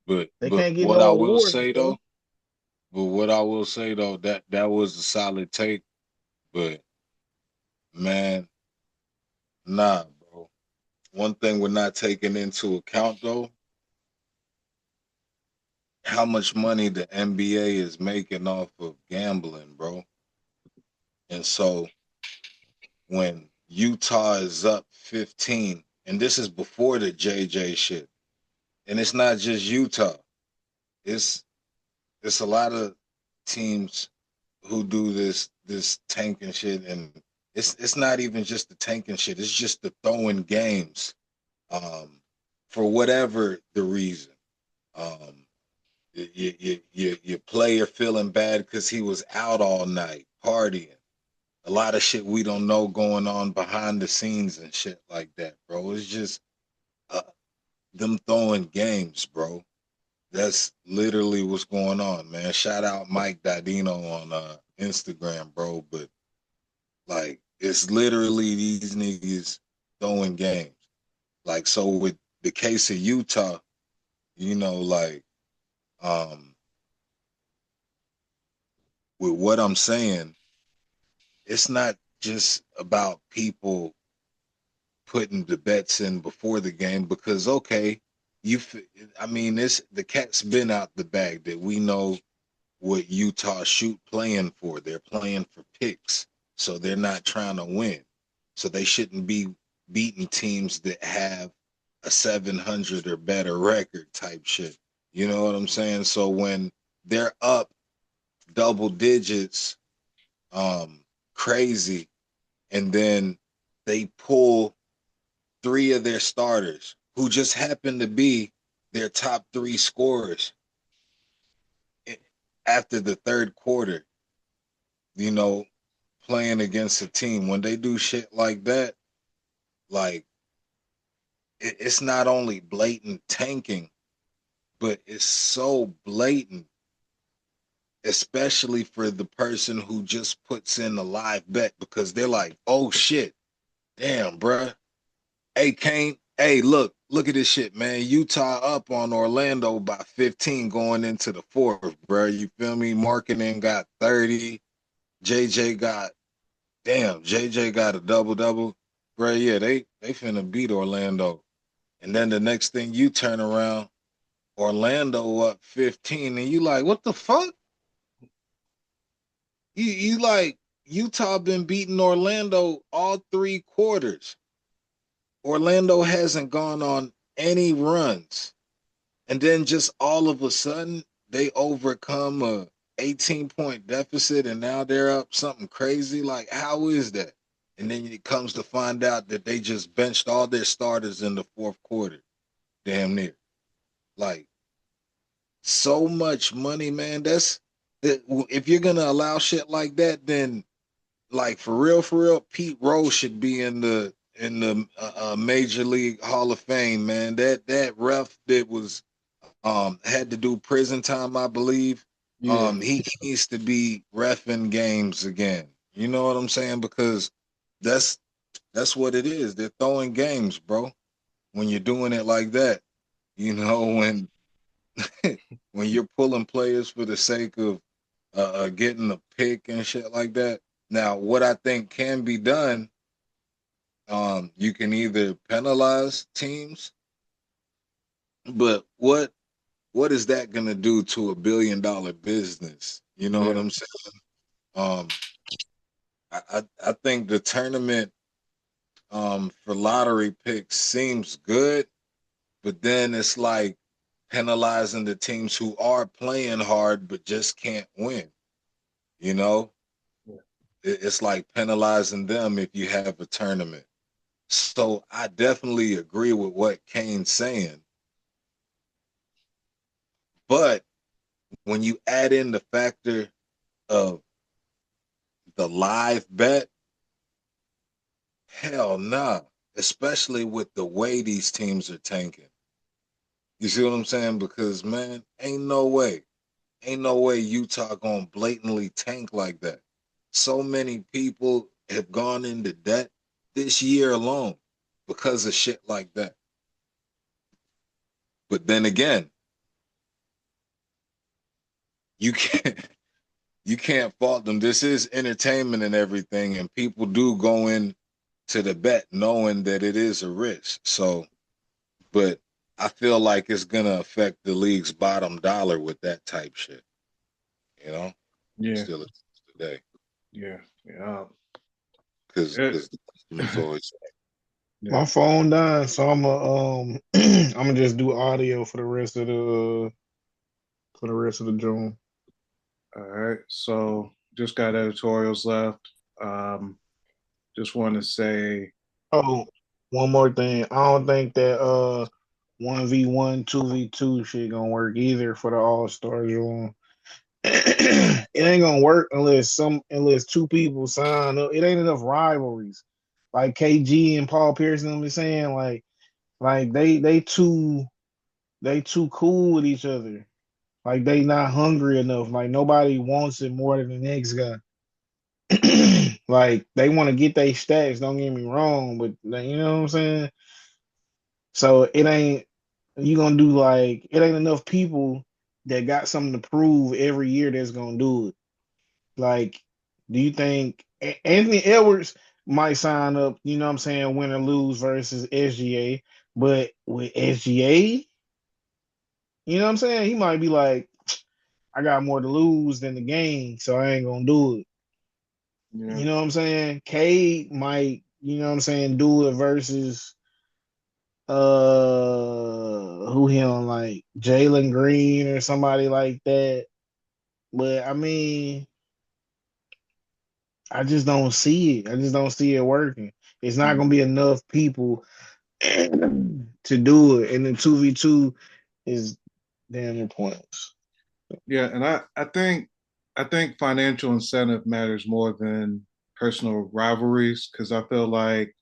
But they can't get what no I will awards. say though, that was a solid take. But man, nah, bro. One thing we're not taking into account though, how much money the NBA is making off of gambling, bro. And so when Utah is up 15, and this is before the JJ shit, and it's not just Utah, it's a lot of teams who do this tanking shit, and it's not even just the tanking shit, it's just the throwing games for whatever the reason. Your player feeling bad because he was out all night partying. A lot of shit we don't know going on behind the scenes and shit like that, bro. It's just them throwing games, bro. That's literally what's going on, man. Shout out Mike Dadino on Instagram, bro. But like, it's literally these niggas throwing games. Like, so with the case of Utah, you know, like, with what I'm saying, it's not just about people putting the bets in before the game because, okay, the cat's been out the bag that we know what Utah shoot playing for. They're playing for picks, so they're not trying to win. So they shouldn't be beating teams that have a 700 or better record type shit. You know what I'm saying? So when they're up double digits, crazy, and then they pull 3 of their starters who just happen to be their top 3 scorers after the third quarter, you know, playing against a team. When they do shit like that, like, it's not only blatant tanking, but it's so blatant, especially for the person who just puts in a live bet because they're like, oh shit, damn, bruh. Hey, Kane, hey, look at this shit, man. Utah up on Orlando by 15 going into the fourth, bruh. You feel me? Marketing got 30. JJ got a double-double. Bruh, yeah, they finna beat Orlando. And then the next thing you turn around, Orlando up 15, and you like, what the fuck? You like, Utah been beating Orlando all 3 quarters. Orlando hasn't gone on any runs. And then just all of a sudden, they overcome a 18-point deficit and now they're up something crazy. Like, how is that? And then it comes to find out that they just benched all their starters in the fourth quarter. Damn near. Like, so much money, man. If you're gonna allow shit like that, then like for real, Pete Rose should be in the Major League Hall of Fame, man. That ref that was had to do prison time, I believe. Yeah. He needs to be reffing games again. You know what I'm saying? Because that's what it is. They're throwing games, bro. When you're doing it like that, you know, when when you're pulling players for the sake of getting a pick and shit like that. Now, what I think can be done, you can either penalize teams, but what is that going to do to $1 billion business? You know what I'm saying? I think the tournament for lottery picks seems good, but then it's like penalizing the teams who are playing hard but just can't win. You know, it's like penalizing them if you have a tournament. So I definitely agree with what Kane's saying. But when you add in the factor of the live bet, hell nah. Especially with the way these teams are tanking. You see what I'm saying? Because man, ain't no way Utah gonna blatantly tank like that. So many people have gone into debt this year alone because of shit like that. But then again, you can't fault them. This is entertainment and everything, and people do go in to the bet knowing that it is a risk. So, but I feel like it's gonna affect the league's bottom dollar with that type shit. You know? Yeah. Still today. Yeah. Yeah. Because the customers always. Yeah. My phone died, so I'm I'm gonna just do audio for the rest of the June. All right. So just got editorials left. Just want to say. Oh, one more thing. I don't think that 1v1, 2v2 shit gonna work either for the All Star June. It ain't gonna work unless two people sign up. It ain't enough rivalries. Like KG and Paul Pierce and them is saying, like they too cool with each other. Like they not hungry enough. Like nobody wants it more than the next guy. Like they want to get their stacks. Don't get me wrong, but like, you know what I'm saying. So it ain't you gonna do like it ain't enough people that got something to prove every year that's gonna do it. Like, do you think Anthony Edwards might sign up? You know what I'm saying, win or lose versus SGA, but with SGA, you know what I'm saying, he might be like, I got more to lose than the game, so I ain't gonna do it. Yeah. You know what I'm saying? Cade might, you know what I'm saying, do it versus who he on, like Jalen Green or somebody like that. But I mean, I just don't see it. I just don't see it working. It's not gonna be enough people to do it, and then 2v2 is damn near pointless. Yeah, and I think financial incentive matters more than personal rivalries because I feel like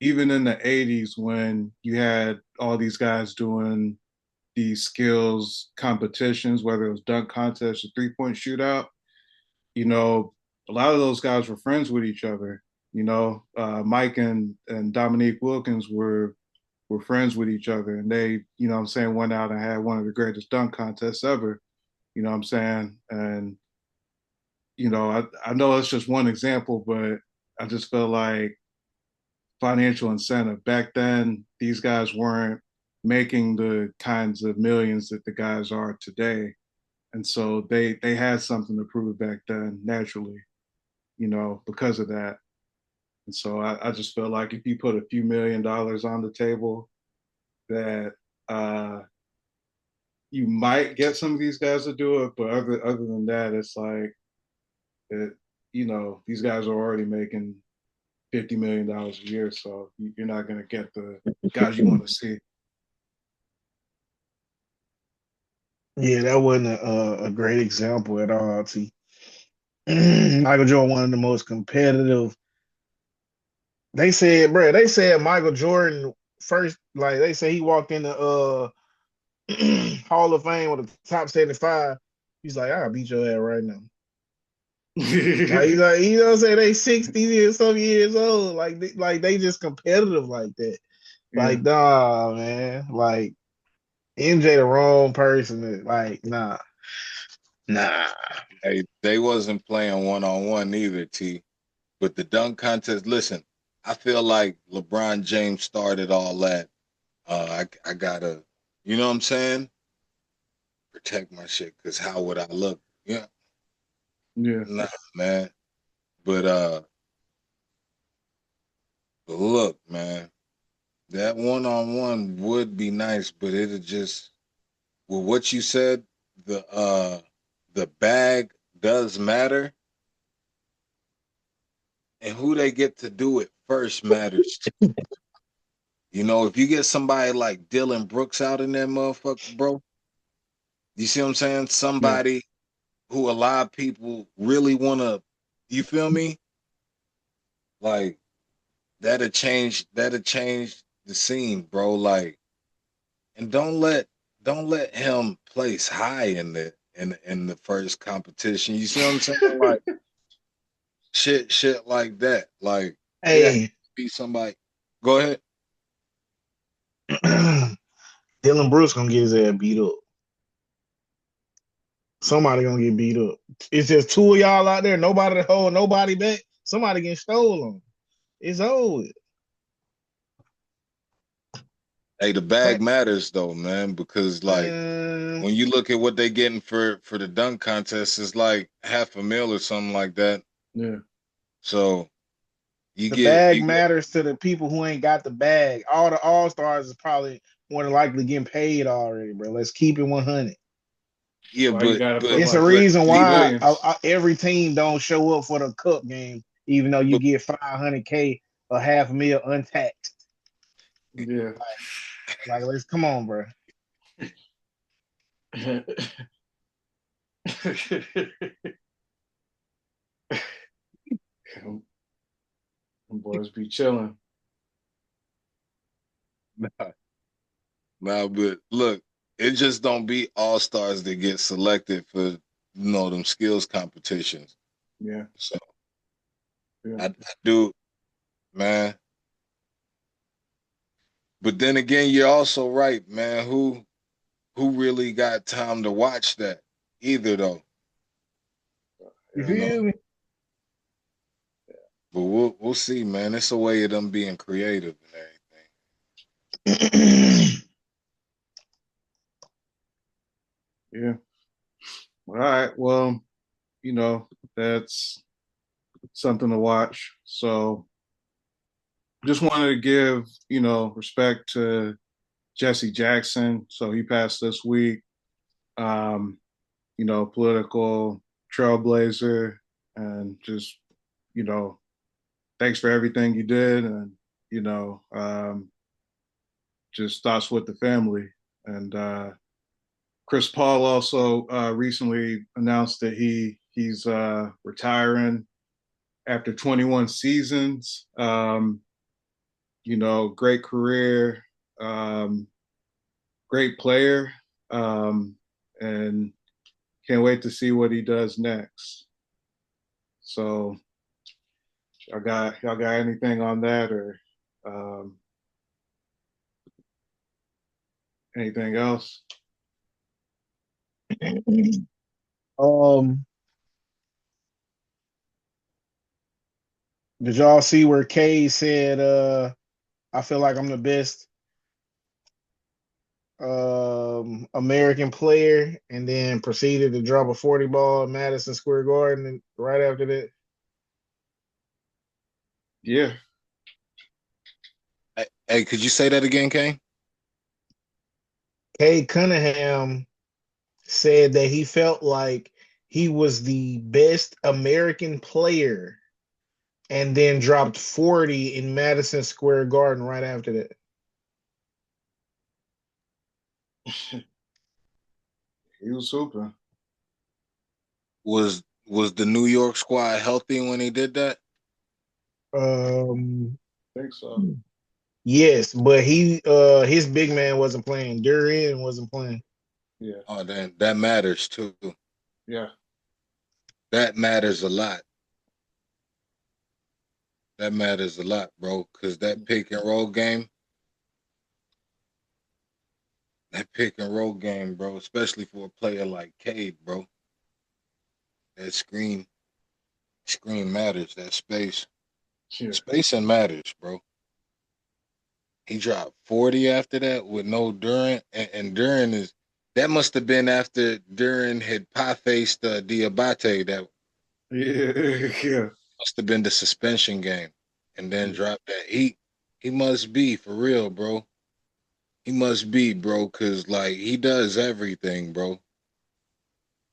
even in the 80s when you had all these guys doing these skills competitions, whether it was dunk contest or 3-point shootout, you know, a lot of those guys were friends with each other. You know, Mike and Dominique Wilkins were friends with each other, and they, you know what I'm saying, went out and had one of the greatest dunk contests ever. You know what I'm saying? And, you know, I know it's just one example, but I just feel like financial incentive. Back then, these guys weren't making the kinds of millions that the guys are today. And so they had something to prove back then naturally, you know, because of that. And so I just feel like if you put a few $1 million on the table, that you might get some of these guys to do it. But other than that, it's like it, these guys are already making $50 million a year, so you're not going to get the guys you want to see. Yeah, that wasn't a great example at all. T. Michael Jordan, one of the most competitive. They said Michael Jordan first, like they say he walked in the Hall of Fame with the top 75. He's like, I'll beat your ass right now. Like, you know what I'm saying? They 60 years, some years old. Like they just competitive like that. Yeah. Like, nah, man. Like, MJ the wrong person. Like, nah. Hey, they wasn't playing one-on-one either, T. But the dunk contest, listen, I feel like LeBron James started all that. I gotta, you know what I'm saying? Protect my shit, because how would I look? Yeah. Nah, man. But look, man, that one-on-one would be nice, but it'll just, well, what you said, the bag does matter, and who they get to do it first matters too. You know, if you get somebody like Dylan Brooks out in that motherfucker, bro, you see what I'm saying? Somebody who a lot of people really want to, you feel me? Like, that'll change the scene, bro. Like, and don't let him place high in the first competition. You see what I'm saying? Like, shit like that. Like, hey, be somebody. Go ahead. Dylan Brooks gonna get his ass beat up. Somebody gonna get beat up. It's just two of y'all out there. Nobody to hold nobody back. Somebody getting stolen. It's over. Hey, the bag matters though, man, because like when you look at what they getting for the dunk contest, it's like $500,000 or something like that. Yeah. So the bag matters to the people who ain't got the bag. All the all-stars is probably more than likely getting paid already, bro. Let's keep it 100. Yeah, but it's a reason why every team don't show up for the cup game, even though you get $500K or $500,000 untaxed. Yeah, like let's come on, bro. Boys be chilling. Nah, but look, it just don't be all stars that get selected for them skills competitions. Yeah. So I do, man. But then again, you're also right, man. Who really got time to watch that either, though? You feel me? But we'll see, man. It's a way of them being creative and everything. Yeah. All right. Well, that's something to watch. So just wanted to give, respect to Jesse Jackson. So he passed this week. Political trailblazer, and just, thanks for everything you did, and, just thoughts with the family. And Chris Paul also recently announced that he's retiring after 21 seasons. Great career, great player, and can't wait to see what he does next. So, y'all got anything on that, or anything else? Did y'all see where Kay said, I feel like I'm the best American player, and then proceeded to drop a 40 ball at Madison Square Garden right after that? Yeah. Hey, could you say that again, Kane? Cade Cunningham said that he felt like he was the best American player and then dropped 40 in Madison Square Garden right after that. He was super. Was the New York squad healthy when he did that? I think so. Yes, but his big man wasn't playing. Duran wasn't playing. Yeah. Oh, then that matters too. Yeah. That matters a lot. That matters a lot, bro. Because that pick and roll game, bro, especially for a player like Cade, bro. That screen matters. That space, spacing matters, bro. He dropped 40 after that with no Duran, and Duran is that must have been after Duran had pie faced Diabate. That Yeah. must have been the suspension game, and then dropped that. He must be for real, bro. He must be, bro, because like he does everything, bro.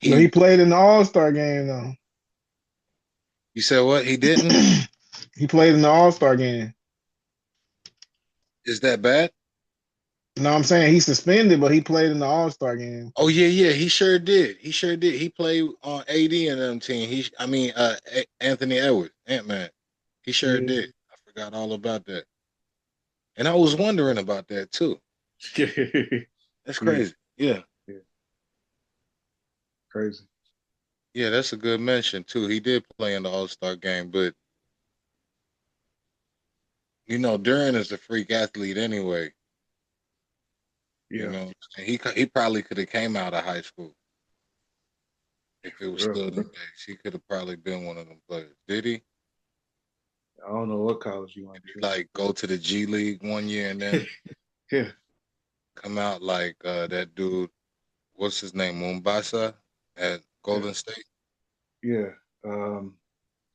He played in the All-Star game though. You said what? He didn't? He played in the All-Star game. Is that bad? No, I'm saying he's suspended, but he played in the All-Star game. Oh yeah, he sure did. He played on AD and them team. Anthony Edwards, Ant-Man. He sure did. I forgot all about that. And I was wondering about that too. That's crazy. Yeah. Crazy. Yeah, that's a good mention too. He did play in the All-Star game, but Duran is a freak athlete anyway. Yeah. He probably could have came out of high school if it was still the days. He could have probably been one of them players. Did he? I don't know what college you went to. Like go to the G League one year and then come out like that dude. What's his name? Mombasa at Golden State. Yeah.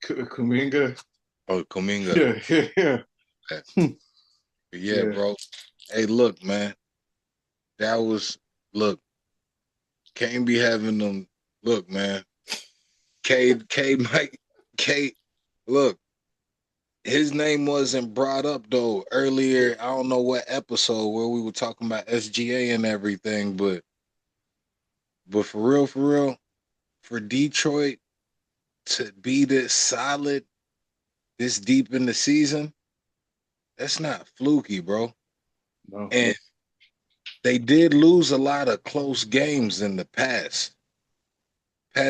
Kuminga. Oh, Kuminga. Yeah, bro. Hey, look, man. Can't be having them. Look, man. Look, his name wasn't brought up though earlier. I don't know what episode where we were talking about SGA and everything, but for real, for Detroit to be this solid, this deep in the season, that's not fluky, bro. No. And they did lose a lot of close games in the past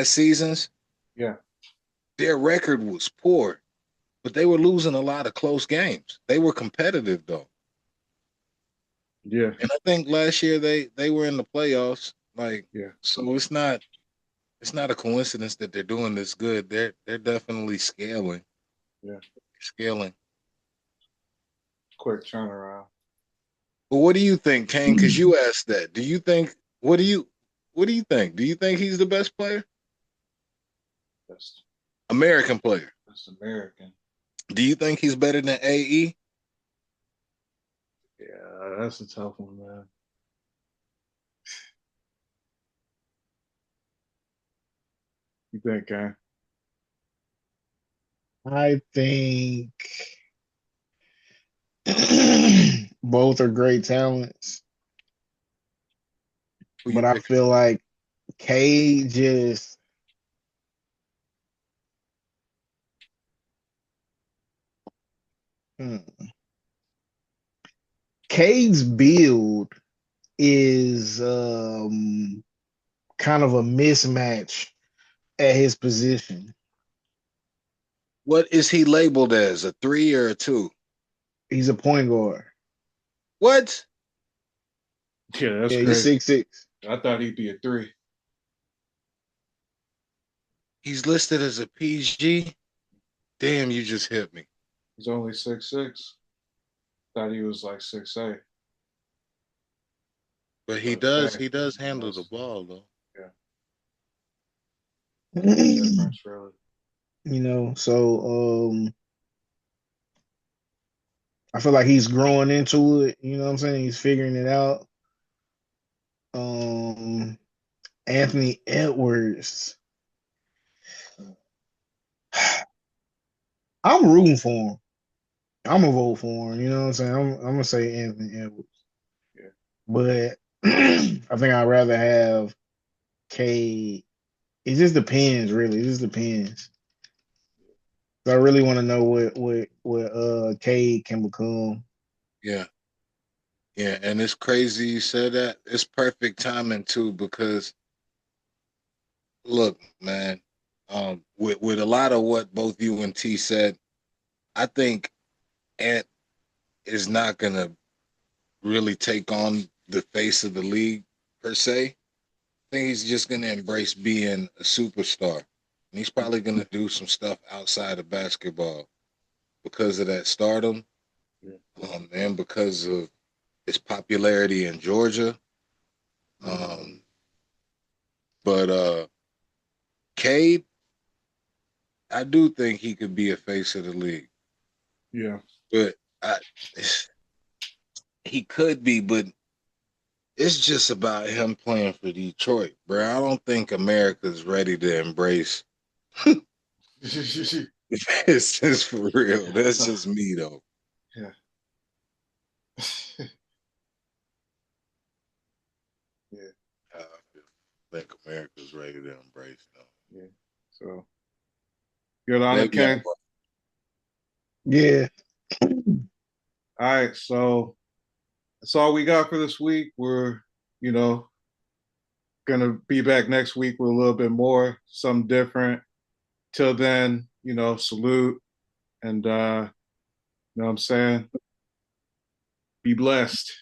seasons. Yeah. Their record was poor, but they were losing a lot of close games. They were competitive though. Yeah. And I think last year they were in the playoffs. So it's not a coincidence that they're doing this good. They're definitely scaling. Yeah. Scaling. Quick turnaround. But what do you think, Kane? Because you asked that. What do you think? Do you think he's the best player? Best American player. Best American. Do you think he's better than AE? Yeah, that's a tough one, man. You think, Kane? I think both are great talents. But I feel like Cade just Cade's build is kind of a mismatch at his position. What is he labeled as? A 3 or a 2? He's a point guard. What? Yeah, that's crazy. He's 6'6". I thought he'd be a 3. He's listed as a PG. Damn, you just hit me. He's only 6'6". Thought he was like 6'8". But he does handle the ball though. Yeah. Difference, really. So I feel like he's growing into it. You know what I'm saying? He's figuring it out. Anthony Edwards. I'm rooting for him. I'm gonna vote for him. You know what I'm saying? I'm gonna say Anthony Edwards. Yeah. But I think I'd rather have Cade. It just depends, really. It just depends. I really want to know what Cade can become. Yeah. Yeah, and it's crazy you said that. It's perfect timing too, because look, man, with a lot of what both you and T said, I think Ant is not gonna really take on the face of the league per se. I think he's just gonna embrace being a superstar. And he's probably gonna do some stuff outside of basketball because of that stardom, and because of his popularity in Georgia. But Cade, I do think he could be a face of the league. Yeah. But he could be, but it's just about him playing for Detroit, bro. I don't think America's ready to embrace. It's just for real. That's just me, though. Yeah. Yeah. I think America's ready to embrace them. Yeah. So, good on it, Ken. Yeah. All right. So that's all we got for this week. We're, gonna be back next week with a little bit more, something different. Till then, salute and you know what I'm saying? Be blessed.